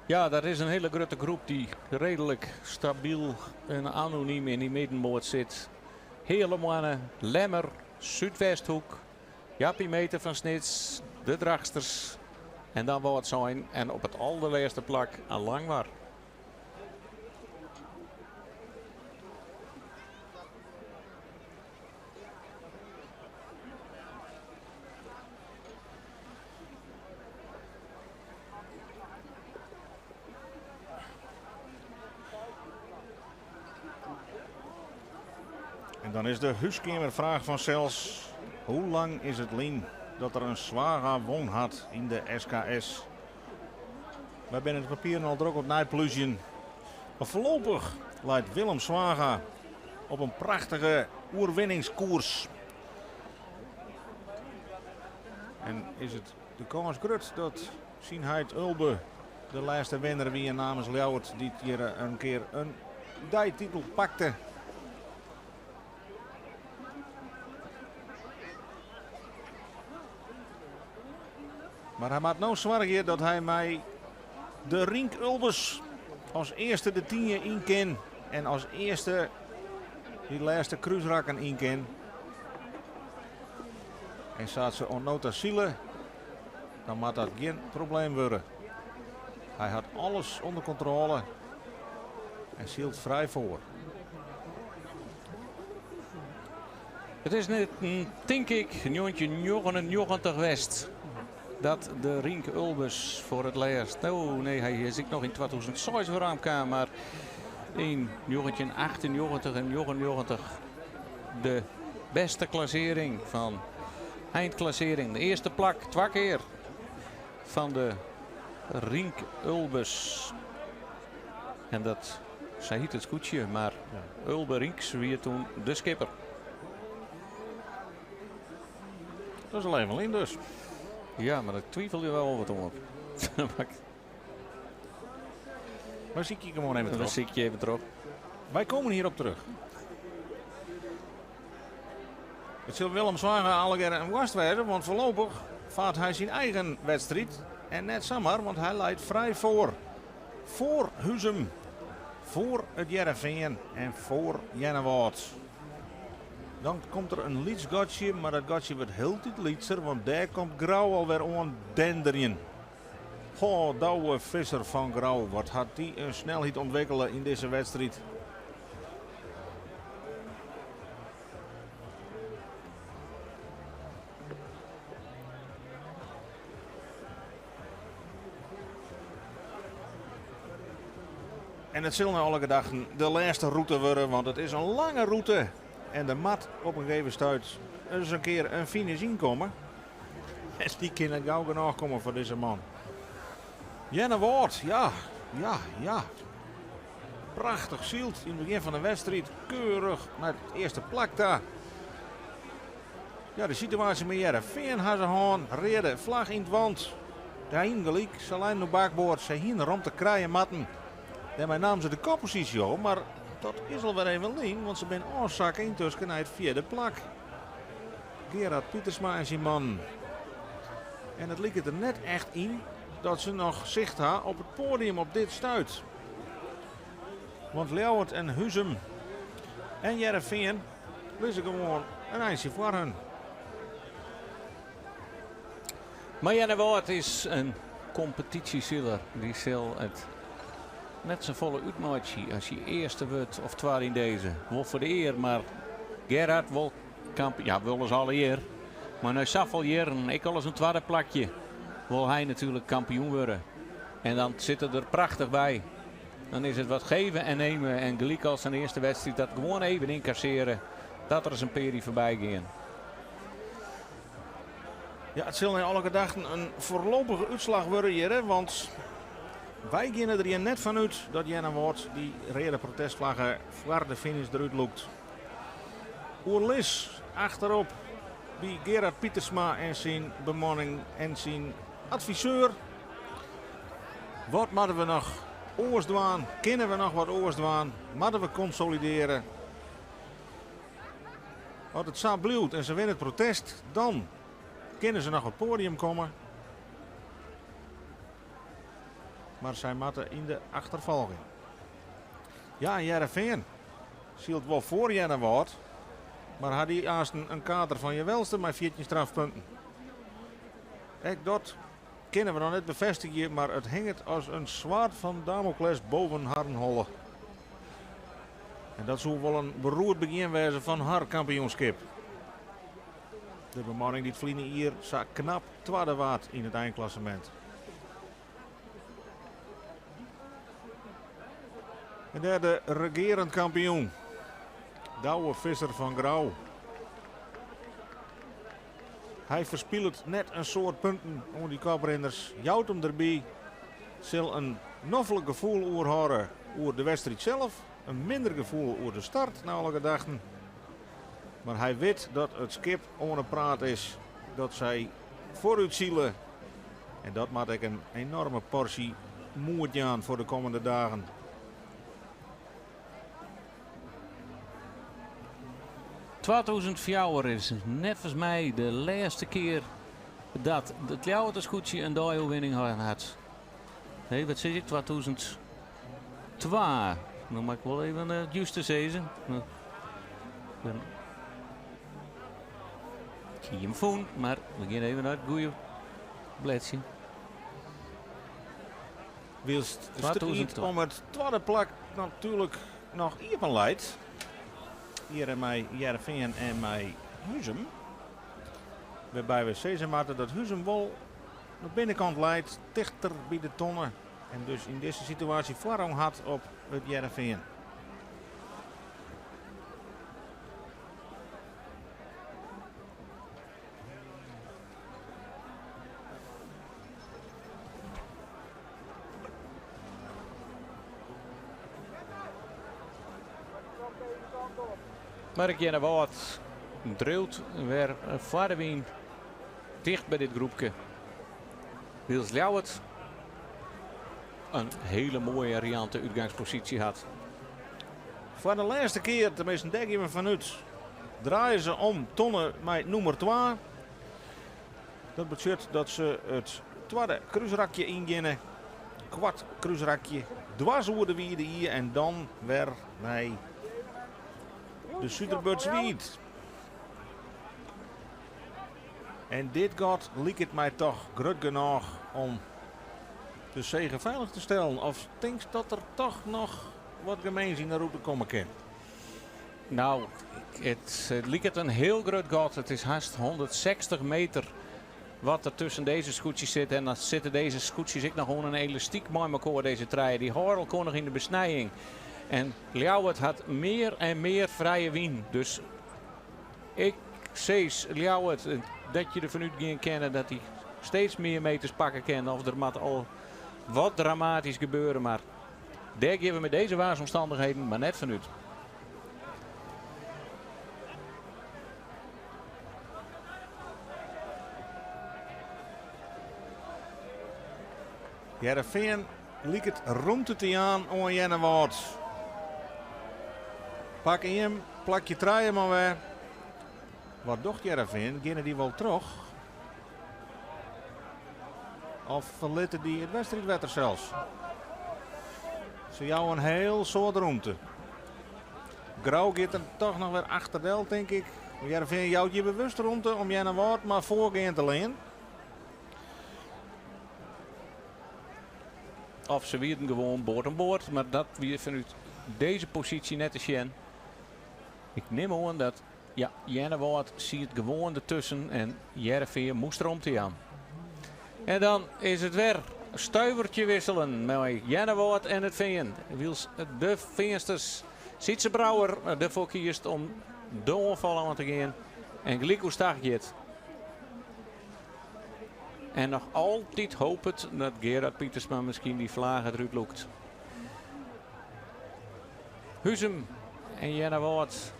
Ja, dat is een hele grote groep die redelijk stabiel en anoniem in die middenmoot zit. Hele mannen, Lemmer, Zuidwesthoek, Jappie Meter van Snits, de dragsters. En dan wordt zijn en op het allerlaatste plak aan Langwaar.
En En dan is de huiskamervraag van Cels. Hoe lang is het lien dat er een Swaga won had in de SKS? Wij zijn het papier al druk op nijpluisjen. Maar voorlopig leidt Willem Swaga op een prachtige oerwinningskoers. En is het de kans groot dat Sienheid Ulbe de laatste winnaar wie namens Ljouwert dit hier een keer een dijtitel pakte. Maar hij maakt nou zorgen dat hij mij de Rink Ulbes als eerste de 10 inken en als eerste die laatste kruisrakken inken. En staat ze onnota zielen, dan moet dat geen probleem worden. Hij had alles onder controle en zielt vrij voor.
Het is net, denk ik, 1999 West. Dat de Rink Ulbes voor het laatst. Oh nee, hij is ik nog in 2006 voor aankwam, maar in 1998 en 1999 de beste klassering van eindklassering. De eerste plak, 2 keer van de Rink Ulbes. En dat zei het goedje, maar Ulbe Rinks wie toen de skipper.
Dat is alleen wel in dus.
Ja, maar daar twijfel je wel wat om op.
Maar zie ik je gewoon even
Dan
terug.
zie ik je even terug.
Wij komen hierop terug. Het zal Willem Swaga alweer een gast werden, want voorlopig vaart hij zijn eigen wedstrijd. En net zomaar, want hij leidt vrij voor. Voor Huzum, voor het Jereveen en voor Jennewaard. Dan komt er een lietsgatje, maar dat gatje wordt heel tijd lietser, want daar komt Grauw alweer aan denderen. Goh, Douwe Visser van Grauw, wat had die een snelheid ontwikkelen in deze wedstrijd. En het zal nou alle dagen de laatste route worden, want het is een lange route. En de mat op een gegeven stuit eens een keer een finish inkomen. En die kunnen gauw genoeg komen voor deze man. Jennewaard, ja. Prachtig zield in het begin van de wedstrijd. Keurig naar het eerste plak daar. Ja, de situatie met Jereveen had ze gewoon reden. Vlag in het wand. Daarin gelijk. Salijn op bakboord. Ze heen rond te kraaien matten. Daarmee namen ze de koppositie op. Maar dat is alweer even lien. Want ze zijn oorzaken intussen naar het 4e plak. Gerard Pietersma en zijn man. En het liep er net echt in dat ze nog zicht hadden op het podium op dit stuit. Want Ljouwert en Huzum en Jereveen liezen gewoon een eindje voor hun.
Maar Jennewaard is een competitiezieler. Die zal het net zo volle uitmaatje als je eerste wordt of tweede in deze. Wel voor de eer, maar Gerard wil kampioen. Ja, willen ze alle eer. Maar nu Saffel jaren, ik al eens een tweede plakje. Wil hij natuurlijk kampioen worden. En dan zit het er prachtig bij. Dan is het wat geven en nemen. En gelijk als zijn eerste wedstrijd dat gewoon even incasseren. Dat er eens een peri voorbij gaan.
Ja, het zal in alle gedachten een voorlopige uitslag worden hier. Hè, want wij gaan er hier net vanuit dat Jennewaard die reden protestvlaggen voor de finish eruit loopt. Oerlis achterop bij Gerard Pietersma en zijn bemanning en zijn adviseur. Wat moeten we nog oorsdwaan? Kunnen we nog wat oorsdwaan? Moeten we consolideren? Als het zo blijft en ze winnen het protest, dan kunnen ze nog op het podium komen. Maar zij moeten in de achtervolging. Ja, Jereveen zielt wel voor Jennewaard. Maar had hij haast een kader van je welste met 14 strafpunten. Echt dat kunnen we nog net bevestigen, maar het hing als een zwaard van Damocles boven Harnholle. En dat zou wel een beroerd begin wezen van haar kampioenschap. De bemanning die het vliegen hier zat knap tweede waard in het eindklassement. En daar de regerend kampioen. Douwe Visser van Grauw. Hij verspielt net een soort punten onder die koprenners. Jouwt hem erbij. Zal een noffelijk gevoel oerhoren over de wedstrijd zelf. Een minder gevoel over de start na alle gedachten. Maar hij weet dat het skip onder praat is. Dat zij vooruit zielen. En dat maakt ik een enorme portie moed aan voor de komende dagen.
...2004 is net als mij de laatste keer dat het Ljouwertersgoedje een dooiwinning had. Nee, wat zeg ik? 2002. Dan mag ik wel even het juiste zeggen. Ik zie hem voelen, maar we gaan even naar het goede bladje.
Wilst de strijd om het tweede plak natuurlijk nog even leidt. Hier en mij Heerenveen en mij Huzum. Waarbij we zeggen maar dat Huzum wel naar de binnenkant leidt, dichter bij de tonnen. En dus in deze situatie voorrang had op het Heerenveen.
Mark Jennewoord drilt weer voor de wien dicht bij dit groepje. Wils Ljouwert een hele mooie riante uitgangspositie had.
Voor de laatste keer, tenminste denk je me vanuit, draaien ze om tonnen met nummer 2. Dat betekent dat ze het tweede kruisrakje inginnen. Kwart kruisrakje dwars over de wierde hier en dan weer naar de Suderbutswied. En dit gaat, liep het mij toch groot genoeg om de zege veilig te stellen. Of denk je dat er toch nog wat gemeens in de route komen kan?
Nou, het liep het een heel groot gat. Het is haast 160 meter wat er tussen deze scootjes zit. En dan zitten deze scootjes ook nog gewoon een elastiek mooi elkaar deze treien. Die horen kon nog in de besnijding. En Ljouwert had meer en meer vrije wien. Dus ik zie Ljouwert dat je er vanuit gaan kennen dat hij steeds meer meters pakken kan. Of er moet al wat dramatisch gebeuren. Maar daar geven we met deze waarsomstandigheden maar net vanuit.
Heerenveen liep het ruimte te aan aan Jennewoord. Pak hem, plak je treien maar weer. Wat docht Heerenveen? Gingen die wel terug? Of verlitten die het wedstrijdwetter zelfs? Ze jou een heel soort ruimte. Grauw gaat er toch nog weer achterdel, denk ik. Heerenveen jouwt je bewust ruimte om Jennewoord maar voorgaan te leen.
Of ze wierden gewoon boord aan boord. Maar dat weer vanuit deze positie net als Jen. Ik neem aan dat ja, Jennewoord ziet gewoon ertussen. En Heerenveen moest er om te gaan. En dan is het weer een stuivertje wisselen met Jennewoord en het Veen. Wils de Veensters Sietse Brouwer ervoor kiest om de onval aan te gaan. En Glico Stagjet. En nog altijd hoop het dat Gerard Pietersma misschien die vlagen eruit lukt. Huzum en Jennewoord.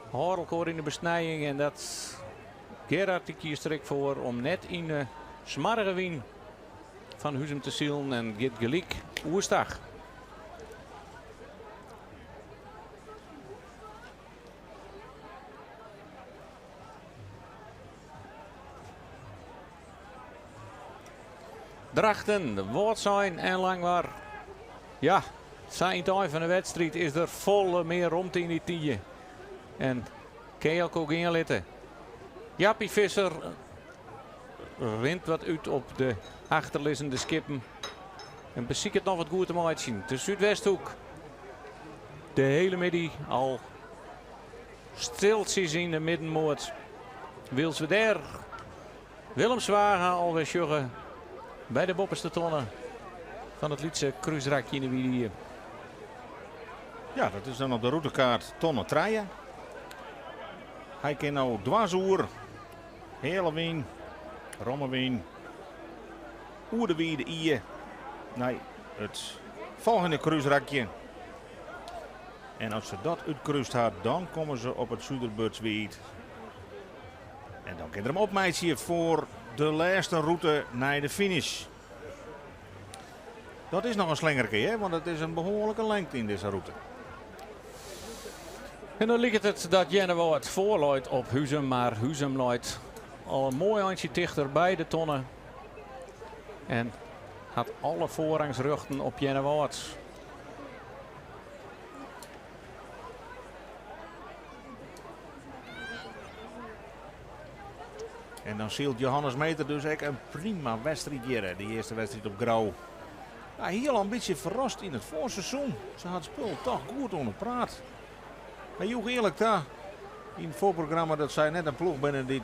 Horelkoor in de besnijding en dat Gerard die kiest er voor om net in de smarrige wien van Huzum te zielen en get gelijk oerstag. Drachten, de Woordzijn en Langwaar. Ja, zijn tijd van de wedstrijd is er volle meer rond in die tien. En Keel ook inlitten. Jappie Visser wint wat uit op de achterliggende skippen. En beziek het nog wat goed om uit te zien. De Zuidwesthoek. De hele middag al stiltjes in de middenmoot. Wils we daar. Willem Zwagen alweer joggen bij de bopperste tonnen van het Lietse kruisrakje in de wielen.
Ja, dat is dan op de routekaart Tonne Treien. Hij kan nou dwarsoer, Heerlewien, Rommewien, Oerdewiede, Ije. Nee, het volgende kruisrakje. En als ze dat uitkruist had, dan komen ze op het Zuiderbutswied. En dan kan er een opmeidje voor de laatste route naar de finish. Dat is nog een slingerke, hè? Want het is een behoorlijke lengte in deze route.
En dan lijkt het dat Jennewoord voorlooit op Huzum, maar Huzum looit al een mooi handje dichter bij de Tonne. En had alle voorrangsruchten op Jennewoord.
En dan zielt Johannes Meter dus echt een prima wedstrijd hier, de eerste wedstrijd op Grauw. Ja, heel een beetje verrast in het voorseizoen. Ze had het spul toch goed onder praat. Maar joeg eerlijk daar, in het voorprogramma dat zij net een ploeg binnen die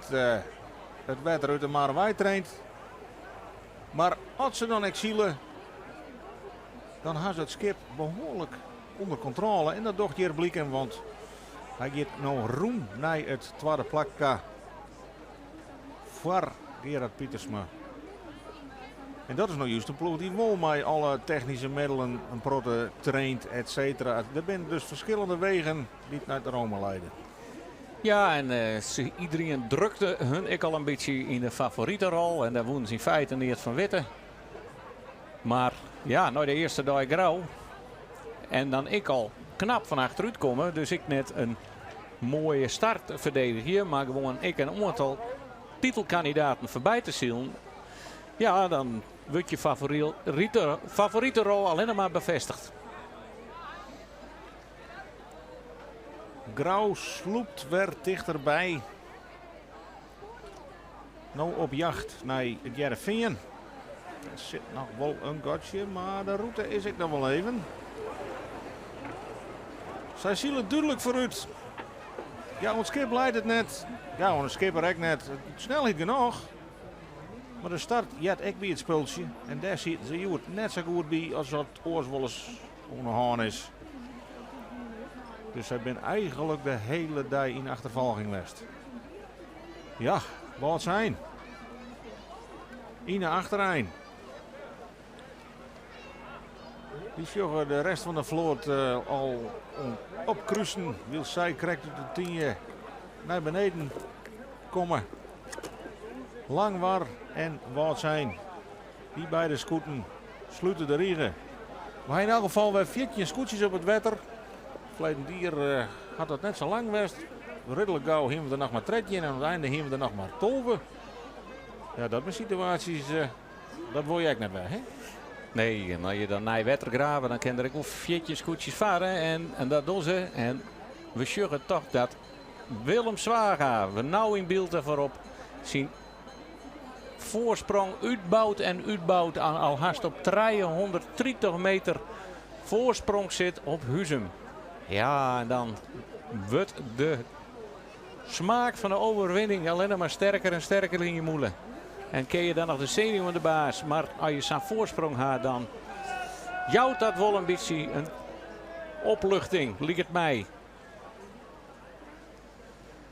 het wetter uit de Maarwei traint. Maar als ze dan exielen, dan had ze het skip behoorlijk onder controle. En dat docht hier blikken, want hij gaat nou roem naar het tweede plakka voor Gerard Pietersma. En dat is nou juist een ploeg die wel met alle technische middelen een protte traint, et cetera. Er zijn dus verschillende wegen die naar de Rome leiden.
Ja, en iedereen drukte hun ik al een beetje in de favorietenrol. En daar wonen ze in feite niet van witte. Maar ja, nou de eerste dag Grauw. En dan ik al knap van achteruit komen. Dus ik net een mooie start verdedig hier. Maar gewoon ik een aantal titelkandidaten voorbij te zien. Ja, dan wordt je favorietenrol alleen maar bevestigd.
Grauw sloept weer dichterbij. Nou op jacht naar het Jereveen. Er zit nog wel een gatje, maar de route is ik nog wel even. Zij zien het duidelijk vooruit. Ja, ons skip leidt het net. Ja, ons skipper ook net. Snelheid genoeg. Maar de start, ja, ik bij het spultje. En daar zit ze net zo goed bij als dat oorswolles onderhaan is. Dus hij bent eigenlijk de hele dag in achtervolging geweest. Ja, wat zijn. Ine achterein. Die sjoggen de rest van de vloot al opkruisen. Wil zij krijgt het de 10 naar beneden komen. Langwar en wat zijn. Die beide scooters sluiten de regen. Maar in elk geval weer 14 scootjes op het wetter. Verleden dier had dat net zo lang geweest. Redelijk gauw hebben we er nog maar 13 en aan het einde hebben we er nog maar 12. Ja, dat zijn situaties, dat wil je eigenlijk net weg, hè?
Nee, en als je dan naar wetter graven, dan kan er ook wel 14 scootjes varen. En dat doen ze. En we zeggen toch dat Willem Zwaga, we nou in beeld ervoor op zien. Voorsprong uitbouwt al haast op 330 meter voorsprong zit op Huzum. Ja, en dan wordt de smaak van de overwinning alleen maar sterker en sterker in je moelen. En ken je dan nog de zenuwen de baas, maar als je zo'n voorsprong haalt, dan jouwt dat wel een beetje een opluchting, lijkt het mij.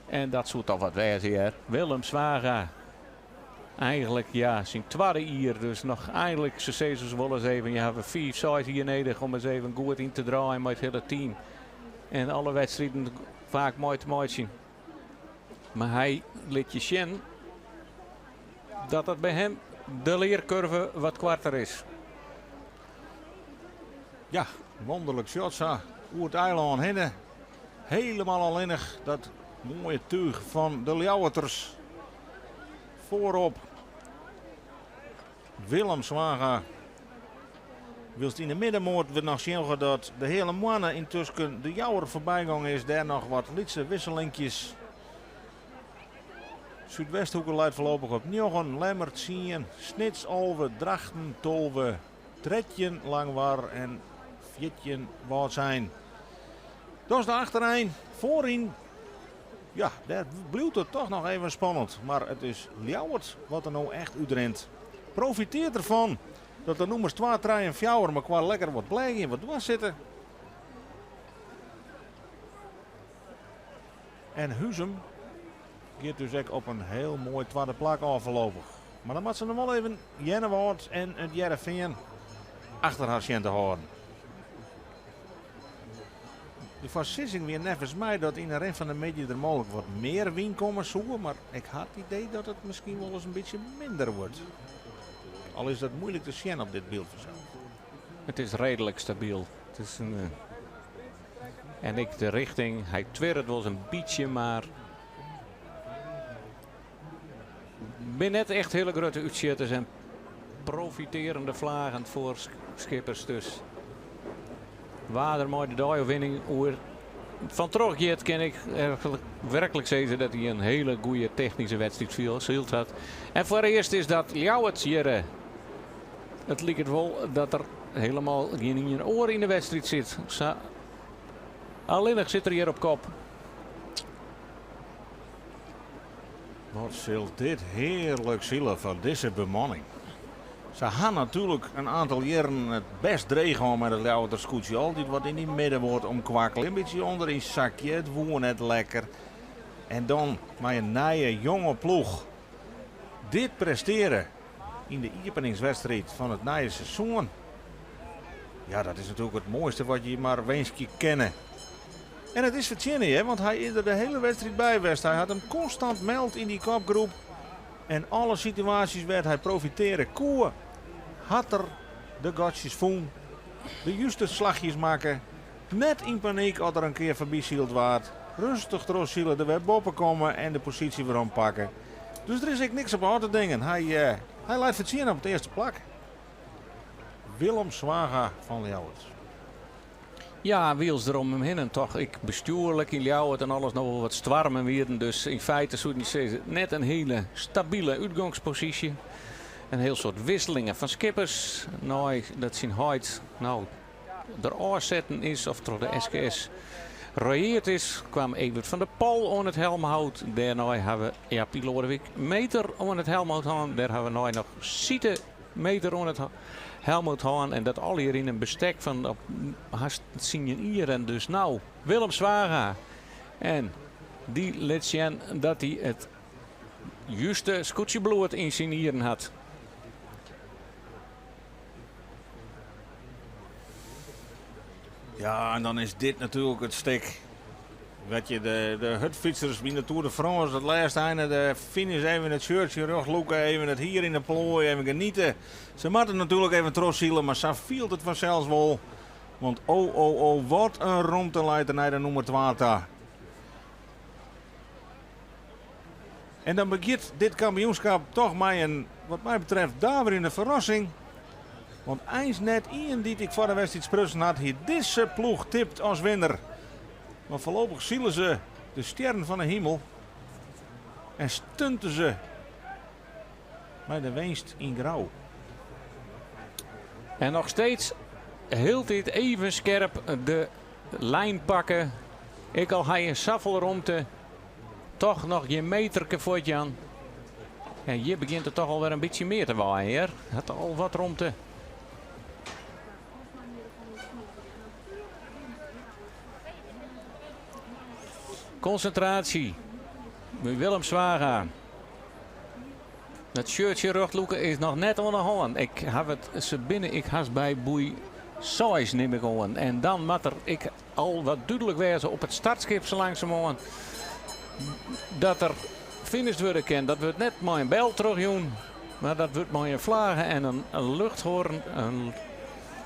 En dat zou toch wat wezen hier. Willem Zwaga. Eigenlijk ja, zijn tweede hier. Dus nog eindelijk ze Cezars wel eens even. Je hebt 5 sides hier nodig om eens even goed in te draaien met het hele team. En alle wedstrijden vaak mooi te zien. Maar hij liet je zien dat het bij hem de leercurve wat kwarter is.
Ja, wonderlijk shotsa. Hoe het eiland heen. Helemaal alleenig dat mooie tuig van de Ljouwerters. Voorop. Willem Zwaga. Wilst in de middenmoot we nog zien dat de hele mannen intussen de Jouwer voorbijgang is. Daar nog wat lietse wisselingjes. Zuidwesthoeken leidt voorlopig op Njogen, Lemmert, Sien, Snits, Alve, Drachten, Tolve, Tretjen, Langwar en Vjetjen wat zijn. Dat is de achterijn. Voorin. Ja, daar blijft het toch nog even spannend. Maar het is Ljouwert wat er nou echt uitrent. Profiteert ervan dat de nummers 2, 3 en 4 maar qua lekker wat blij in wat dwars zitten. En Huzum gaat dus ook op een heel mooi tweede plak af voorlopig. Maar dan moet ze nog wel even Jennewoord en het Jereveen achter haar zien te houden. De vergissing weer nevens mij dat in de rest van de media er mogelijk wat meer wien komen zoeken. Maar ik had het idee dat het misschien wel eens een beetje minder wordt. Al is dat moeilijk te zien op dit beeld vanzelf.
Het is redelijk stabiel. Het is een, en ik de richting. Hij twittert wel eens een beetje, maar ben net echt hele grote uitschieters en profiterende vlagen voor Schippers. Dus waar er mooi de overwinning oer van teruggeet, ken ik werkelijk zeggen dat hij een hele goede technische wedstrijd had. En voor eerst is dat Ljouwert hier. Het lijkt het wel dat er helemaal geen oor in de wedstrijd zit. Alleen zit er hier op kop.
Wat zult dit heerlijk zielen van deze bemanning. Ze gaan natuurlijk een aantal jaren het best dregen met het Ljouwerter scootje. Altijd wat in die midden wordt omkwakkelen. Een beetje onder in zakje, het woe net lekker. En dan met een nieuwe jonge ploeg. Dit presteren in de openingswedstrijd van het nieuwe seizoen. Ja, dat is natuurlijk het mooiste wat je maar wensje kennen. En het is verdienen, hè, want hij is er de hele wedstrijd bij geweest. Hij had hem constant meld in die kopgroep. En alle situaties werd hij profiteren. Koe had er de gotjes voen. De juiste slagjes maken. Net in paniek als er een keer voorbij zield waard. Rustig terugzielen, er weer boppen komen en de positie weer ompakken. Dus er is echt niks op aan te dingen. Hij laat verdienen op de eerste plak. Willem Zwaga van Ljouwert.
Ja, wiels erom hem heen en toch ik bestuurlijk in Ljouwert en alles nog wel wat stwarmen weer. Dus in feite zou ik niet zeggen, net een hele stabiele uitgangspositie. Een heel soort wisselingen van Schippers. Nou, dat zien Hoyt er aanzetten is of door de SKS royeerd is. Kwam Evert van der Pol aan het helmhout. Daarna hebben we Jaapie Lodewijk meter aan het helmhout. Daar hebben we nog Siete meter aan het helmhout houden. En dat al hier in een bestek van op signeren. Dus nou, Willem Zwaga. En die liet zien dat hij het juiste scootjebloed in zijn nieren had.
Ja, en dan is dit natuurlijk het stuk. Weet je, de hutfietsers in de Tour de France, het laatste einde, de finish even het shirtje rugloeken, even het hier in de plooi, even genieten. Ze moeten natuurlijk even terugzielen, maar zo viel het vanzelfs wel. Want oh, wat een romteleider naar de nummer 12. En dan begint dit kampioenschap toch met een, wat mij betreft, daverende verrassing. Want eens net iemand die ik voor de wedstrijd sprutsen had, hier deze ploeg tipt als winnaar. Maar voorlopig zielen ze de sterren van de hemel. En stunten ze bij de winst in grauw.
En nog steeds heel dit even scherp de lijn pakken. Ik al ga je saffelromte. Toch nog je meterke voor Jan. En hier begint het toch alweer een beetje meer te waaien. Had al wat romte. Concentratie. Willem Zwaga. Dat shirtje rugloeken is nog net aan de hand. Ik heb het ze binnen. Ik has bij boei size neem ik gewoon. En dan moet er ik al wat duidelijk wezen op het startschip zo langzamerhand. Dat er finished worden kan. Dat wordt net maar een bel terug doen. Maar dat wordt maar een vlagen en een luchthoorn. Een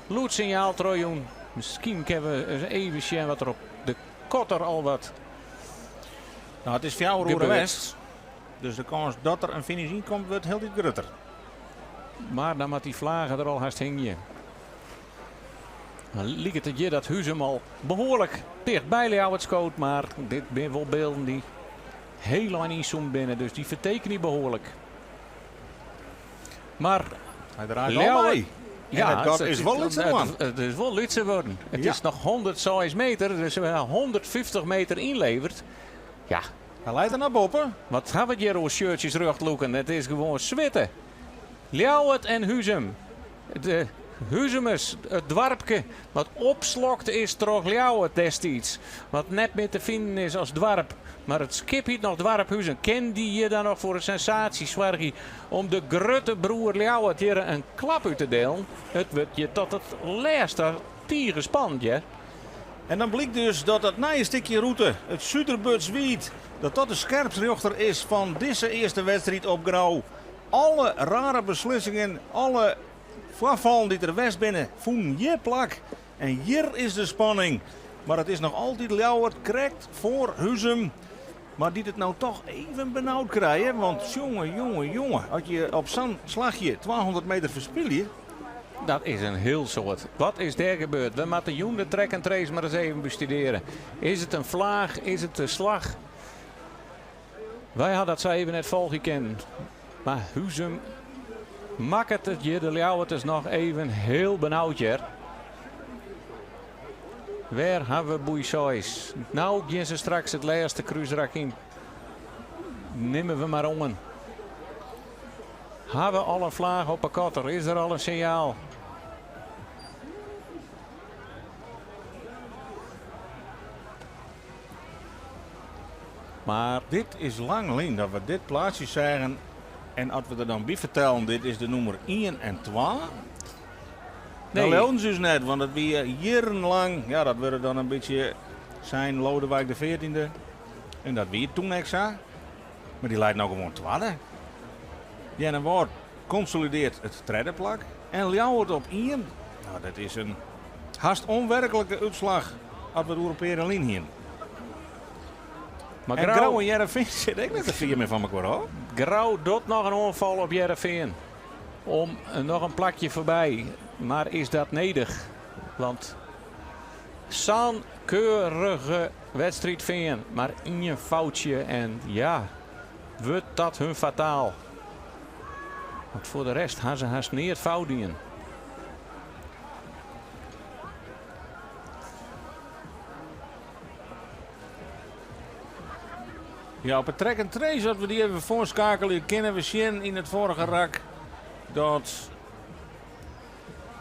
luidsignaal terug doen. Misschien kunnen we eens even zien wat er op de kotter al wat.
Nou, het is 4 uur west. Dus de kans dat er een finish in komt, wordt heel dit groter.
Maar dan moet die vlagen er al haast hingen. Dan lijkt het je dat Huzum al behoorlijk dichtbij Ljouwert schoot. Maar dit zijn wel beelden die heel lang niet zo'n binnen. Dus die vertekenen niet behoorlijk. Maar
hij draait al mee.
Ja,
dat is wel iets te
het is wel iets te worden. Het is nog 106 meter. Dus we hebben 150 meter inleverd. Ja.
Hij leidt er naar boven.
Wat gaan we hier over shirtjes rugloeken? Het is gewoon zwitten. Ljouwert en Huzum. Huzemers, het dwarpje wat opslokt is toch Ljouwert destijds. Wat net meer te vinden is als dwarp. Maar het skip hiet nog dwarphuizen. Ken die je dan nog voor een sensatie zwargie om de grote broer Ljouwert hier een klap uit te delen? Het wordt je tot het laatste tieren spannend, ja.
En dan blijkt dus dat dat nieuwe stukje route, het Suderbutswied, dat de scherpsrechter is van deze eerste wedstrijd op Grauw. Alle rare beslissingen, alle voorvallen die er west binnen, voelen je plak. En hier is de spanning. Maar het is nog altijd Ljouwert correct voor Huzum. Maar die het nou toch even benauwd krijgen. Want jongen, als je op zo'n slagje 200 meter verspil je.
Dat is een heel soort. Wat is daar gebeurd? We moeten Joen de track en trace maar eens even bestuderen. Is het een vlaag? Is het een slag? Wij hadden dat zo even net volgekend. Maar Huzum maakt het je. De Ljouwert is nog even heel benauwd hier. Waar hebben we Boeisois? Nou, gaan ze straks het laatste kruisrak in. Nemen we maar om. Hebben we al een vlaag op een kotter? Is er al een signaal? Maar
Dit is lang alleen dat we dit plaatsje zeggen. En als we er dan bij vertellen, dit is de nummer 1 en 2.
nee,
Dat lezen ze dus net, want het weer jarenlang, ja dat werd dan een beetje zijn Lodewijk de 14e. En dat weer toen extra. Maar die leidt nou gewoon tweede. Jenne Woord consolideert het derde plak. En Ljouwert op 1. Nou, dat is een haast onwerkelijke uitslag als we de Europese lijn hier.
maar
En Grauw en Jereveen zit ook net de 4 meer van elkaar hoor.
Grauw doet nog een onval op Jereveen. Om nog een plakje voorbij. Maar is dat nedig? Want zo'n keurige wedstrijd vinden. Maar in een foutje. En ja, wordt dat hun fataal. Want voor de rest gaan ze haast niet het fout in.
Ja, op het track en trace, dat we die even voorschakelen, kennen we zien in het vorige rak dat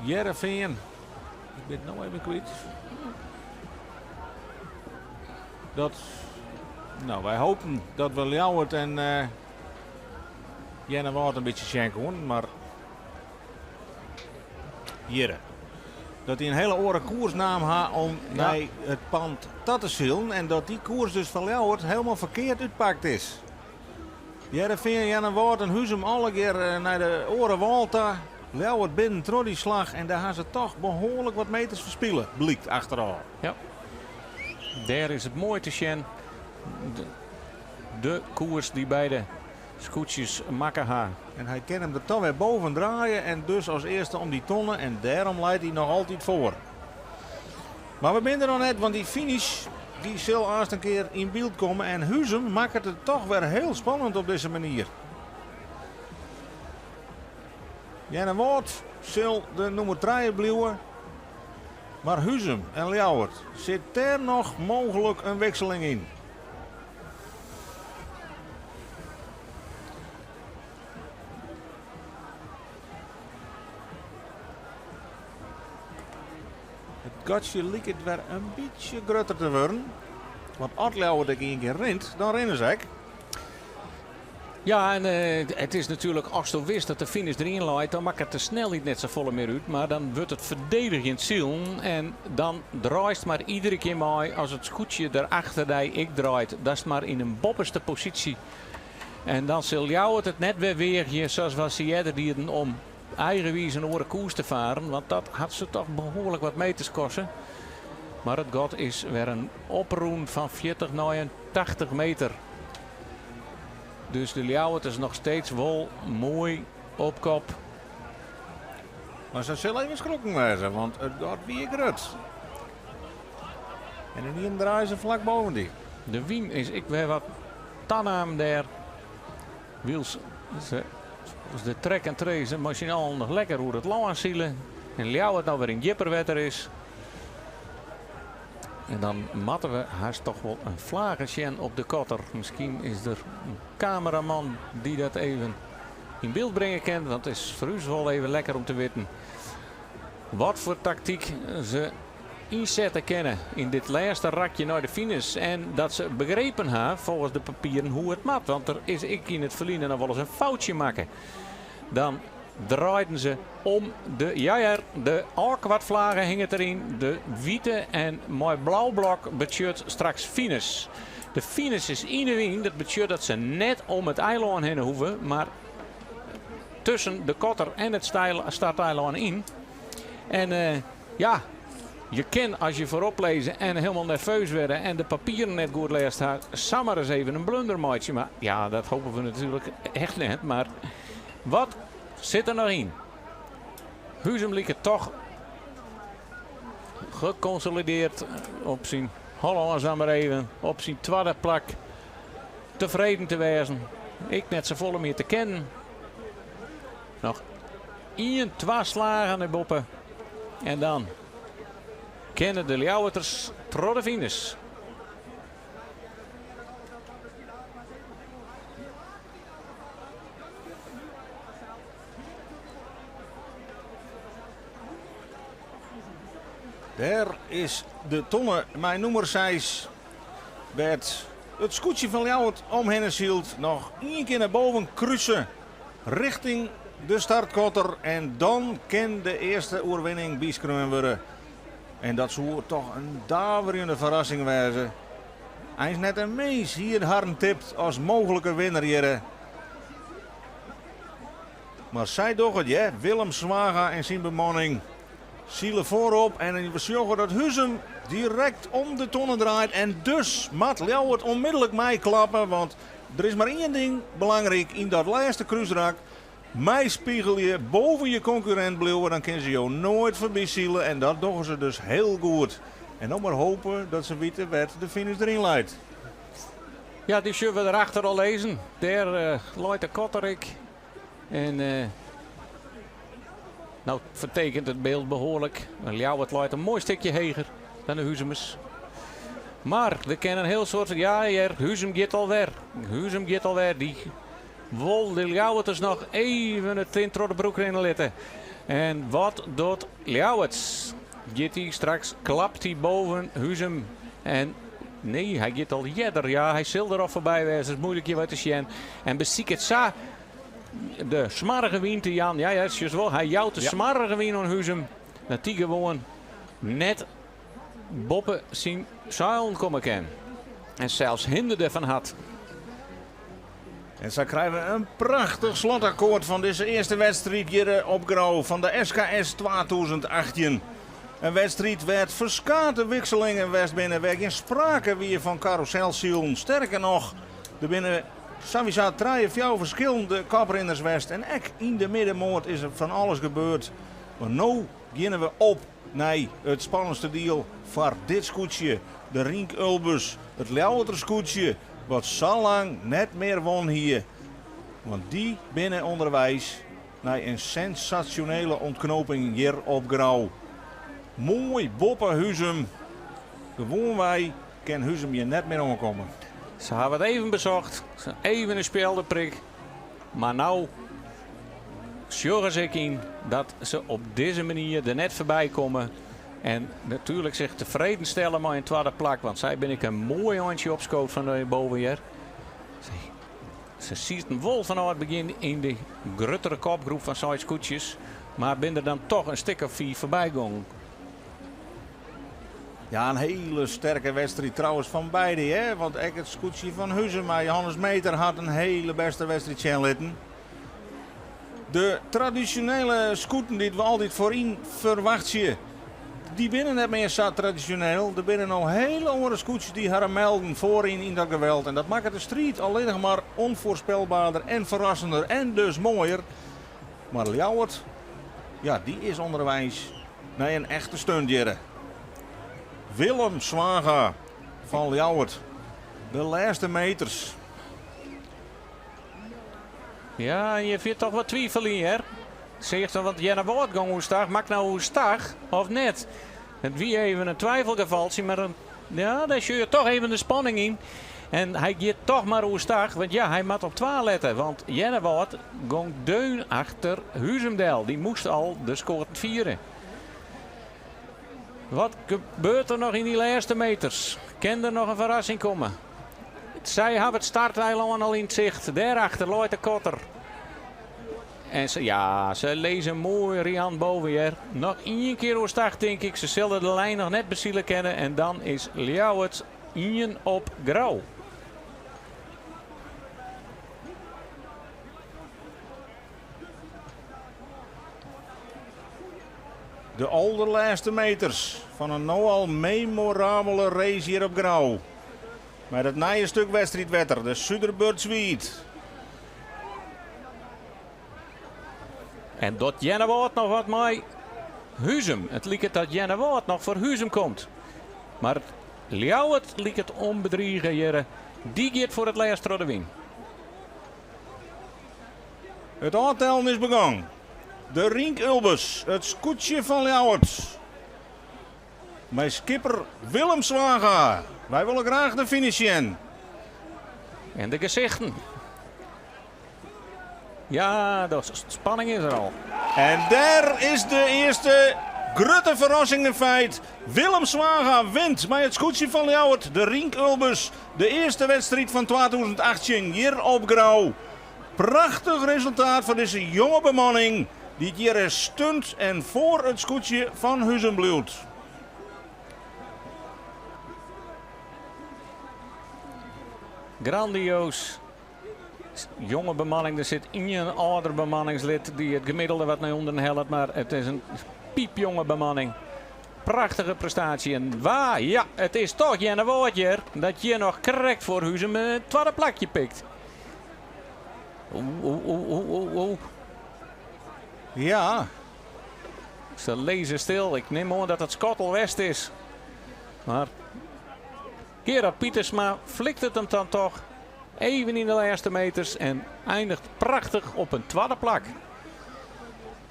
Jereveen, ik ben het nou even kwijt, dat, nou wij hopen dat we Ljouwert en Jenne Woord een beetje schenken, maar Jere. Dat hij een hele oren koersnaam had om naar het pand dat te zullen. En dat die koers dus van Ljouwert helemaal verkeerd uitpakt is. Jereveen, Jenne Woord en Huzum alle keer naar de oren Walta. Ljouwert binnen door die slag. En daar gaan ze toch behoorlijk wat meters verspillen. Blijkt achteraf.
Ja. Daar is het mooi te zien. De koers die beide scootjes makken gaan.
En hij kan hem er toch weer boven draaien. En dus als eerste om die tonnen. En daarom leidt hij nog altijd voor. Maar we zijn er nog net, want die finish die zal eerst een keer in beeld komen. En Huzum maakt het toch weer heel spannend op deze manier. Jenne Woord zal de nummer 3 blijven. Maar Huzum en Ljouwert, zit daar nog mogelijk een wisseling in? Het gatje lijkt het weer een beetje groter te worden. Want als Ljouwert er een keer rent, dan rennen ze ook.
Ja, en het is natuurlijk, als je wist dat de finish erin leidt, dan maakt het de snelheid net zo volle meer uit. Maar dan wordt het verdedigend ziel. En dan draait maar iedere keer mee als het scootje erachter die ik draait. Dat is maar in een bopperste positie. En dan zal jou het net weer zoals was ze eerder die het om eigenwijs een oren koers te varen. Want dat had ze toch behoorlijk wat meters kosten. Maar het god is weer een oproen van 40 naar 80 meter. Dus de Ljouwert is nog steeds wel mooi op kop.
Maar ze zullen even schrokken wezen, want het gaat weer grut. En in die draaien ze vlak boven die.
De wien is ik weer wat tannaam daar. Wils, de trek en trace machinaal nog lekker hoe het lang aanzielen. En Ljouwert nou weer in jipperwetter is. En dan matten we haast toch wel een vlagensje op de kotter. Misschien is er een cameraman die dat even in beeld brengen kan. Want het is voor u wel even lekker om te weten wat voor tactiek ze inzetten kennen in dit laatste rakje naar de finish. En dat ze begrepen hebben, volgens de papieren, hoe het mat. Want er is ik in het verliezen nog wel eens een foutje maken. Dan draaiden ze om de awkward-vlaggen hingen erin. De witte en mooi blauw blok betekent straks finish. De finish is in de wien. Dat betekent dat ze net om het eiland heen hoeven. Maar tussen de kotter en het starteiland in. En ja, je kan als je voorop lezen en helemaal nerveus werden en de papieren net goed leest had, samen eens even een blundermaatje. Maar ja, dat hopen we natuurlijk echt net. Maar wat zit er nog in? Huzum liep het toch geconsolideerd op zijn even, op zijn tweede plak tevreden te wezen. Ik net z'n volle meer te kennen. Nog 1, 2 slagen naar boppen. En dan kennen de Ljouwerters tot de finish.
Daar is de tonne, mijn nummer 6. Met het scootje van Ljouwert om Henneshield. Nog 1 keer naar boven kruisen richting de startkotter. En dan kan de eerste oorwinning bieskromen worden. En dat zou toch een daverende verrassing wezen. Hij is net een mees hier hard tipt als mogelijke winnaar hier. Maar zij toch het, ja. Willem Zwaga en zijn bemanning zielen voorop. En we zorgen dat Huzum direct om de tonne draait. En dus moet Ljouwert onmiddellijk meeklappen. Want er is maar 1 ding belangrijk in dat laatste kruisrak. Mij spiegel je boven je concurrent blijven, dan kunnen ze jou nooit voorbij zielen. En dat doen ze dus heel goed. En dan maar hopen dat ze weten wat de finish erin leidt.
Ja, die zullen we erachter al lezen. Daar leidt de Kotterik. En nou vertekent het beeld behoorlijk. Ljouwert leidt een mooi stukje heger dan de Huzumers. Maar er kennen een heel soort van, ja, Huzum gaat alweer. Huzum gaat alweer. Die wil de Ljouwerters nog even het in de broek erin letten. En wat doet Ljouwerts? Gaat hij straks, klapt hij boven Huzum. En nee, hij gaat al jeder. Ja, hij zal er al voorbij wezen. Dat is moeilijk je wat te zien. En beziek het zo. De smarrige wien te Jan. Ja, het is wel. Hij jouwt de smarrige wien aan Huzum. Dat die gewoon net boppen zien zuilen komen kan. En zelfs hinderde van had.
En zo krijgen we een prachtig slotakkoord van deze eerste wedstrijd hier op Grauw van de SKS 2018. Een wedstrijd werd verskate wisselingen was binnen. Waar geen sprake weer van carouselzielen. Sterker nog, er binnen sowieso 3 of 4 verschillende kaprinners west. En ook in de middenmoot is er van alles gebeurd. Maar nu beginnen we op naar het spannendste deel voor dit scootje. De Rink Ulbus, het Ljouwerter scootje. Wat zo lang net meer won hier. Want die binnen onderwijs naar een sensationele ontknoping hier op Grauw. Mooi boppen Huzum. Gewoon wij kan Huzum hier net meer omkomen.
Ze hebben het even bezocht. Even een speelderprik. Maar nou zorgen ze in dat ze op deze manier er net voorbij komen. En natuurlijk zich tevreden stellen maar in tweede plak. Want zij ben ik een mooi handje opscoot van de boven hier. Ze ziet een wol vanaf het begin in de gruttere kopgroep van Saïd Scootjes. Maar ben er dan toch een stuk of 4 voorbij gegaan.
Ja, een hele sterke wedstrijd trouwens van beide. Hè? Want ook het scootje van Huzum, maar Johannes Meter had een hele beste wedstrijd litten. De traditionele scooten die we altijd voorin verwachten. Die binnen net meer zo traditioneel. Er binnen al hele andere scootjes die haar melden voorin in dat geweld. En dat maakt de strijd alleen nog maar onvoorspelbaarder en verrassender en dus mooier. Maar Ljouwert, ja, die is onderwijs naar een echte stuntjere. Willem Zwaga van Ljouwert. De laatste meters.
Ja, je vindt toch wat twijfel in, hè? Zegt dan, want Jenna Woord ging hoe stag, maakt nou hoe stag of net? Het wie even een twijfelgevaltje, maar ja, daar zit je toch even de spanning in. En hij gaat toch maar hoe stag, want ja, hij moet op 12 letten. Want Jenna Woord ging deun achter Huzumdel. Die moest al de score vieren. Wat gebeurt er nog in die laatste meters? Kan er nog een verrassing komen? Zij hebben het starteiland al in het zicht. Daarachter loopt de Kotter. En ze lezen mooi Rian boven hier. Nog één keer door start denk ik. Ze zullen de lijn nog net bezielen kennen. En dan is Ljouwert 1 op grauw.
De allerlaatste meters van een nogal memorabele race hier op Grauw. Met het nieuwe stuk wedstrijdwetter, de Suderburtswiet.
En dat Jennewoord nog wat mee Huzum. Het lijkt dat Jennewoord nog voor Huzum komt. Maar Ljouwert lijkt het onbedriegen hier. Die gaat voor het laatste door de win.
Het aantellen is begonnen. De Rink Ulbus, het scootje van Ljouwert. Met skipper Willem Zwaga. Wij willen graag de finish in.
En de gezichten. Ja, de spanning is er al.
En daar is de eerste grote verrassing in feit. Willem Zwaga wint met het scootje van Ljouwert. De Rink Ulbus. De eerste wedstrijd van 2018 hier op Grauw. Prachtig resultaat van deze jonge bemanning. Die hier is stunt en voor het scootje van Huzum blijft.
Grandioos. Jonge bemanning, er zit een ouder bemanningslid die het gemiddelde wat naar onder helpt. Maar het is een piepjonge bemanning. Prachtige prestatie. En waar, ja, het is toch Jenne Woordje dat je nog correct voor Huzum het tweede plakje pikt. Oeh.
Ja.
Ze lezen stil. Ik neem aan dat het Skottel West is. Maar Gerard Pietersma flikt het hem dan toch even in de laatste meters en eindigt prachtig op een tweede plak.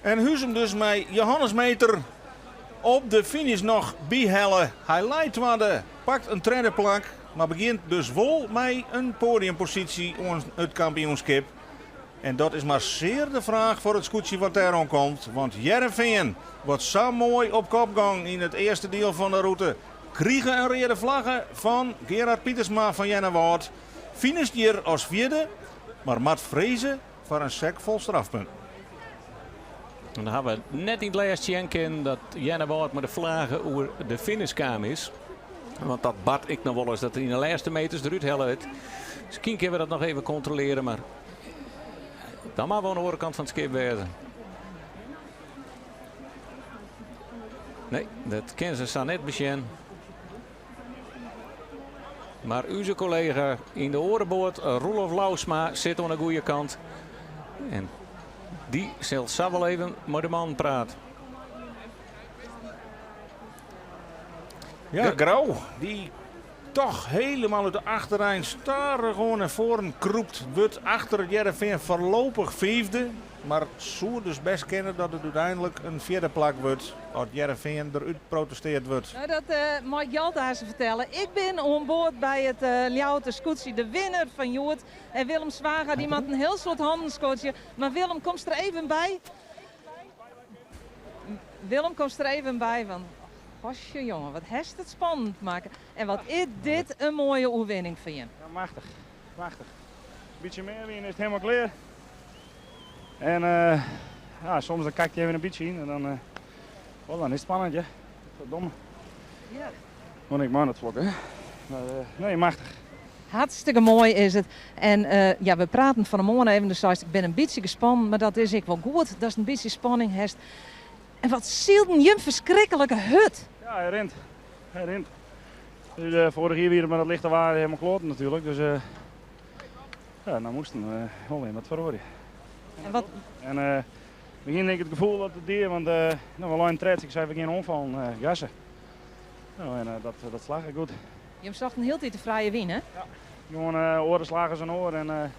En Huzum dus met Johannes Meter op de finish nog bijhellen. Hij leidt tweede, pakt een tweede plak, maar begint dus wel met een podiumpositie om het kampioenschap. En dat is maar zeer de vraag voor het scootje wat er komt. Want Jereveen wordt zo mooi op kop gang in het eerste deel van de route. Kriegen een rode vlaggen van Gerard Pietersma van Jennewoord. Finisht hier als vierde, maar Mart Vrezen voor een sec vol strafpunt.
En dan hebben we net in het laatste jenken dat Jennewoord met de vlagen hoe de finishkaam is. Want dat bad ik nog wel eens dat er in de laatste meters eruit helpt. Dus misschien kunnen we dat nog even controleren, maar dan maar we aan de overkant van het schip wezen. Nee, dat kennen ze staan net besjen. Maar onze collega in de orenboord, Roelof Lausma, zit aan de goede kant. En die zal wel even met de man praten.
Ja, Grauw, die toch helemaal uit de achterrijn staren gewoon naar voren kroept. Wordt achter het Jereveen voorlopig vijfde. Maar zou dus best kennen dat het uiteindelijk een vierde plak wordt. Als Jereveen eruit protesteerd wordt.
Nou, dat mag ik Jalthuizen vertellen. Ik ben onboord bij het Ljouwerter scootje. De winnaar van Joert en Willem Zwaga. Die maakt een heel soort handenscootje. Maar Willem, komst er even bij. Willem, komst er even bij van... Gosje jongen, wat heeft het spannend maken. En wat is dit een mooie oerwinning van je.
Ja, machtig. Machtig. Een beetje meer winnen is het helemaal klaar. En ja, soms dan kijk je even een beetje in en dan, dan is het spannend, ja. Verdomme.
Ja.
Moet ik maar aan het vlokken, hè. Maar nee, machtig.
Hartstikke mooi is het. En ja, we praten van de morgen even, dus ik ben een beetje gespannen, maar dat is ik wel goed. Dat is een beetje spanning heeft. En wat zielden je een verschrikkelijke hut.
Ja, hij rent. Hij rent. Dus, vorig jaar weer met het lichte waren helemaal kloten natuurlijk. Dus ja, nou moesten we wel weer wat verhoren.
En wat...
En begin denk ik het gevoel dat het deed, want nou, we lagen tred, ik zei we geen omvallen, gassen. Nou, en dat slag ik goed.
Je zag een heel tijd de vrije win, hè?
Ja, gewoon oren slagen zijn oren en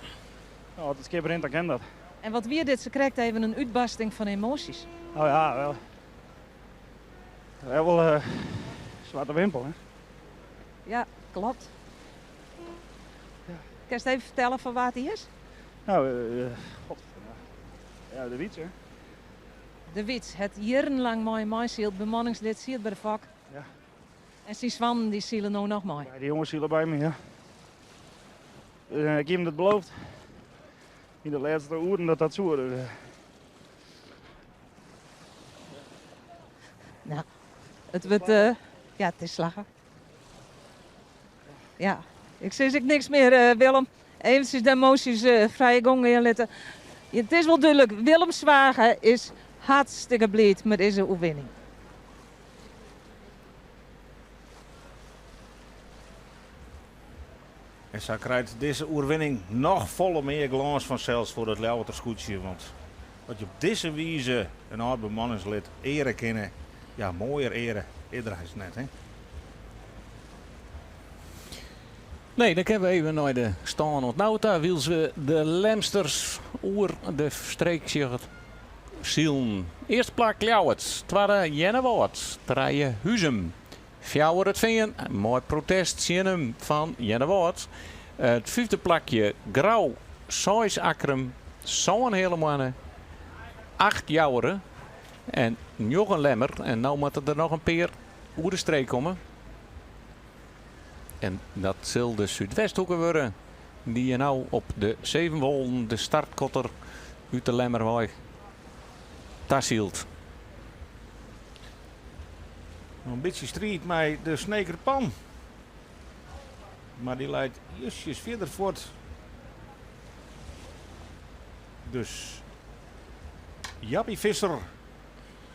nou, het skip rent, dan ken dat.
En wat weer dit, ze krijgt even een uitbarsting van emoties.
Oh ja, wel. Wel zwarte wimpel, hè?
Ja, klopt.
Ja.
Kan je het even vertellen van waar hij is?
Nou, ja, de wiets, hè?
De Wits, het jarenlang mooi meisje, bemanningslid, zie het bij de vak. En die zwannen die zielen nou nog mooi.
Ja, die jongens zielen bij me, ja. Ik heb hem dat beloofd. In de laatste uren dat dat zo wordt.
Nou, het wordt, ja, het is slagen. Ja, ik zeg ik niks meer, Willem. Eventjes de emoties vrije gang inletten. Ja, het is wel duidelijk, Willem Zwager is hartstikke blij met deze overwinning.
En ze krijgt deze overwinning nog volle meer glans vanzelfs voor het Lauwertersgoedje. Want wat je op deze wijze een oud bemanningslid eren kennen, ja, mooier eren, eerder is het net, hè?
Nee, dan hebben we even naar de stand ontnauwd. Daar wil ze de Lemsters oer de streekje zielen. Eerste plak Ljouwerts, tweede Jennewoord, derde Huzum. Fjouwer het Veen, mooi protest zien hem van Jennewoord. Het vijfde plakje Grauw, 6 Akrum, zo'n hele mannen. 8 Jouweren en nog een Lemmer. En nou moet er nog een peer oer de streek komen. En dat zal de Zuidwesthoeken worden. Die je nou op de 7 wollen de startkotter uit de Lemmerweg tashield.
Een beetje strijd met de Snekerpan. Maar die leidt justjes verder voort. Dus Jappie Visser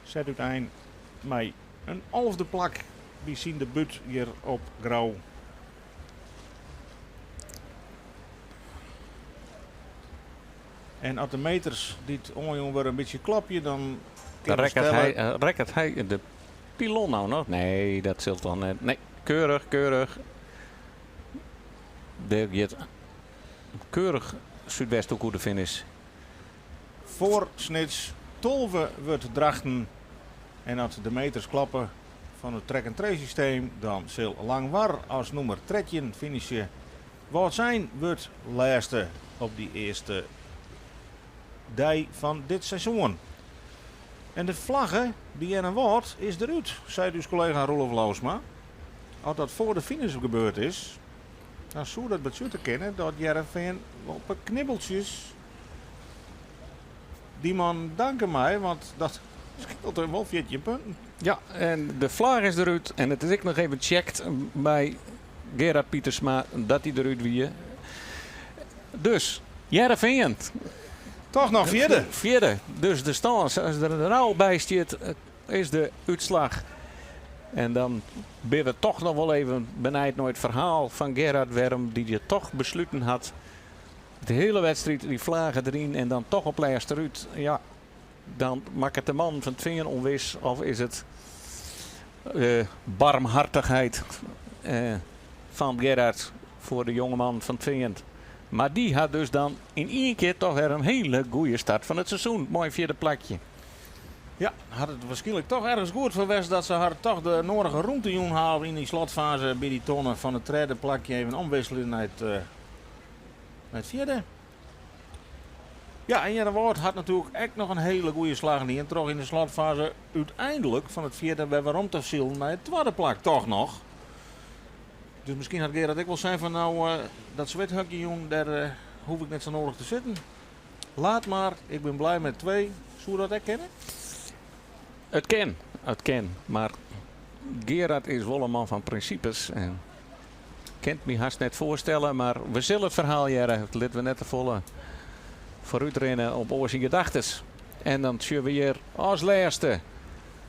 zet uiteindelijk met een 11e plak. Die zien de but hier op Grauw. En als de meters dit onjongen weer een beetje klapje, dan
Dan rekkert hij de pilon nou nog? Nee, dat zult dan net. Nee, keurig. Keurig Zuidwesthoek hoe de finish.
voor Snits. Tolve wordt drachten. En als de meters klappen van het track-and-trace systeem, dan zal Langwar als nummer 13 finishen. Wat zijn wordt laatste op die eerste dag van dit seizoen. En de vlaggen die er een wordt is eruit, zei dus collega Rolf Loosma. Als dat voor de finish gebeurd is, dan zou dat betekenen kennen dat Jereveen op knibbeltjes. Die man danken mij, want dat scheelt hem wel 14 punten.
Ja, en de vlag is eruit. En het is ik nog even checkt bij Gerard Pietersma dat hij eruit wie. Dus, Jereveen.
Toch nog vierde.
Vierde. Dus de stand, als er een rouw bij staat, is de uitslag. En dan ben we toch nog wel even benijd naar het verhaal van Gerard Werm, die je toch besloten had. De hele wedstrijd, die vlagen erin en dan toch op lijst eruit. Ja, dan maakt het de man van het vinger onwis. Of is het barmhartigheid van Gerard voor de jongeman van het vinger. Maar die had dus dan in één keer toch weer een hele goede start van het seizoen. Mooi vierde plakje.
Ja, had het waarschijnlijk toch ergens goed geweest dat ze haar toch de nodige roemtejoen halen in die slotfase bij die tonnen van het derde plakje even omwisselen naar het vierde. Ja, en Jereveen had natuurlijk echt nog een hele goede slag in. Toch in de slotfase uiteindelijk van het vierde bij waarom te zielen naar het tweede plak toch nog. Dus misschien had Gerard ik wel zijn van nou, dat zwethukje jong, daar hoef ik net zo nodig te zitten. Laat maar, ik ben blij met 2. Zou dat herkennen?
Het kan. Maar Gerard is wel een man van principes. En kent me haast net voorstellen, maar we zullen het verhaal jaren. Het laten we net te volle vooruitrennen op onze gedachtes. En dan zien we hier als laatste.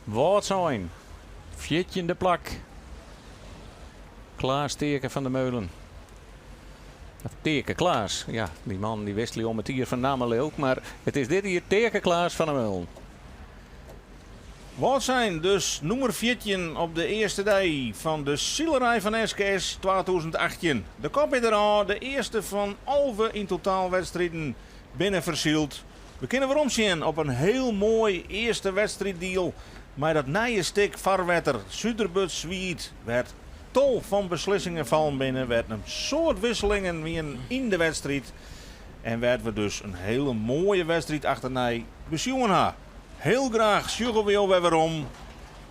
Wat zijn? 14e plak. Klaas Teken van de Meulen. Teken Klaas. Ja, die man die wist om het hier van Namelen ook. Maar het is dit hier Teken Klaas van de Meulen.
Wat zijn dus nummer 14 op de eerste dag van de zielerij van SKS 2018. De kop is eraan, de eerste van 11 in totaal wedstrijden binnen verzield. We kunnen weer omzien op een heel mooi eerste wedstrijddeal. Maar dat nieuwe stuk Varwetter, Zuiderbut Zwiet, werd tol van beslissingen vallen binnen. Werd een soort wisselingen weer in de wedstrijd. En werd we dus een hele mooie wedstrijd achterna bezien. Heel graag sjuggen we weer om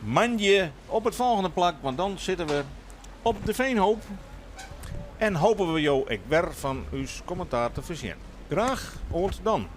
Manje op het volgende plak, want dan zitten we op de Veenhoop. En hopen we jou ook weer van uw commentaar te voorzien. Graag, tot dan.